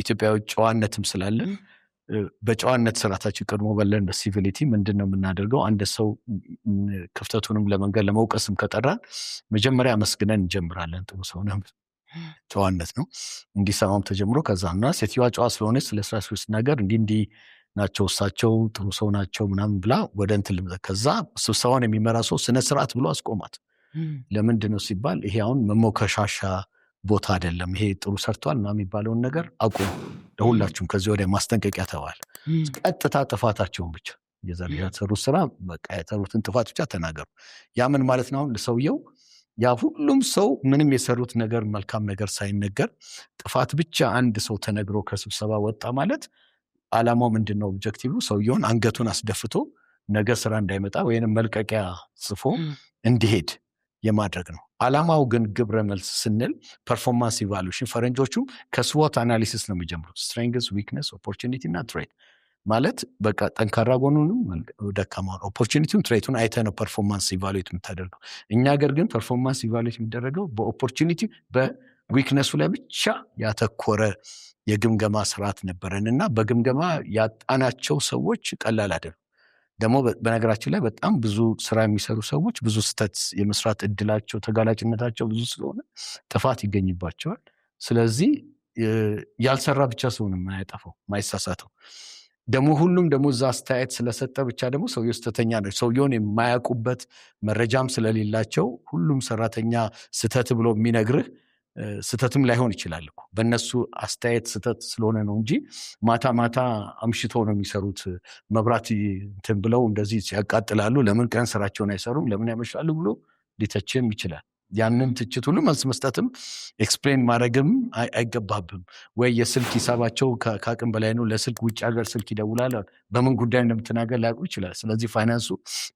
ኢትዮጵያዊ ጨዋነትም ስላለን በጨዋነት ስርዓታችን ቀድሞ በለን በሲቪሊቲ ምንድነው የምናደርገው? አንድ ሰው ክፍተቱንም ለመንገድ ለመውቀስም ከጠራን መጀመሪያ መስግነን እንጀምራለን። ጥሩ ሰው ነው፣ ጨዋነት ነው። እንዲሰማም ተጀምሮ ከዛና ሴትዮዋ ጨዋ ስለሆነች ስለ ስራ ሲናገር እንዲህ ናቸው እሳቸው ጥሩ ሰው ናቸው ምናምን ብላ ወደ እንትን ከዛ ስብሰባውን የሚመራ ሰው ስነ ስርዓት ብሎ አስቆማት። ለምንድነው ሲባል ይሄ አሁን መሞከሻሻ ቦታ አይደለም፣ ይሄ ጥሩ ሰርቷል እና የሚባለውን ነገር አቁሙ፣ ለሁላችሁም ከዚህ ወዲያ ማስጠንቀቂያ ተባለ። ቀጥታ ጥፋታቸውን ብቻ የሰሩት ስራ በቃ የሰሩትን ጥፋት ብቻ ተናገሩ። ያ ምን ማለት ነው? ለሰውየው ያ ሁሉም ሰው ምንም የሰሩት ነገር መልካም ነገር ሳይነገር ጥፋት ብቻ አንድ ሰው ተነግሮ ከስብሰባ ወጣ ማለት አላማው ምንድነው? ኦብጀክቲቭ ሰውየውን አንገቱን አስደፍቶ ነገ ስራ እንዳይመጣ ወይንም መልቀቂያ ጽፎ እንዲሄድ የማድረግ ነው። አላማው ግን ግብረ መልስ ስንል ፐርፎርማንስ ኢቫሉዌሽን ፈረንጆቹም ከስዎት አናሊሲስ ነው የሚጀምሩት። ስትሬንግዝ፣ ዊክነስ፣ ኦፖርቹኒቲ እና ትሬት ማለት በቃ ጠንካራ ጎኑንም ደካማውን ኦፖርቹኒቲውን ትሬቱን አይተህ ነው ፐርፎርማንስ ኢቫሉዌት የምታደርገው። እኛ ሀገር ግን ፐርፎርማንስ ኢቫሉዌት የሚደረገው በኦፖርቹኒቲ በዊክነሱ ላይ ብቻ ያተኮረ የግምገማ ስርዓት ነበረን እና በግምገማ ያጣናቸው ሰዎች ቀላል አይደሉም። ደግሞ በነገራችን ላይ በጣም ብዙ ስራ የሚሰሩ ሰዎች ብዙ ስህተት የመስራት እድላቸው ተጋላጭነታቸው ብዙ ስለሆነ ጥፋት ይገኝባቸዋል። ስለዚህ ያልሰራ ብቻ ሰው ነው የማያጠፋው ማይሳሳተው። ደግሞ ሁሉም ደግሞ እዛ አስተያየት ስለሰጠ ብቻ ደግሞ ሰውየው ስህተተኛ ነው ሰውየውን የማያውቁበት መረጃም ስለሌላቸው ሁሉም ሰራተኛ ስህተት ብሎ የሚነግርህ ስህተትም ላይሆን ይችላል እኮ በእነሱ አስተያየት ስህተት ስለሆነ ነው እንጂ ማታ አምሽቶ ነው የሚሰሩት። መብራት እንትን ብለው እንደዚህ ያቃጥላሉ፣ ለምን ቀን ስራቸውን አይሰሩም፣ ለምን ያመሻሉ ብሎ ሊተችም ይችላል። ያንን ትችት ሁሉ መልስ መስጠትም ኤክስፕሌን ማድረግም አይገባብም። ወይ የስልክ ሂሳባቸው ከአቅም በላይ ነው፣ ለስልክ ውጭ ሀገር ስልክ ይደውላል፣ በምን ጉዳይ እንደምትናገር ላያውቁ ይችላል። ስለዚህ ፋይናንሱ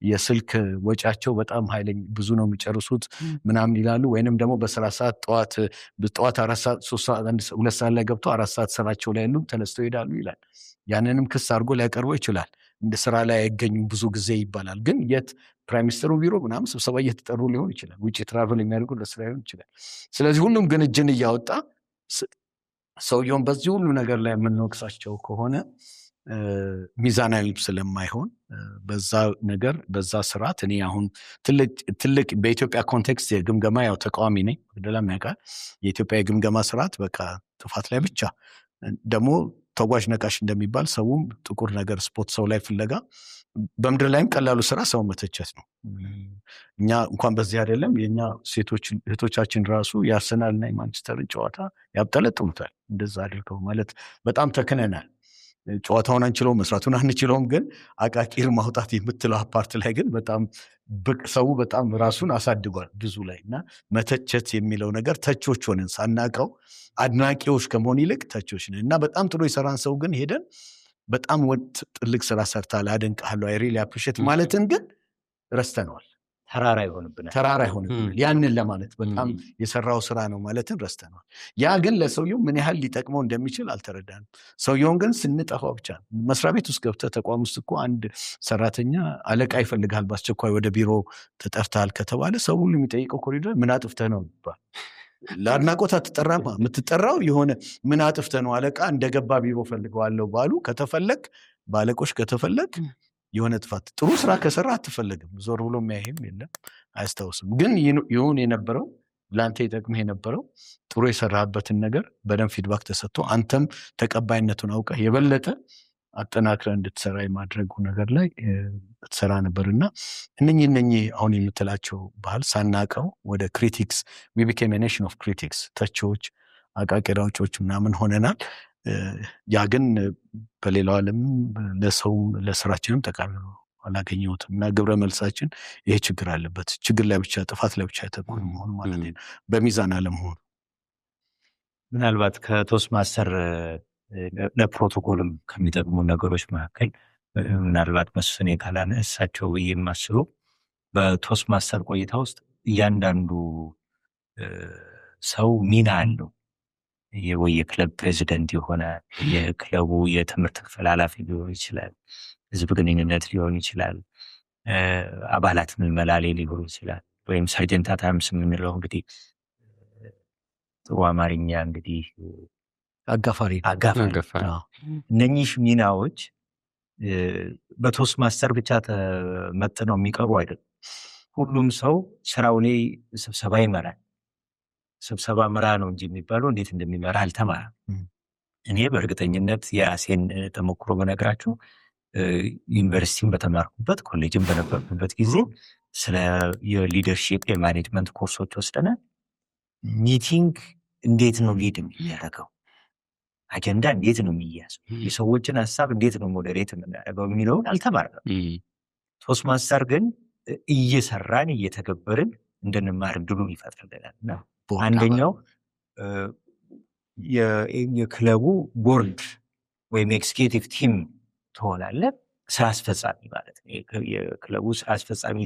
የስልክ ወጫቸው በጣም ኃይለኛ ብዙ ነው የሚጨርሱት ምናምን ይላሉ። ወይንም ደግሞ በስራ ሰዓት ጠዋት 4 ሰዓት 3 ሰዓት 2 ሰዓት ላይ ገብተው 4 ሰዓት ስራቸው ላይ ያሉ ተነስተው ይሄዳሉ ይላል። ያንንም ክስ አድርጎ ሊያቀርበው ይችላል። እንደ ስራ ላይ አይገኙም ብዙ ጊዜ ይባላል። ግን የት ፕራይም ሚኒስትሩ ቢሮ ምናምን ስብሰባ እየተጠሩ ሊሆን ይችላል። ውጭ ትራቨል የሚያደርጉ ለስራ ሊሆን ይችላል። ስለዚህ ሁሉም ግን እጅን እያወጣ ሰውየውን በዚህ ሁሉ ነገር ላይ የምንወቅሳቸው ከሆነ ሚዛናዊ ስለማይሆን በዛ ነገር በዛ ስርዓት እኔ አሁን ትልቅ በኢትዮጵያ ኮንቴክስት የግምገማ ያው ተቃዋሚ ነኝ ወደላም ያውቃል። የኢትዮጵያ የግምገማ ስርዓት በቃ ጥፋት ላይ ብቻ ደግሞ ተጓዥ ነቃሽ እንደሚባል ሰውም ጥቁር ነገር ስፖርት ሰው ላይ ፍለጋ በምድር ላይም ቀላሉ ስራ ሰው መተቸት ነው። እኛ እንኳን በዚህ አይደለም የኛ ሴቶች እህቶቻችን ራሱ የአርሰናልና የማንቸስተርን ጨዋታ ያብጠለጥሙታል። እንደዛ አድርገው ማለት በጣም ተክነናል። ጨዋታውን አንችለውም፣ መስራቱን አንችለውም። ግን አቃቂር ማውጣት የምትለው አፓርት ላይ ግን በጣም ሰው በጣም ራሱን አሳድጓል ብዙ ላይ እና መተቸት የሚለው ነገር ተቾች ሆነን ሳናቀው አድናቂዎች ከመሆን ይልቅ ተቾች ነን እና በጣም ጥሩ የሰራን ሰው ግን ሄደን በጣም ትልቅ ስራ ሰርታል አደንቅሃለሁ አይ ሪሊ አፕሪሺየት ማለትን ግን ረስተነዋል።
ተራራ ይሆንብናል።
ያንን ለማለት በጣም የሰራው ስራ ነው ማለትን ረስተነዋል። ያ ግን ለሰውየው ምን ያህል ሊጠቅመው እንደሚችል አልተረዳንም። ሰውየውን ግን ስንጠፋው ብቻ መስሪያ ቤት ውስጥ ገብተህ ተቋም ውስጥ እኮ አንድ ሰራተኛ አለቃ ይፈልጋል በአስቸኳይ ወደ ቢሮ ተጠርተሃል ከተባለ ሰው ሁሉ የሚጠይቀው ኮሪዶር ምን አጥፍተህ ነው ይባል። ለአድናቆት አትጠራም። የምትጠራው የሆነ ምን አጥፍተህ ነው አለቃ እንደገባ ቢሮ ፈልገዋለሁ ባሉ ከተፈለግ ባለቆች ከተፈለግ የሆነ ጥፋት ጥሩ ስራ ከሰራ አትፈለግም። ዞር ብሎ የሚያይም የለም አያስታውስም። ግን ይሁን የነበረው ለአንተ ይጠቅምህ የነበረው ጥሩ የሰራህበትን ነገር በደንብ ፊድባክ ተሰጥቶ አንተም ተቀባይነቱን አውቀህ የበለጠ አጠናክረህ እንድትሰራ የማድረጉ ነገር ላይ ትሰራ ነበርና እነኚህ አሁን የምትላቸው ባህል ሳናቀው ወደ ክሪቲክስ we became a nation of critics ተቺዎች፣ አቃቂር አውጪዎች ምናምን ሆነናል። ያ ግን በሌላው ዓለም ለሰውም ለስራችንም ጠቃሚ ነው አላገኘሁትም እና ግብረ መልሳችን ይሄ ችግር አለበት። ችግር ላይ ብቻ ጥፋት ላይ ብቻ ያተኮረ መሆኑ ማለት ነው፣ በሚዛን አለመሆኑ።
ምናልባት ከቶስት ማስተር ለፕሮቶኮልም ከሚጠቅሙ ነገሮች መካከል ምናልባት መስፍኔ ካላነሳቸው ብዬ የማስበው በቶስት ማስተር ቆይታ ውስጥ እያንዳንዱ ሰው ሚና አለው። ወይ የክለብ ፕሬዚደንት የሆነ የክለቡ የትምህርት ክፍል ኃላፊ ሊሆን ይችላል፣ ህዝብ ግንኙነት ሊሆን ይችላል፣ አባላት ምልመላ ሊሆን ይችላል፣ ወይም ሰርጀንት አት አርምስ የምንለው እንግዲህ ጥሩ አማርኛ እንግዲህ
አጋፋሪ።
እነኚህ ሚናዎች በቶስት ማስተር ብቻ ተመጥነው የሚቀሩ አይደለም። ሁሉም ሰው ስራው ላይ ስብሰባ ይመራል። ስብሰባ ምራ ነው እንጂ የሚባለው እንዴት እንደሚመራ አልተማረም። እኔ በእርግጠኝነት የራሴን ተሞክሮ በነግራችሁ ዩኒቨርሲቲን በተማርኩበት ኮሌጅን በነበርኩበት ጊዜ ስለ የሊደርሺፕ የማኔጅመንት ኮርሶች ወስደናል። ሚቲንግ እንዴት ነው ሊድ የሚያደርገው፣ አጀንዳ እንዴት ነው የሚያዘው፣ የሰዎችን ሀሳብ እንዴት ነው ሞዴሬት የምናደርገው የሚለውን አልተማርንም። ቶስት ማስተር ግን እየሰራን እየተገበርን እንድንማር እድሉን ይፈጥርልናል። አንደኛው የክለቡ ቦርድ ወይም ኤክስኪዩቲቭ ቲም ትሆናለህ፣ ስራ አስፈጻሚ ማለት ነው። የክለቡ ስራ አስፈጻሚ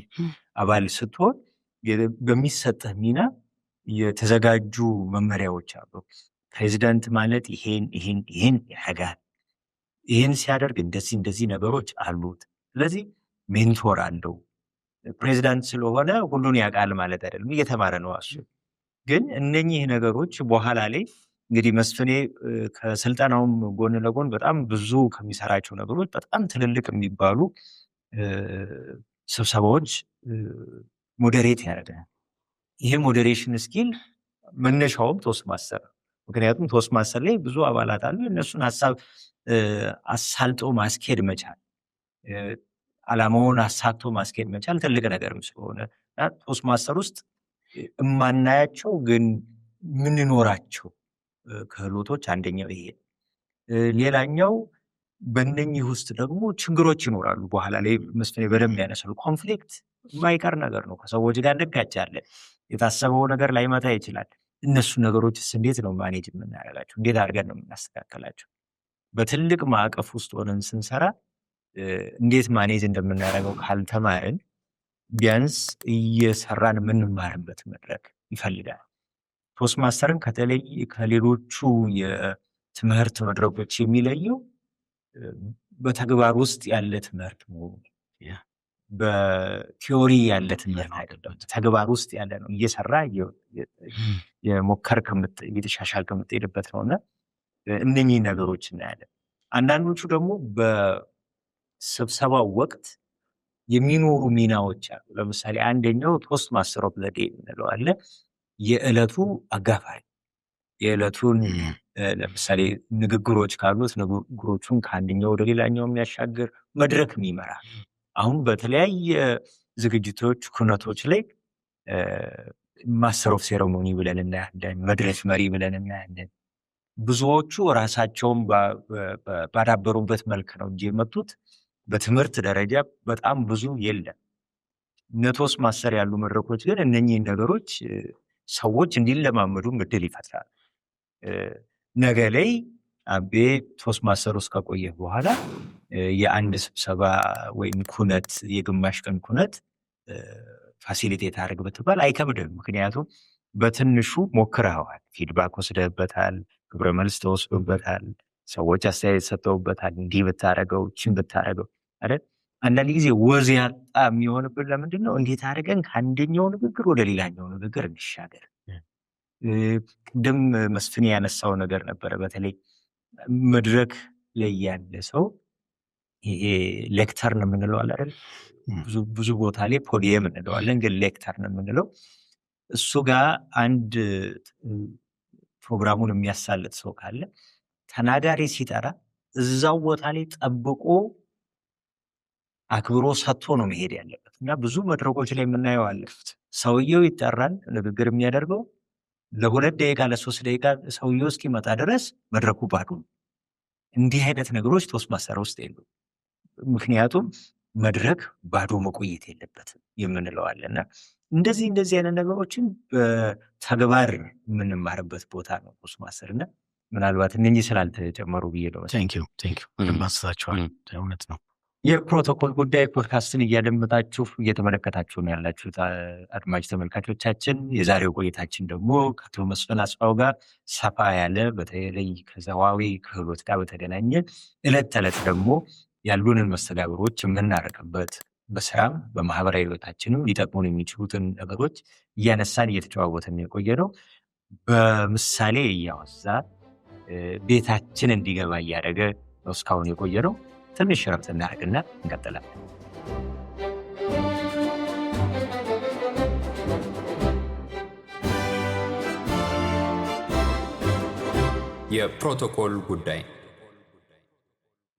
አባል ስትሆን በሚሰጥህ ሚና የተዘጋጁ መመሪያዎች አሉ። ፕሬዚዳንት ማለት ይሄን ያደርጋል፣ ይሄን ሲያደርግ እንደዚህ ነገሮች አሉት። ስለዚህ ሜንቶር አለው። ፕሬዚዳንት ስለሆነ ሁሉን ያውቃል ማለት አይደለም፣ እየተማረ ነው እሱ። ግን እነኚህ ነገሮች በኋላ ላይ እንግዲህ መስፍኔ ከስልጠናውም ጎን ለጎን በጣም ብዙ ከሚሰራቸው ነገሮች በጣም ትልልቅ የሚባሉ ስብሰባዎች ሞዴሬት ያደርጋል። ይሄ ሞዴሬሽን ስኪል መነሻውም ቶስት ማስተር፣ ምክንያቱም ቶስት ማስተር ላይ ብዙ አባላት አሉ። እነሱን ሀሳብ አሳልጦ ማስኬድ መቻል፣ አላማውን አሳቶ ማስኬድ መቻል ትልቅ ነገርም ስለሆነ ቶስት ማስተር ውስጥ እማናያቸው ግን ምንኖራቸው ክህሎቶች አንደኛው ይሄ። ሌላኛው በእነኚህ ውስጥ ደግሞ ችግሮች ይኖራሉ። በኋላ ላይ መስፍኔ በደንብ ያነሳሉ። ኮንፍሊክት የማይቀር ነገር ነው። ከሰዎች ጋር እንጋጫለን። የታሰበው ነገር ላይመጣ ይችላል። እነሱ ነገሮችስ እንዴት ነው ማኔጅ የምናደርጋቸው? እንዴት አድርገን ነው የምናስተካከላቸው? በትልቅ ማዕቀፍ ውስጥ ሆነን ስንሰራ እንዴት ማኔጅ እንደምናደርገው ካልተማርን ቢያንስ እየሰራን የምንማርበት መድረክ ይፈልጋል። ቶስት ማስተርን ከሌሎቹ የትምህርት መድረኮች የሚለየው በተግባር ውስጥ ያለ ትምህርት መሆኑ፣ በቲዮሪ ያለ ትምህርት አይደለም። ተግባር ውስጥ ያለ ነው። እየሰራ የሞከር እየተሻሻል ከምትሄድበት ነውና እነኚህ ነገሮች እናያለን። አንዳንዶቹ ደግሞ በስብሰባው ወቅት የሚኖሩ ሚናዎች አሉ። ለምሳሌ አንደኛው ቶስት ማስተር ኦፍ ዘ ዴይ የምንለው አለ። የዕለቱ አጋፋሪ፣ የዕለቱን ለምሳሌ ንግግሮች ካሉት ንግግሮቹን ከአንደኛው ወደ ሌላኛው የሚያሻግር መድረክ የሚመራ። አሁን በተለያየ ዝግጅቶች ኩነቶች ላይ ማስተር ኦፍ ሴሬሞኒ ብለን እናያለን፣ መድረክ መሪ ብለን እናያለን። ብዙዎቹ ራሳቸውን ባዳበሩበት መልክ ነው እንጂ የመጡት በትምህርት ደረጃ በጣም ብዙ የለም። ቶስት ማስተር ያሉ መድረኮች ግን እነኚህን ነገሮች ሰዎች እንዲለማመዱ እድል ይፈጥራል። ነገ ላይ አቤ ቶስት ማስተር ውስጥ ከቆየ በኋላ የአንድ ስብሰባ ወይም ኩነት የግማሽ ቀን ኩነት ፋሲሊቴት አድርግ ብትባል አይከብድም። ምክንያቱም በትንሹ ሞክረዋል፣ ፊድባክ ወስደህበታል፣ ግብረ መልስ ተወስዶበታል፣ ሰዎች አስተያየት ሰጥተውበታል። እንዲህ ብታደርገው ችን ብታደርገው አይደል? አንዳንድ ጊዜ ወዝ ያጣ የሚሆንብን ለምንድን ነው? እንዴት አድርገን ከአንደኛው ንግግር ወደ ሌላኛው ንግግር እንሻገር። ቅድም መስፍን ያነሳው ነገር ነበረ። በተለይ መድረክ ላይ ያለ ሰው ይሄ ሌክተር ነው የምንለው አለ አይደል? ብዙ ቦታ ላይ ፖዲየም እንለዋለን፣ ግን ሌክተር ነው የምንለው። እሱ ጋር አንድ ፕሮግራሙን የሚያሳልጥ ሰው ካለ ተናጋሪ ሲጠራ እዛው ቦታ ላይ ጠብቆ አክብሮ ሰጥቶ ነው መሄድ ያለበት። እና ብዙ መድረኮች ላይ የምናየው አለ። ሰውየው ይጠራል፣ ንግግር የሚያደርገው ለ2 ደቂቃ ለ3 ደቂቃ ሰውየው እስኪመጣ ድረስ መድረኩ ባዶ። እንዲህ አይነት ነገሮች ቶስት ማስተር ውስጥ የሉ። ምክንያቱም መድረክ ባዶ መቆየት የለበትም የምንለዋለና እንደዚህ አይነት ነገሮችን በተግባር የምንማርበት ቦታ ነው ቶስት ማስተር። እና ምናልባት እነኚህ ስላልተጨመሩ ብዬ ነው።
ቴንኪው ማስታችኋል። እውነት ነው።
የፕሮቶኮል ጉዳይ ፖድካስትን እያደመጣችሁ እየተመለከታችሁ ነው ያላችሁት አድማጭ ተመልካቾቻችን። የዛሬው ቆይታችን ደግሞ ከአቶ መስፍን አስፋው ጋር ሰፋ ያለ በተለይ ከዘዋዊ ክህሎት ጋር በተገናኘ ዕለት ተዕለት ደግሞ ያሉንን መስተጋብሮች የምናረቅበት በስራም በማህበራዊ ህይወታችንም ሊጠቅሙን የሚችሉትን ነገሮች እያነሳን እየተጨዋወትን የቆየ ነው። በምሳሌ እያወዛ ቤታችን እንዲገባ እያደረገ ነው እስካሁን የቆየ ነው። ትንሽ ረፍት እናደርግና እንቀጥላለን።
የፕሮቶኮል ጉዳይ